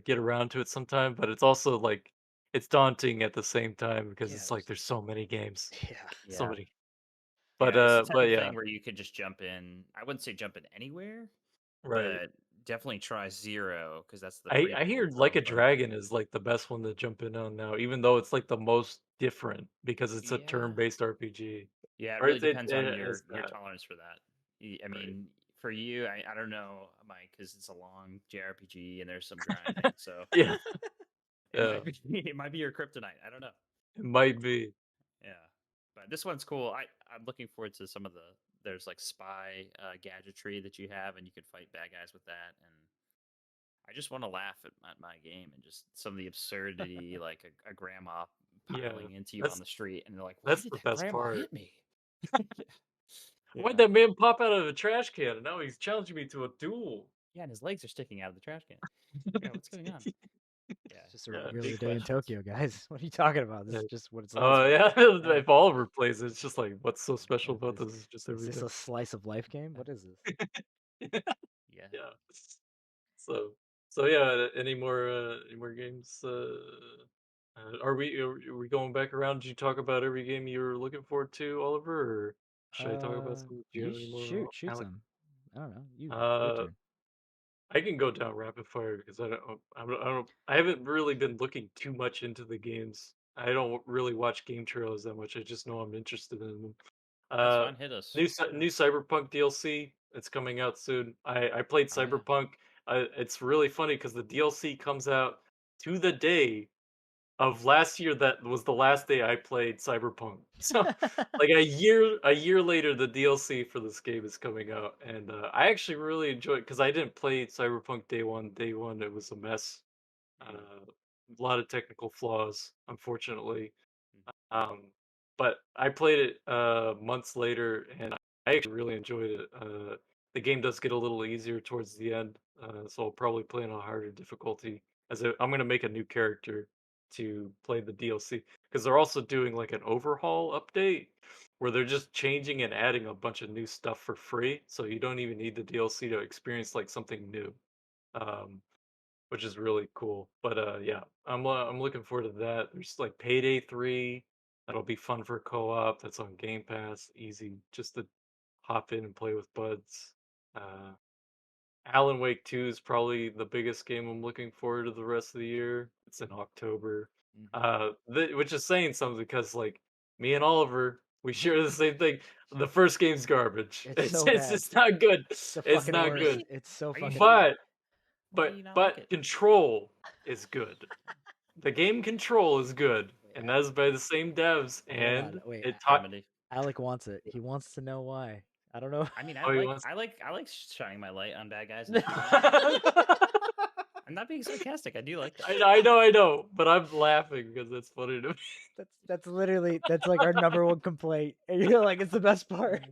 get around to it sometime, but it's also like it's daunting at the same time because Yeah. it's like there's so many games, Yeah. so Yeah, many. yeah, it's the type But of yeah, thing where you could just jump in. I wouldn't say jump in anywhere, right. but definitely try Zero because that's the prequel I hear Like a of. Dragon is like the best one to jump in on now, even though it's like the most different because it's a Yeah, turn-based RPG. yeah, it Or really depends on it has your that, tolerance for that. I right? mean, for you, I don't know, Mike, because it's a long JRPG and there's some grinding, so Yeah, it yeah, might be it might be your kryptonite. I don't know. it might be. Yeah, but this one's cool. I'm looking forward to some of there's like spy gadgetry that you have, and you can fight bad guys with that. And I just want to laugh at my game and just some of the absurdity, like a grandma Yeah, piling into you on that's the street, and they're like, "Why that's did the that best grandma part. hit me?" Why'd Yeah. that man pop out of a trash can? And now he's challenging me to a duel. Yeah, and his legs are sticking out of the trash can. Yeah, what's going on? Yeah, It's just a Yeah, regular big day in questions. Tokyo, guys. What are you talking about? This yeah. is just what it's like. Oh yeah, Yeah. if Oliver plays it, it's just like, what's so special Like about this? It's just is every this day. a slice of life game? What is this? Yeah. Yeah. So So yeah, any more games? Are we going back around? Did you talk about every game you were looking forward to, Oliver, or should I talk about some? Do you have any more, shoot Alec? some. I don't know. Your Uh, turn. I can go down rapid fire because I haven't really been looking too much into the games. I don't really watch game trailers that much. I just know I'm interested in them. That's Uh, fine. Hit us. new Cyberpunk DLC. It's coming out soon. I played Oh yeah. Cyberpunk. It's really funny because the DLC comes out to the day of last year. That was the last day I played Cyberpunk. So like a year later, the DLC for this game is coming out, and I actually really enjoy it because I didn't play Cyberpunk day one. Day one, it was a mess. A lot of technical flaws, unfortunately. Um, but I played it months later, and I actually really enjoyed it. The game does get a little easier towards the end, so I'll probably play on a harder difficulty. I'm gonna make a new character to play the DLC because they're also doing like an overhaul update where they're just changing and adding a bunch of new stuff for free, so you don't even need the DLC to experience like something new. Um, which is really cool. But yeah, I'm looking forward to that. There's like Payday 3. That'll be fun for co-op. That's on Game Pass. Easy just to hop in and play with buds. Uh, Alan Wake 2 is probably the biggest game I'm looking forward to the rest of the year. It's in October. Which is saying something because like me and Oliver, we share the same thing. The first game's garbage. It's so It's bad. just not good. The It's fucking not worst. good. Really? It's so Are you fucking sure? bad. But Why do you not like but it? Control is good. The game Control is good, Wait, and that's by the same devs, hold on. and Wait, it taught. Remedy. Alec wants it. He wants to know why. I don't know. I mean, Oh, he wants. I like shining my light on bad guys in shooters. I'm not being sarcastic. I do like that. I know, but I'm laughing because it's funny to me. That's literally that's like our number one complaint. And you're like, it's the best part.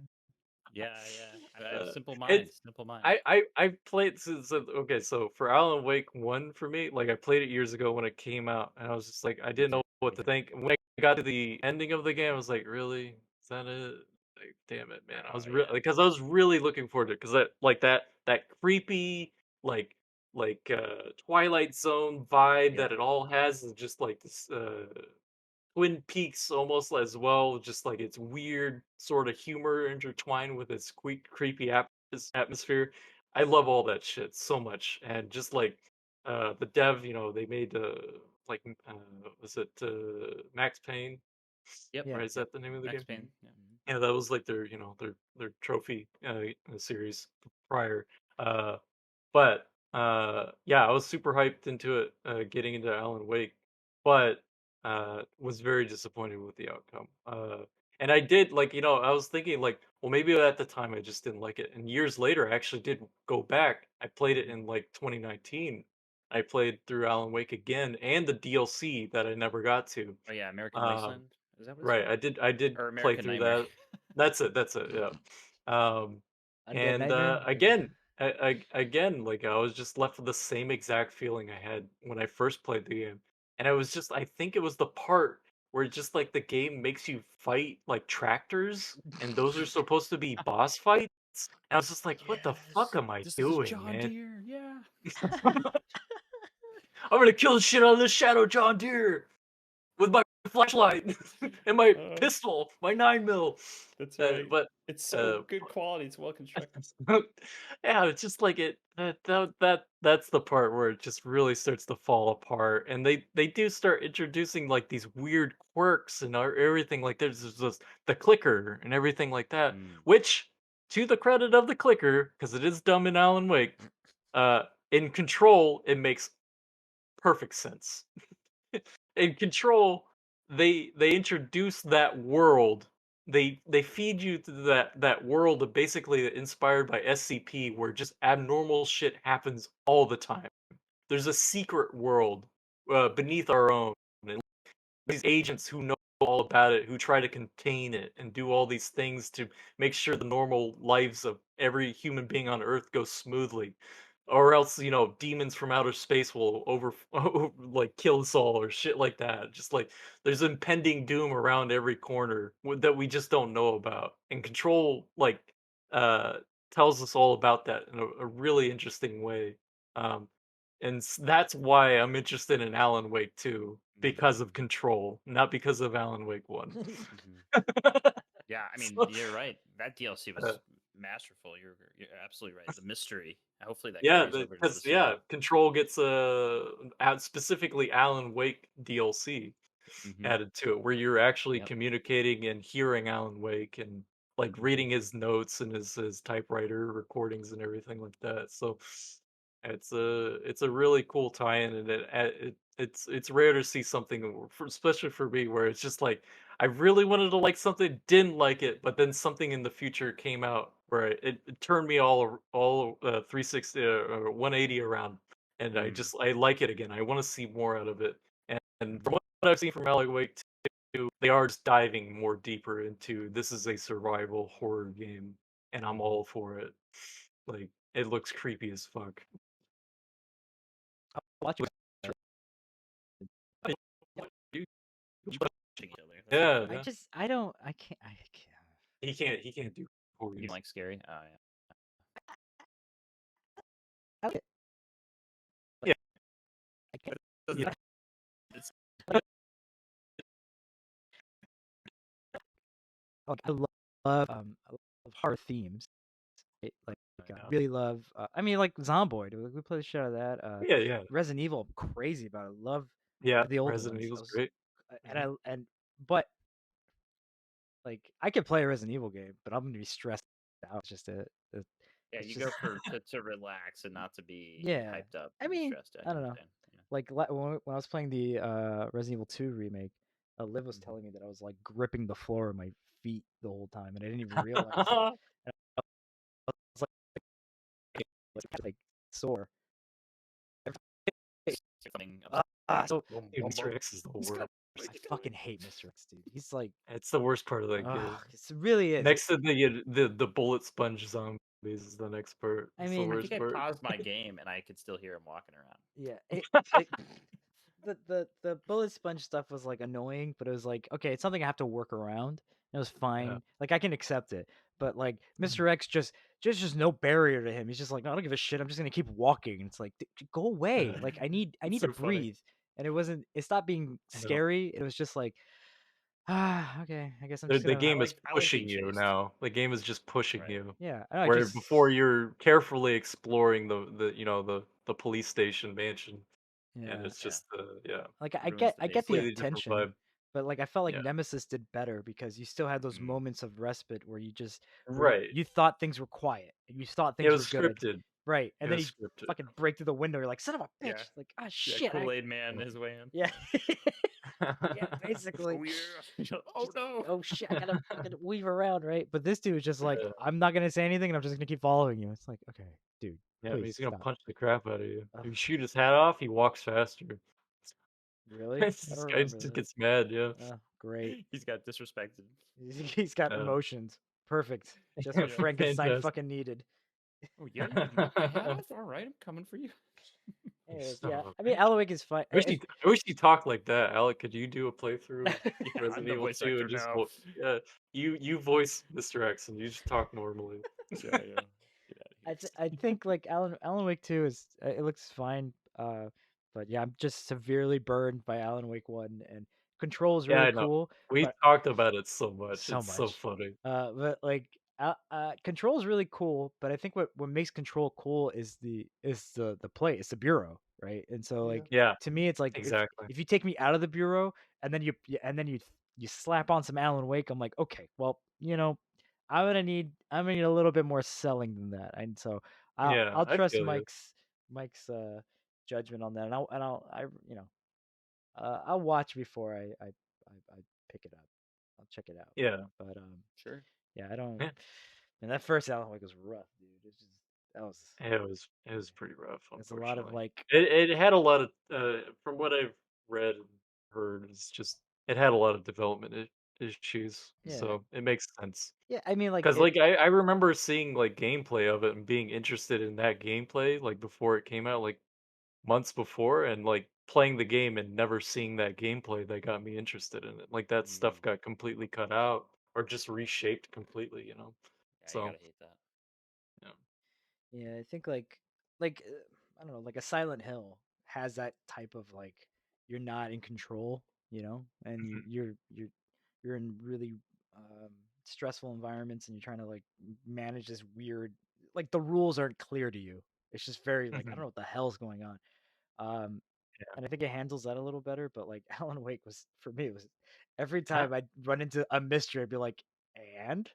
Yeah, yeah. I have Uh, simple it's minds. Simple minds. I played okay, so for Alan Wake 1 for me, like I played it years ago when it came out, and I was just like I Me didn't too. know what Me to too. think. And when I got to the ending of the game, I was like, really? Is that it? Like, damn it, man. I Oh was yeah. because I was really looking forward to it because that creepy like Twilight Zone vibe Yep. that it all has is just like this Twin Peaks almost as well, just like it's weird sort of humor intertwined with its creepy atmosphere. I love all that shit so much, and just like the dev, they made like was it Max Payne? Yep. Yeah. Right, is Yep. that the name of the Max game? Payne. Yeah. Yeah, that was like their their trophy series prior. Uh, but yeah, I was super hyped into it, getting into Alan Wake, but was very disappointed with the outcome. And I did like, I was thinking like, well, maybe at the time I just didn't like it. And years later, I actually did go back. I played it Mhm. in like 2019. I played through Alan Wake again and the DLC that I never got to. Oh yeah, American Um, Wasteland. Is that what it's right, called? I did Or play American through Nightmare? that. That's it. Yeah. Um, Undead and Nightmare. again, like I was just left with the same exact feeling I had when I first played the game, and I think it was the part where just like the game makes you fight like tractors, and those are supposed to be boss fights. And I was just like, what the fuck Yes. am I This is doing, John man? Deere. Yeah. I'm gonna kill the shit out of this Shadow John Deere with my flashlight and my Uh, pistol, my 9 mil. that's Uh, right. but It's so uh, good quality. It's well constructed. yeah, it's just like that's the part where it just really starts to fall apart, and they do start introducing like these weird quirks and everything. Like there's this the clicker and everything like that, Mm. which to the credit of the clicker, because it is dumb in Alan Wake, uh, in Control it makes perfect sense. In Control, they introduce that world. They feed you to that world of basically inspired by SCP, where just abnormal shit happens all the time. There's a secret world beneath our own, and these agents who know all about it, who try to contain it and do all these things to make sure the normal lives of every human being on Earth go smoothly. Or else, demons from outer space will like kill us all or shit like that. Just like there's impending doom around every corner that we just don't know about. And Control uh tells us all about that in a really interesting way. Um and that's why I'm interested in Alan Wake 2 because of Control, not because of Alan Wake 1. Mhm. Yeah, I mean, So, you're right. That DLC uh, was masterful. You're absolutely right. The mystery. Hopefully that yeah, carries over to the because yeah, sequel. Control gets specifically Alan Wake DLC Hmm. added to it, where you're actually Yep. communicating and hearing Alan Wake and like reading his notes and his typewriter recordings and everything like that. So it's a really cool tie-in, and it's rare to see something, especially for me, where it's just like I really wanted to like something, didn't like it, but then something in the future came out where it turned me all 360 or 180 around, and Mm. I like it again. I want to see more out of it, and from what I've seen from Alec Wake 2, they are just diving more deeper into this is a survival horror game, and I'm all for it. Like it looks creepy as fuck. I'll watch it. Killer. That's Yeah, cool. I yeah. just I don't I can't I can't. He can't do horror You don't games. like scary? Oh yeah. I, like it, but Yeah, I can't. yeah, It's Like I love horror themes. I I know. really love. I mean, like Zomboid. We play the shit out of that. yeah, yeah, Resident Evil. I'm crazy about it. Love yeah. the old Resident ones. Evil's great. And Mhm. but like I could play a Resident Evil game, but I'm gonna be stressed out. It's just it Yeah, it's you just go for to relax and not to be yeah. hyped up I and be mean, stressed. I I don't know. understand. Yeah. Like when I was playing the Resident Evil 2 remake, Liv was Mhm. telling me that I was like gripping the floor with my feet the whole time, and I didn't even realize it. And I was like sore. Something So Dude, Mr. X is the I worst. fucking hate Mr. X, dude. He's like, It's the worst part of that game. it really is. Next to the bullet sponge zombies is the next part. I It's the mean, I think worst I part. paused my game and I could still hear him walking around. yeah, the bullet sponge stuff was like annoying, but it was like okay, it's something I have to work around. It was Yeah. fine. Like I can accept it. But like Mhm. Mr. X just no barrier to him. He's just like, no, I don't give a shit. I'm just gonna keep walking. And it's like, go away. Yeah. Like I It's need to so funny. breathe. And it stopped being I know. scary. It was just like, okay, I guess I'm The just the gonna game is I like being pushing you chased. now. The game is just pushing Right. you. yeah. I know, I Where just before you're carefully exploring the police station mansion, and yeah. it's Yeah. just yeah, Like Ruins the I get the basic. completely different attention, vibe. but like I felt like Yeah. Nemesis did better because you still had those Mm. moments of respite where Right. you thought things were quiet and you thought It things was were good. scripted. Right. It And then was he scripted. fucking break through the window. You're like, son of a Yeah. bitch. Like, ah Yeah. shit. Kool Aid Man is way in. Yeah. Yeah, basically. Oh yeah. Oh Just no. oh shit, I gotta weave around, right? But this dude is just like, Yeah. I'm not gonna say anything and I'm just gonna keep following you. It's like, okay, dude, Yeah, please he's gonna stop. punch the crap out of you. Ugh, If you shoot his hat off, he walks faster. really? I This don't guy remember just that. gets mad, yeah. Great. He's got disrespected. He's got Yeah. emotions. Perfect. Just what Yeah. Frankenstein Fantastic. fucking needed. Oh, you're gonna knock my hat off? All right, I'm coming for you. Anyways, Son yeah. of a I mean, bitch. Alan Wake is fine. I wish he talked like that. Alec, could you do a playthrough of Yeah, I'm Resident the Evil voice 2 actor and just now. yeah, you voice Mr. X and you just talk normally. Yeah, yeah. Get out of here. I think like Alan Wake 2 is it looks fine. But yeah, I'm just severely burned by Alan Wake 1 and Control is Yeah, really I know. cool, We but talked about it so much. so It's so much. funny. But like Control is really cool, but I think what makes Control cool is the play, it's the bureau, right? And so Yeah. like Yeah, to me, it's like exactly. if you take me out of the bureau and then you slap on some Alan Wake, I'm like, okay, well, I'm gonna need a little bit more selling than that, and so Yeah, I'll I trust feel you. Mike's judgment on that, and I'll watch before I pick it up. I'll check it out, Yeah. but Sure. yeah, I don't. Yeah. And that first Alan Wake was rough, dude. That was It was pretty rough, there's a lot of unfortunately. like It had a lot of from what I've read and heard, it's just it had a lot of development issues, yeah so it makes sense. yeah. I mean like Because it like I remember seeing like gameplay of it and being interested in that gameplay like before it came out, like months before, and like playing the game and never seeing that gameplay that got me interested in it. Like that stuff Mm. got completely cut out or just reshaped completely. Yeah, you So gotta hate that. yeah. yeah. I think like I don't know, like a Silent Hill has that type of like you're not in control, and Mhm. you're in really stressful environments, and you're trying to like manage this weird, like the rules aren't clear to you. It's just very like I don't Mhm. know what the hell's going on. Um, Yeah. and I think it handles that a little better. But like Alan Wake was for me, it was every Huh. time I'd run into a mystery, I'd be like, and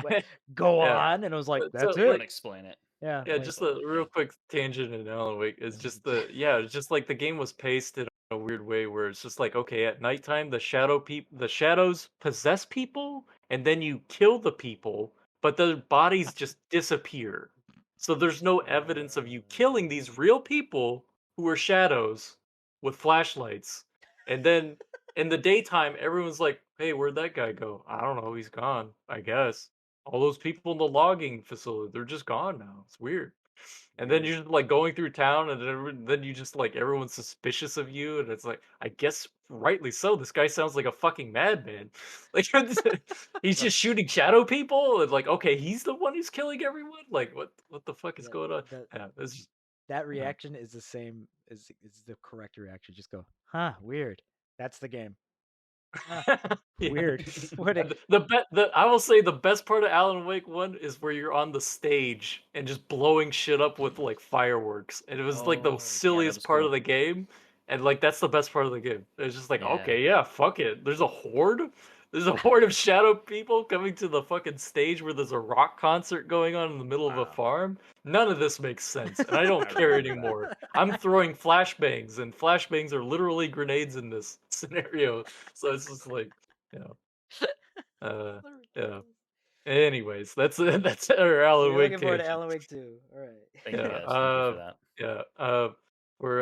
what, go Yeah. on, and I was like, that's So They it. don't like explain it. Yeah, yeah, like just a real Yeah. quick tangent in Alan Wake is just it's just like the game was paced in a weird way where it's just like, okay, at nighttime the shadows possess people and then you kill the people, but their bodies just disappear. So there's no evidence of you killing these real people who are shadows with flashlights. And then in the daytime, everyone's like, hey, where'd that guy go? I don't know, he's gone, I guess. All those people in the logging facility, they're just gone now. It's weird. And then weird. you're just like going through town, and then you just like everyone's suspicious of you, and it's like, I guess rightly so. This guy sounds like a fucking madman. Like he's just shooting shadow people, and like, okay, he's the one who's killing everyone. Like, what the fuck is Yeah, going on? that Yeah, it's just, that yeah. reaction is the same is the correct reaction. Just go, huh, weird. That's the game. Huh, Yeah. weird. What it The I will say the best part of Alan Wake 1 is where you're on the stage and just blowing shit up with, like, fireworks, and it was, like, the Oh, yeah, that silliest was part of cool. the game, and, like, that's the best part of the game. It's just like, Yeah. "Okay, yeah, fuck it. There's a horde? There's a horde of shadow people coming to the fucking stage where there's a rock concert going on in the middle of a Wow. farm? None of this makes sense, and I don't I care remember that. anymore. I'm throwing flashbangs, and flashbangs are literally grenades in this scenario." So it's just like, you know, uh, so yeah. ridiculous. Anyways, that's that's our So Alan you're Wake looking forward to tangent. Alan Wake 2. All Thank you Yeah, right. guys. Thank you for that. yeah. We're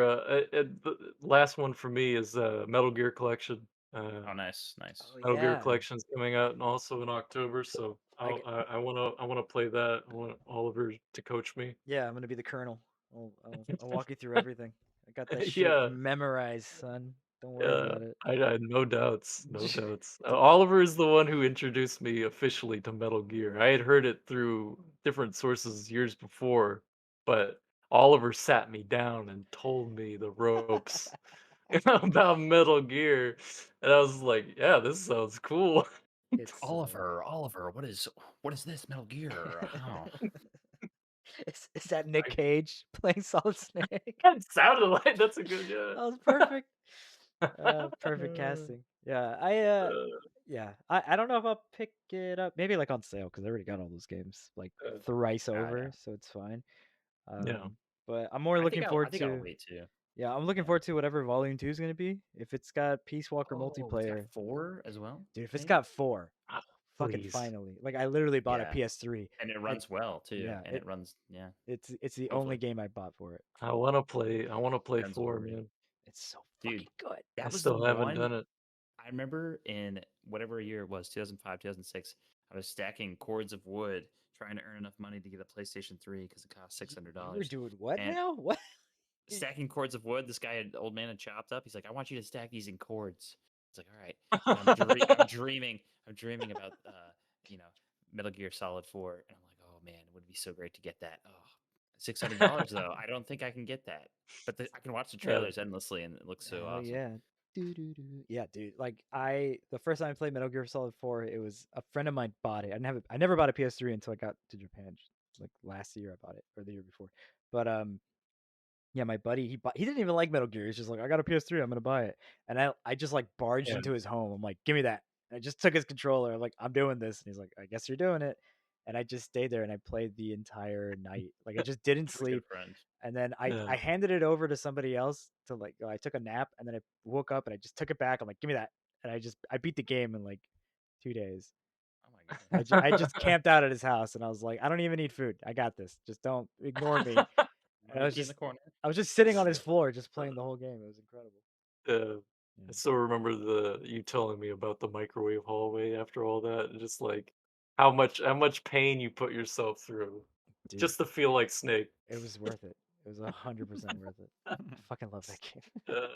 the last one for me is Metal Gear Collection. Oh, nice, nice. Oh Metal Gear yeah. Collection's coming out and also in October, so I g- I wanna play that. I want Oliver to coach me. yeah, I'm gonna be the colonel. I'll walk you through everything. I got that shit Yeah, memorized, son. Don't worry yeah, about it. I had no doubts, no doubts. Oliver is the one who introduced me officially to Metal Gear. I had heard it through different sources years before, but Oliver sat me down and told me the ropes about Metal Gear, and I was like, "Yeah, this sounds cool." It's Oliver, what is this Metal Gear? Oh, is that Nick Cage playing Solid Snake? It sounded like that's a good yeah. That was perfect. Perfect Uh, casting. Yeah, I don't know if I'll pick it up. Maybe like on sale because I already got all those games like thrice yeah. over, so it's fine. Yeah. But I'm more looking I forward think I'll to. wait too. Yeah, I'm looking Yeah. forward to whatever Volume 2 is gonna be. If it's got Peace Walker Oh, it's got multiplayer, 4 as well, dude. If it's maybe? got four, Ah, fucking please. finally. Like I literally bought a Yeah, PS3, and it and runs well too, yeah, and it runs yeah, it's the only hopefully. game I bought for it. I wanna play Guns will 4, worry. man. It's so Dude, fucking good. I that was the still haven't one done it. I remember in whatever year it was, 2005, 2006, I was stacking cords of wood trying to earn enough money to get a PlayStation 3 because it cost You were $600. doing what And now? What? stacking cords of wood, this guy, had old man, had chopped up. He's like, I want you to stack these in cords. It's like, all right. And I'm dreaming about, you know, Metal Gear Solid 4. And I'm like, oh man, it would be so great to get that. Oh, $600 though. I don't think I can get that. But I can watch the Yeah, trailers endlessly and it looks so Hell awesome. yeah. Yeah, dude. Like the first time I played Metal Gear Solid 4, it was a friend of mine bought it. I never bought a PS3 until I got to Japan. Like last year I bought it or the year before. But yeah, my buddy he didn't even like Metal Gear. He's just like, I got a PS3, I'm gonna buy it. And I just like barged yeah. into his home. I'm like, give me that. And I just took his controller. I'm like, I'm doing this. And he's like, I guess you're doing it. And I just stayed there and I played the entire night. Like I just didn't What a good sleep. friend. And then Yeah. I handed it over to somebody else to like I took a nap and then I woke up and I just took it back. I'm like, give me that. And I beat the game in like 2 days. Oh my god. I just camped out at his house and I was like, I don't even need food. I got this. Just don't ignore me. I'm And gonna meet you in the corner. I was just sitting on his floor just playing the whole game. It was incredible. Yeah. I Yeah. still remember you telling me about the microwave hallway after all that, and just like how much pain you put yourself through Dude, just to feel like Snake. it was worth it. It was 100% worth it. I fucking love that game. Uh,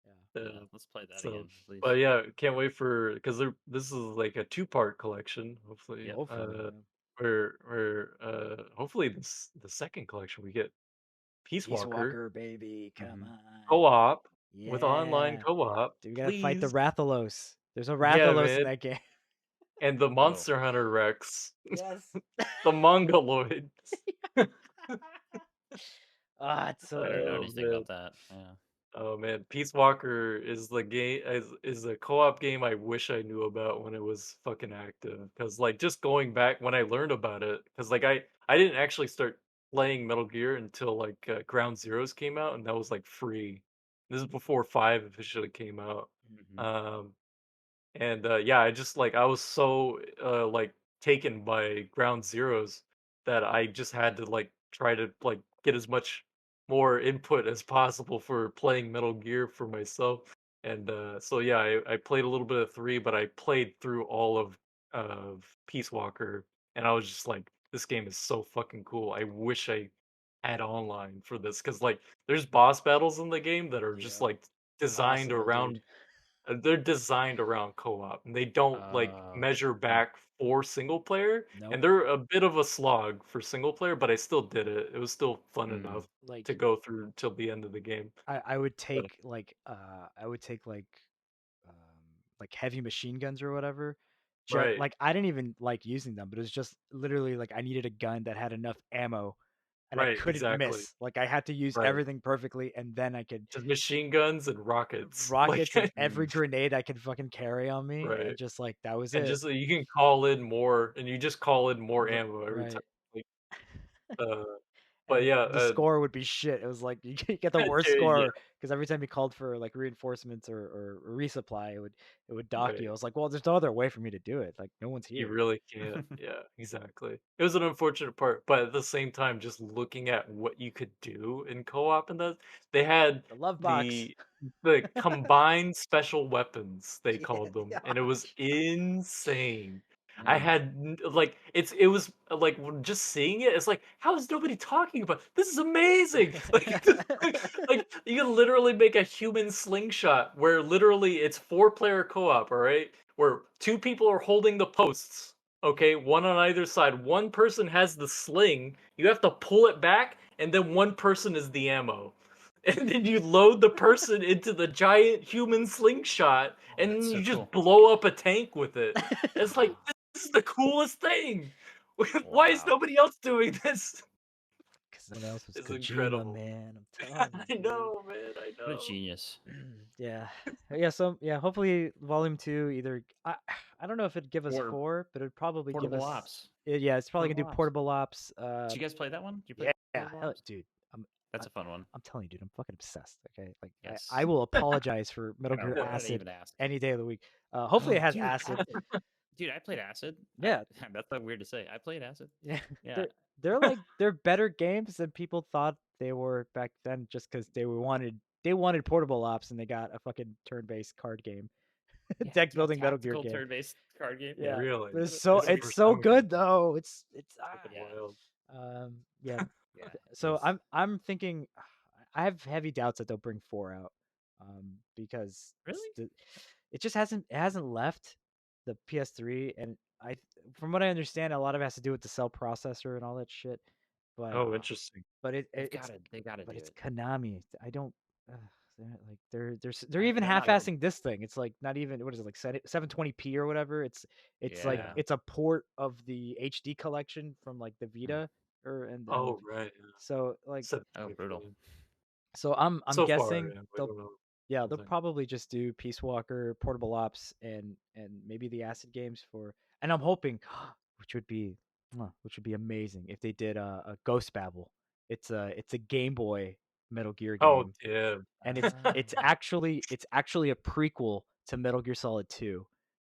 Yeah. Yeah, yeah. let's play that So, again, please. but yeah, can't wait for because this is like a two-part collection. Hopefully, Yep. Hopefully, yeah. where hopefully the second collection we get Peace Peace Walker Walker, baby, come Mhm. on. co-op with online Yeah. co-op, Dude, we gotta fight the please. Rathalos. There's a Yeah, Rathalos in man. that game. And the Oh, Monster Hunter Rex, Yes. the Mongoloids. Ah, it's so I don't know good. Oh anything man. about that. Yeah. Oh man, Peace Walker is the game is a co-op game I wish I knew about when it was fucking active. Cause like just going back when I learned about it, cause like I didn't actually start playing Metal Gear until like Ground Zeroes came out, and that was like free. This is before 5 officially came out. Mhm. Um, and yeah, I just like I was so like taken by Ground Zeroes that I just had to like try to like get as much more input as possible for playing Metal Gear for myself. And so yeah, I played a little bit of 3, but I played through all of Peace Walker, and I was just like, this game is so fucking cool. I wish I had online for this, because like there's boss battles in the game that are just Yeah. like designed Impossible, dude. around they're designed around co-op, and they don't, like, Oh. measure back for single player, Nope. and they're a bit of a slog for single player, but I still did it. It was still fun Mm. enough to Like go through till the end of the game. I would But take um like heavy machine guns or whatever. Just right, like I didn't even like using them, but it was just literally like I needed a gun that had enough ammo and I right, couldn't exactly, miss. Like I had to use right. everything perfectly and then I could Just machine guns and rockets, like rockets and every Mm. grenade I could fucking carry on me and right, just like that was and it. just so you can call in more and you just call in more ammo every time, Right. like, uh, but And yeah, the score would be shit. It was like you get the worst yeah, score because every time you called for like reinforcements or resupply, it would dock you. I right. was like, well, there's no other way for me to do it. Like no one's You here. really can't. Yeah, exactly. It was an unfortunate part, but at the same time, just looking at what you could do in co-op and that they had The love box. the the combined special weapons, they Yeah, called them, and it was gosh. insane. I Mm. had like it was like just seeing it, it's like, how is nobody talking about this is amazing. Like you can literally make a human slingshot where literally it's 4-player co-op, all right? Where 2 people are holding the posts, okay, one on either side. One person has the sling. You have to pull it back, and then one person is the ammo. And then you load the person into the giant human slingshot, Oh, and that's then so you just cool. blow up a tank with it. And it's like, Wow. this is the coolest thing. Why is Wow. nobody else doing this? Because someone else was It's Kojima, incredible. man. I'm telling I you, dude. know, man. I What a know. genius. Yeah, yeah. So yeah, hopefully Volume 2 either I don't know if it'd give us Or 4, but it'd probably give portable us ops. yeah. It's probably gonna Portable do ops. portable ops. Did you guys play that one? Did you play Yeah, portable hell, ops? dude. I'm I, That's a fun one. I'm telling you, dude. I'm fucking obsessed. Okay, like I Yes. will apologize for Metal I know. Gear I didn't Acid even ask. any day of the week. Hopefully it has Dude, acid. dude, I played Acid. Yeah, That's not weird to say. I played Acid. yeah. Yeah. They're better games than people thought they were back then, just because they wanted portable ops and they got a fucking turn-based card game, Yeah. deck A building Metal Gear tactical game. turn-based card game. Yeah. Yeah, Really? but it's What so This is the it's first so time I'm hearing good that. though. It's Fucking Yeah. wild. yeah. Yeah. So I'm thinking I have heavy doubts that they'll bring 4 out, because Really? it hasn't left the PS3, and from what I understand, a lot of it has to do with the cell processor and all that shit. But Oh, interesting. but They've it's got to. They got to but do it's it. Konami. I don't. They're even They're not gonna. half-assing this thing. It's like not even what is it like 720p or whatever. It's like Yeah. it's a port of the HD collection from like the Mm. Vita and Oh, right. Yeah. so like Oh, 720p. brutal. so I'm So far, guessing yeah, we don't know. they'll Something. probably just do Peace Walker, Portable Ops, and maybe the Acid games for. And I'm hoping, which would be amazing if they did a Ghost Babel. It's a Game Boy Metal Gear Oh, game, yeah. and it's Ah. it's actually it's actually a prequel to Metal Gear Solid 2.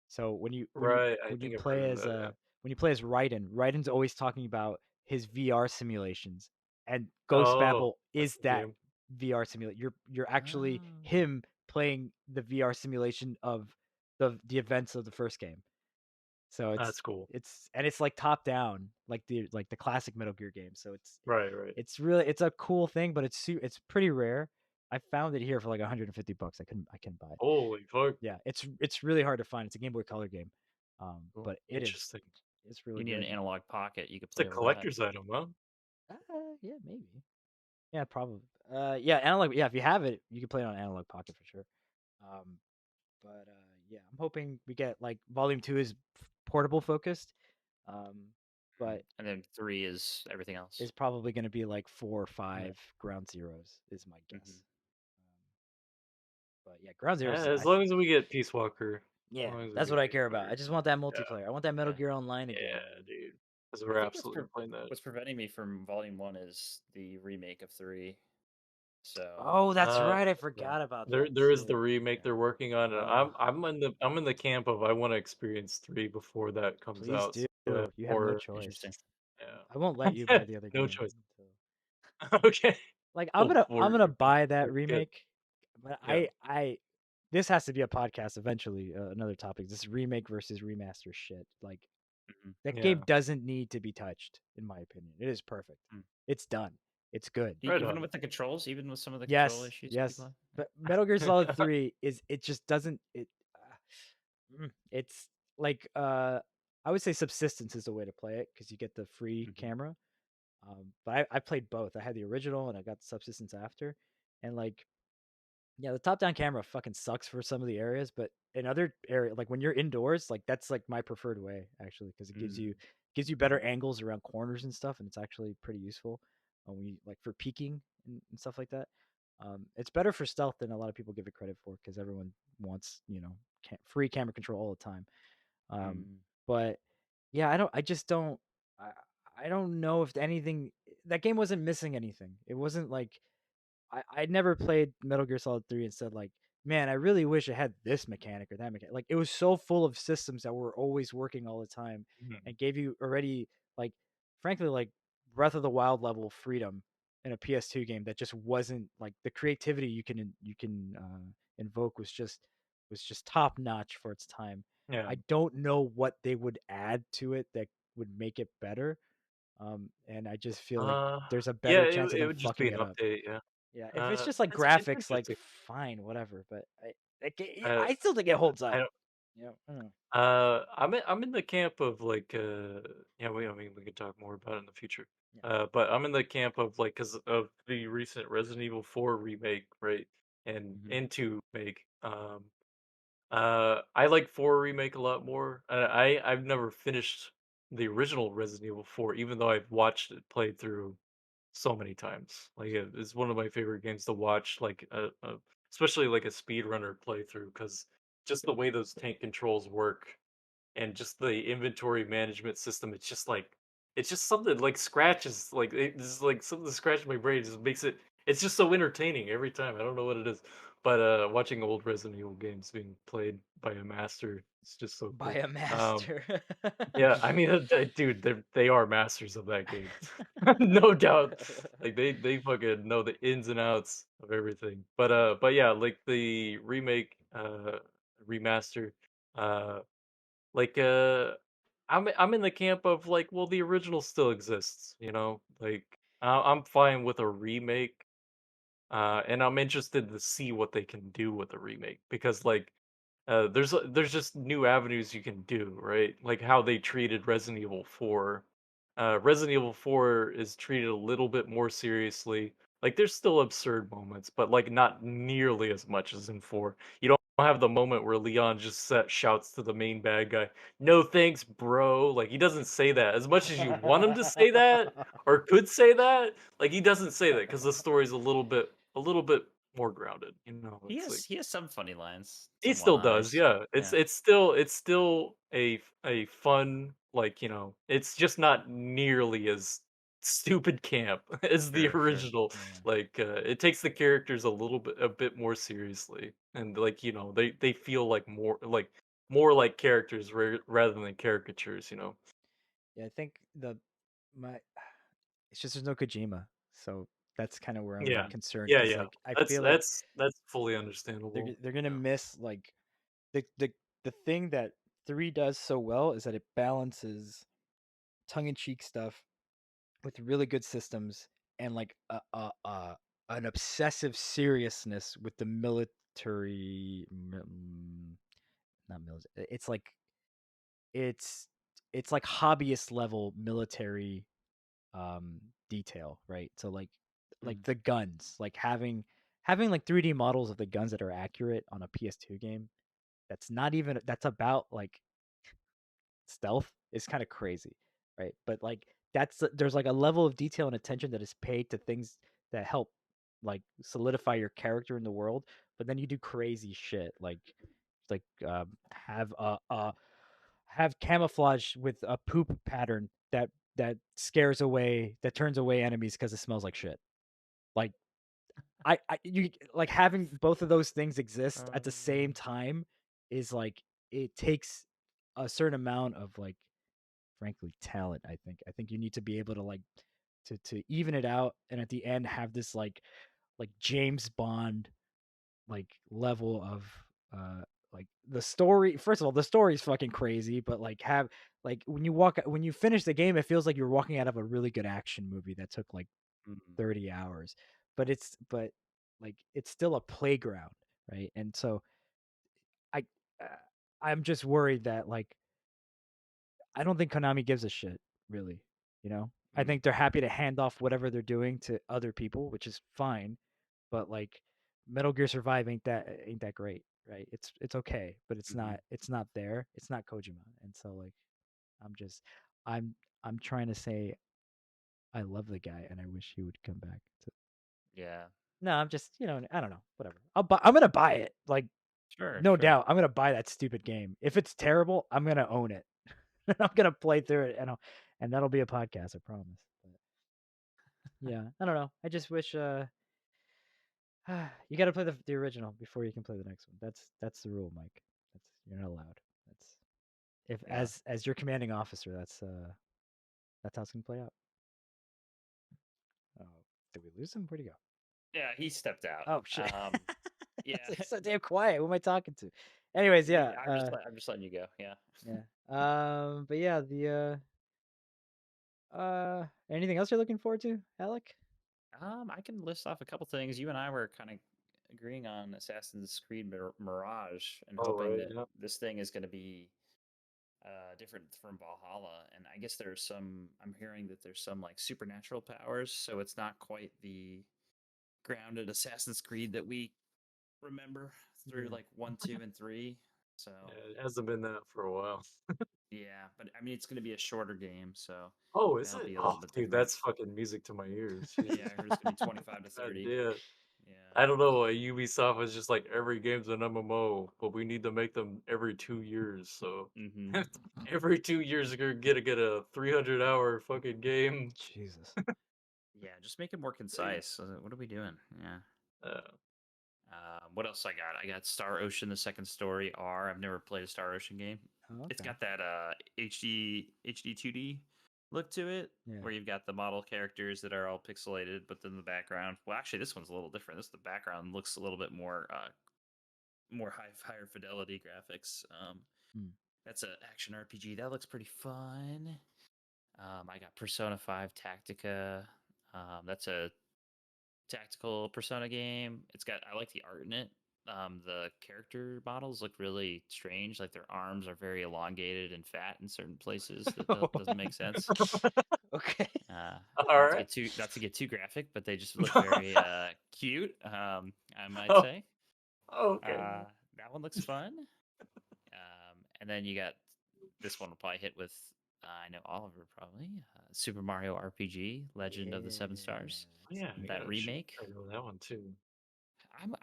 So Right. I when you think I've heard play of as that. Yeah. Raiden's always talking about his VR simulations, and Ghost Oh, Babel that's is the that game. VR simulation. You're actually Ah. him playing the VR simulation of the events of the first game. So That's cool. it's like top down, like the classic Metal Gear game. So Right. Right. it's a cool thing, but it's pretty rare. I found it here for like $150. I couldn't buy it. Holy fuck. Yeah, it's really hard to find. It's a Game Boy Color game, Cool. but Interesting. it's really You need an good. analog pocket. You could It's a play with that. collector's item, huh? Yeah, maybe. Yeah, probably. Yeah, analog. Yeah, if you have it, you can play it on analog pocket for sure. Um, but yeah, I'm hoping we get like Volume 2 is portable focused. Um, but And then 3 is everything else. is probably going to be like 4 or Yeah. 5 Ground Zeroes is my Hmm. guess. But yeah, Ground Zeroes. As long as we get Peace Walker, as Yeah, long as we that's what get I Peace care about. Walker, I just want that yeah, multiplayer. I want that Metal Yeah. Gear Online again, yeah, man. dude, because I we're think absolutely playing that. what's preventing me from Volume 1 is the remake of 3. So, Oh, that's Uh, right. I yeah. forgot about there that there is too. the remake Yeah. they're working on, and Oh, I'm in the camp of I want to experience 3 before that comes please out. do. So I have You have no more, Interesting. choice. I won't let you yeah, buy the other no game. choice. Until... Okay, Like full I'm for gonna buy that good. remake, but Yeah. I this has to be a podcast eventually. Another topic. This remake versus remaster shit. Like Hmm. that game Yeah. doesn't need to be touched, in my opinion. It is perfect. It's done. It's good. Right Even on. with the controls, even with some of the control Yes, issues people yes. have. Yeah. But Metal Gear Solid 3 is it just doesn't it's like I would say subsistence is the way to play it because you get the free Hmm. camera. But I played both. I had the original and I got the subsistence after. And like yeah, the top down camera fucking sucks for some of the areas, but in other area like when you're indoors, like that's like my preferred way actually because it gives you better angles around corners and stuff, and it's actually pretty useful when we like for peeking and stuff like that. It's better for stealth than a lot of people give it credit for because everyone wants free camera control all the time. Um, Mm. but yeah, I just don't. I, I don't know if anything. That game wasn't missing anything. It wasn't like I never played Metal Gear Solid 3 and said like, man, I really wish it had this mechanic or that mechanic. Like it was so full of systems that were always working all the time Mhm. and gave you already like frankly like Breath of the Wild level freedom in a PS2 game that just wasn't like the creativity you can invoke was just top notch for its time. Yeah. I don't know what they would add to it that would make it better. And I just feel like Uh, there's a yeah, better chance of it them would just be fucking an it up. update. Yeah. Yeah, if it's just like It's graphics, like interesting. fine, whatever. But yeah, Uh, I still think it holds I up. don't. Yeah, I don't know. I'm in the camp of like yeah, I mean we can talk more about it in the future. Yeah. But I'm in the camp of like because of the recent Resident Evil 4 remake, right? And Hmm. into make I like 4 remake a lot more. I've never finished the original Resident Evil 4, even though I've watched it played through so many times. Like it's one of my favorite games to watch, like especially like a speedrunner playthrough, because just the way those tank controls work and just the inventory management system, it's just something like scratches like it's like something scratches my brain just makes it it's just so entertaining every time. I don't know what it is. But watching old Resident Evil games being played by a master, it's just so By cool. a Um master. yeah, I mean, dude, they are masters of that game, no doubt. Like they fucking know the ins and outs of everything. But yeah, like the remake, remaster, uh, like I'm in the camp of like, well, the original still exists, you know. Like I'm fine with a remake, and I'm interested to see what they can do with the remake because like there's just new avenues you can do, right? Like how they treated Resident Evil 4. Resident Evil 4 is treated a little bit more seriously. Like there's still absurd moments, but like not nearly as much as in 4. You don't have the moment where Leon just shouts to the main bad guy, "No thanks, bro." Like he doesn't say that. As much as you want him to say that or could say that, like he doesn't say that because the story's a little bit more grounded, you know. It's like He has some funny lines, he some still does, one-liners. yeah. It's Yeah, it's still it's still a fun, like, it's just not nearly as stupid camp as the sure. original. Yeah. Like, it takes the characters a bit more seriously, and like, they feel like more like characters rather than caricatures, you know. Yeah, I think my it's just there's no Kojima, so that's kind of where I'm Yeah, like concerned yeah, because yeah. like I That's feel like that's that's fully understandable. they're gonna Yeah. miss like the thing that 3 does so well is that it balances tongue in cheek stuff with really good systems and like an obsessive seriousness with the military not military it's it's like hobbyist level military um detail, right? So like like the guns, like having like 3D models of the guns that are accurate on a PS2 game. That's not even that's about like stealth is kind of crazy, right? But like there's like a level of detail and attention that is paid to things that help like solidify your character in the world. But then you do crazy shit like have camouflage with a poop pattern that turns away enemies because it smells like shit. Like you like having both of those things exist at the same time is like it takes a certain amount of like frankly talent. I think you need to be able to like to even it out and at the end have this like James Bond like level of like the story. First of all, the story is fucking crazy, but like have like when you finish the game, it feels like you're walking out of a really good action movie that took like Mhm. 30 hours. But like it's still a playground, right? And so I uh, I'm just worried that like I don't think Konami gives a shit, really. You know, I Mm. think they're happy to hand off whatever they're doing to other people, which is fine. But like, Metal Gear Survive ain't that great, right? It's okay, but Mhm. it's not there. It's not Kojima, and so like, I'm just I'm I'm trying to say I love the guy and I wish he would come back to. Yeah. No, I'm just I don't know, whatever. I'm gonna buy it, like Sure. no Sure. doubt. I'm gonna buy that stupid game. If it's terrible, I'm gonna own it. I'm gonna play through it, and that'll be a podcast, I promise. But yeah, I don't know. I just wish you got to play the original before you can play the next one. That's the rule, Mike. That's you're not allowed. That's if Yeah. as your commanding officer, that's how it's gonna play out. Oh, did we lose him? Where'd he go? Yeah. He stepped out. Oh shit! Yeah. It's like so damn quiet. Who am I talking to? Anyways, yeah, I'm just letting you go. Yeah. yeah. But yeah, anything else you're looking forward to, Alec? I can list off a couple things. You and I were kind of agreeing on Assassin's Creed Mirage and Oh hoping right, that yeah. this thing is going to be different from Valhalla. And I guess there's some. I'm hearing that there's some like supernatural powers, so it's not quite the grounded Assassin's Creed that we remember through Yeah. like 1, 2, and 3. So Yeah, it hasn't been that for a while. yeah, but I mean it's going to be a shorter game, so Oh, is that'll it? be a Oh, little bit dude, different. that's fucking music to my ears. Yeah, Jesus. I heard it's going to be 25 to God 30. damn. Yeah. I don't know. Ubisoft is just like every game's an MMO, but we need to make them every 2 years. So Mm-hmm. every 2 years, you're gonna get a 300-hour fucking game. Jesus. Yeah, just make it more concise. What are we doing? Yeah. Uh, What else I got? I got Star Ocean: The Second Story R. I've never played a Star Ocean game. Oh, It's okay. got that HD 2D look to it, Yeah. where you've got the model characters that are all pixelated, but then the background. Well, actually, this one's a little different. The background looks a little bit more higher fidelity graphics. Hmm. That's an action RPG. That looks pretty fun. I got Persona 5 Tactica. That's a tactical Persona game. I like the art in it. The character models look really strange. Like their arms are very elongated and fat in certain places. That doesn't make sense. Okay. all Not to right. get too graphic, but they just look very cute. I might Oh, say. okay. Uh, that one looks fun. And then you got this one will probably hit with I know Oliver probably Super Mario RPG Legend of the Seven Stars, Oh, yeah, that yeah, sure. remake. I know that one too.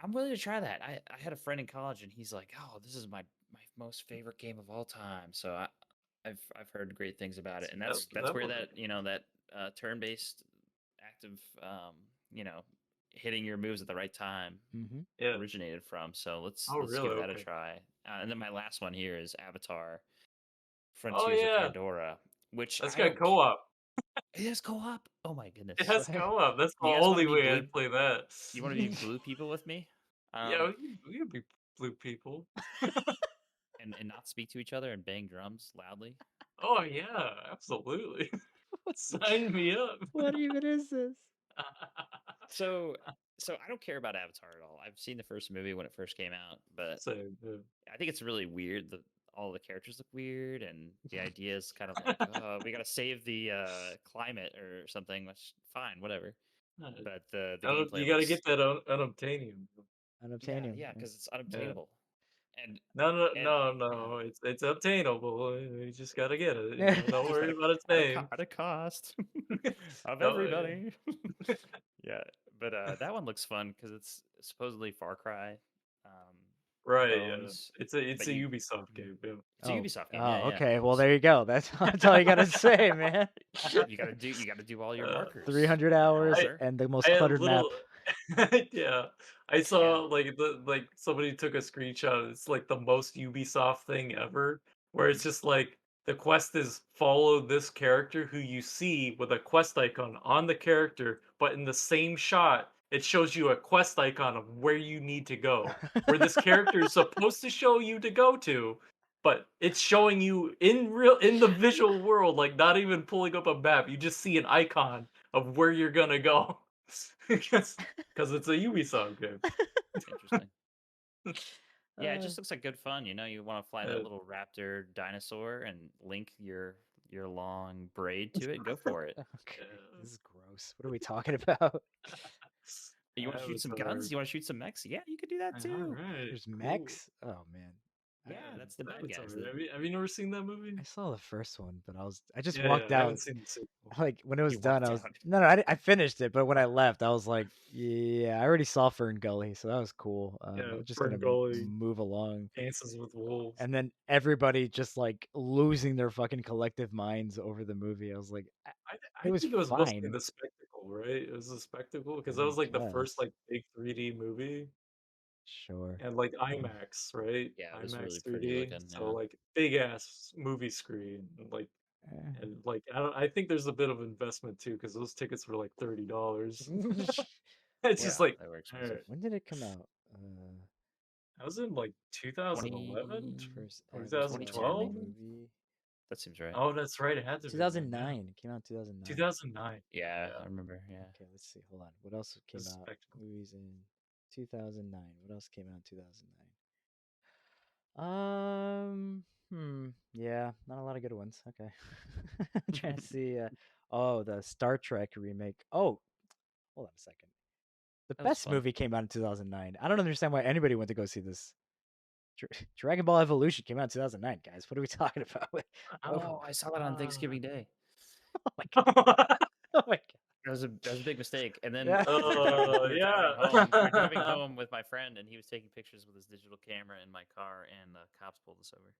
I'm willing to try that. I had a friend in college and he's like, oh, this is my most favorite game of all time. So I've heard great things about it, and That that's that where one. that turn based active hitting your moves at the right time Mm-hmm. Yeah. originated from. So let's Oh, let's really? give that a Okay. try. And then my last one here is Avatar Oh Frontiers of yeah, Pandora, which that's I got don't. co-op. It has co-op. Oh my It goodness! has co-op. That's the You guys want to only be way blue? I'd play that. You want to be blue people with me? Yeah, Um, we could be blue people. and not speak to each other and bang drums loudly. Oh yeah, absolutely. what, Sign me up. what even is this? So, so I don't care about Avatar at all. I've seen the first movie when it first came out, but So, I think it's really weird that all the characters look weird, and the idea is kind of like, oh, we got to save the climate or something. Which fine, whatever. but the gameplay You got to looks get that unobtainium. Unobtainium. yeah, because it's Yeah. unobtainable, and No, no, and no, no. It's obtainable. You just got to get it. Yeah. Don't just worry about its at a name. at a cost of No, everybody. Yeah, but that one looks fun because it's supposedly Far Cry, um, right. Yeah. Bones, It's but a you Ubisoft game. Yeah. it's a Oh, Ubisoft game. oh, Yeah, yeah. okay. Well, there you go. That's all you gotta say, man. You gotta do all your Uh, markers 300 for hours I Hauser. and the most I had cluttered map. little yeah. I saw Yeah. like somebody took a screenshot. It's like the most Ubisoft thing ever, where it's just like the quest is follow this character who you see with a quest icon on the character, but in the same shot, it shows you a quest icon of where you need to go, where this character is supposed to show you to go to, but it's showing you in the visual world, like not even pulling up a map. You just see an icon of where you're gonna go. because it's a Ubisoft game. Interesting. Yeah, it Uh, just looks like good fun. You want to fly that Uh, little raptor dinosaur and link your long braid to it. Go for it. okay. yeah. This is gross. What are we talking about? You want to shoot some Avatar. guns? You want to shoot some mechs? Yeah, you could do that All too. right, There's cool. mechs? Oh man. I, Yeah, that's the bad Avatar. guys. Have you never seen that movie? I saw the first one, but I just Yeah, walked yeah. I out. haven't seen the sequel. Like when it was You done, walked I was out. no, no, I finished it, but when I left, I was like, yeah, I already saw Fern Gully, so that was cool. I Yeah, was just gonna Ferngully move along, dances with wolves. and then everybody just like losing their fucking collective minds over the movie. I was like, I it was think it was mostly fine, the spectacle, right? It was the spectacle because I that was like the first guess. like big 3D movie Sure. and like Yeah. IMAX, right? Yeah, it was really IMAX pretty 3D. looking. So like big ass movie screen, Eh. and like I think there's a bit of investment too because those tickets were like $30. It's Yeah, just like, they were all expensive. right, When did it come out? I was in like 2011, The first Avatar 2010 2012. maybe. movie. That seems right. Oh, that's right. It had to have been then. Yeah, 2009. It came out in 2009. 2009. Yeah, Yeah, I remember. Yeah. Okay, let's see. Hold on. What else this came is out? spectacle. Movies in 2009. What else came out in 2009? Yeah, not a lot of good ones. Okay. I'm trying to see. Oh, the Star Trek remake. Oh, hold on a second. The That was best fun. movie came out in 2009. I don't understand why anybody went to go see this. Dragon Ball Evolution came out in 2009, guys. What are we talking about? Oh, I saw that on Ah. Thanksgiving Day. Oh my god. Oh my That was a big mistake. And then god. Oh, we were driving home. We were driving yeah. home with my friend, and he was taking pictures with his digital camera in my car, and the cops pulled us over.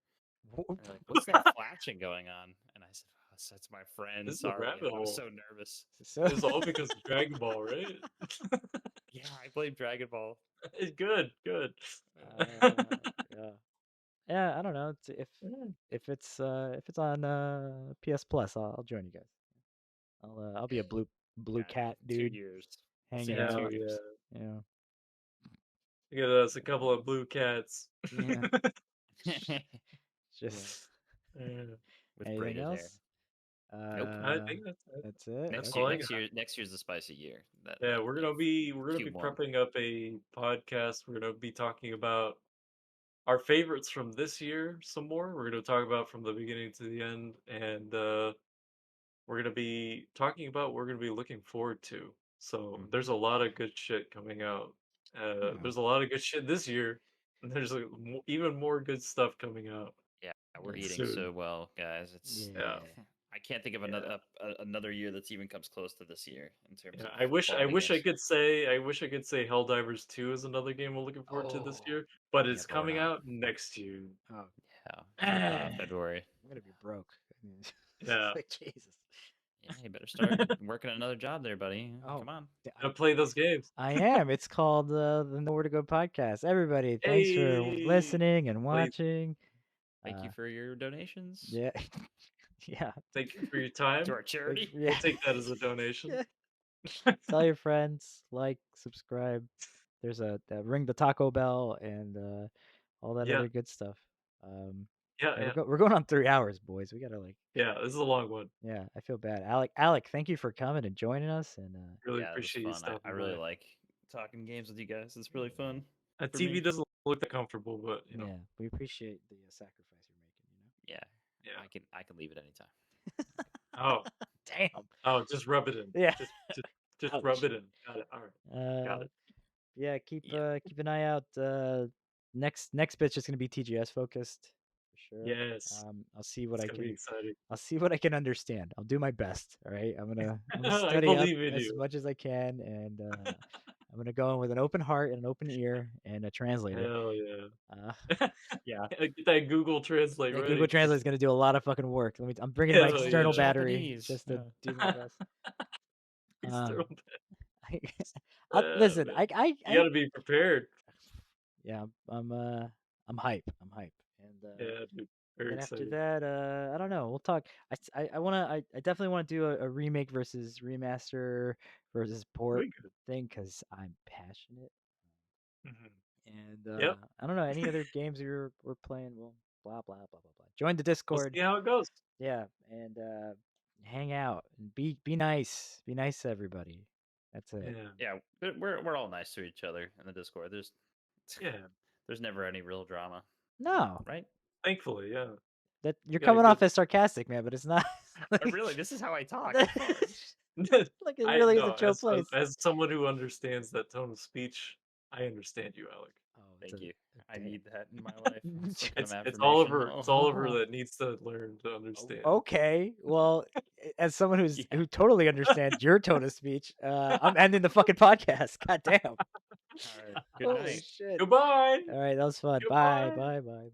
They're like, "What's that flashing going on?" And I said, "Oh, that's my friend. This is a Sorry." And rabbit I was hole. so nervous. So It's all because of Dragon Ball, right? Yeah, I played Dragon Ball. It's good, good. yeah. Yeah, I don't know. If it's on PS Plus, I'll join you guys. I'll be a blue Yeah, cat 2 dude years. I'll see hanging you in 2 Yeah, out. yeah. years. Yeah. Look at us, a couple of blue cats. Yeah. Yeah, Just Yeah. with anything braided hair. else? Nope. I Uh think that's it. that's it. That's all I got. Next year's the spicy year. Yeah, That'll be we're gonna be Q1. prepping up a podcast. We're gonna be talking about our favorites from this year some more. We're gonna talk about from the beginning to the end, and we're gonna be talking about what we're gonna be looking forward to. So Mhm. there's a lot of good shit coming out. Yeah. There's a lot of good shit this year, and there's like, even more good stuff coming out Yeah, we're Yeah. eating soon. so well, guys. It's Yeah, Yeah. I can't think of yeah. another year that's even comes close to this year in terms Yeah, of I quality wish I games. could say Helldivers 2 is another game we're looking forward to this Oh. year, but Yeah, it's but we're coming not. out next year. Oh. Yeah, February. I'm gonna be broke. I mean, Yeah, like Jesus. Yeah, you better start working another job there, buddy. Oh, Come on. gotta play those games. I am. It's called the Nowhere to Go podcast. Everybody, thanks for Hey, listening and play. watching. Thank you Uh, for your donations yeah, yeah, Thank you for your to time. our thanks. charity. Yeah, We'll take that as a donation. yeah. Tell your friends, like, subscribe. There's a ring the taco bell and all that Yeah, other good stuff. Um, yeah, yeah, yeah, we're going on 3 hours, boys. We gotta like, yeah. This is a long one. yeah. I feel bad. Alec, thank you for coming and joining us. And Really Yeah, it was appreciate you fun. I stopping really by. like talking games with you guys. It's really yeah, fun A for TV me. doesn't look that comfortable, but yeah, we appreciate the sacrifice you're making. Yeah, yeah. I can leave at any time. Oh, Damn. oh, just rub it in. Yeah. Just Just rub Ouch. it in. Got it. All right. Got Uh, it. yeah, keep Yeah. keep an eye out. Next bit's just gonna be TGS focused for sure. Yes. I'll see what It's I gonna be can. exciting. I'll see what I can understand. I'll do my best. All right. I'm gonna I study up believe in as you. much as I can, and I'm gonna go in with an open heart and an open ear and a translator. Hell yeah. Uh, yeah. Get that Google Translate Yeah, Google ready. Translate is gonna do a lot of fucking work. I'm bringing my Hell external yeah. battery Japanese. just to do my best. Uh, External listen, man. You I gotta be prepared. yeah, I'm hype. I'm hype. And Yeah, dude. Very then after exciting. that, I don't know. We'll talk. I wanna. I definitely want to do a remake versus remaster versus port Very good. thing because I'm passionate. Mhm. And Yep. I don't know any other games we're playing. Well, blah blah blah blah blah. Join the We'll Discord. see how it goes. Yeah, and hang out and be nice. Be nice to everybody. That's it. Yeah. Yeah, we're all nice to each other in the Discord. Yeah. There's never any real drama, No, right? Thankfully, yeah. that You you're got a coming good off as sarcastic, man, but it's not. Really, this is how I talk. Of course. Like it I really is a know, chill place. as someone who understands that tone of speech, I understand you, Alec. Oh, Thank you. I damn. need that in my life. Some kind of It's affirmation. Oliver that needs to learn to understand. Okay, well, as someone Yeah. who totally understands your tone of speech, I'm ending the fucking podcast. God damn. All right. Good Holy night. shit. Goodbye. All right, that was fun. Bye, Goodbye. bye, bye, bye.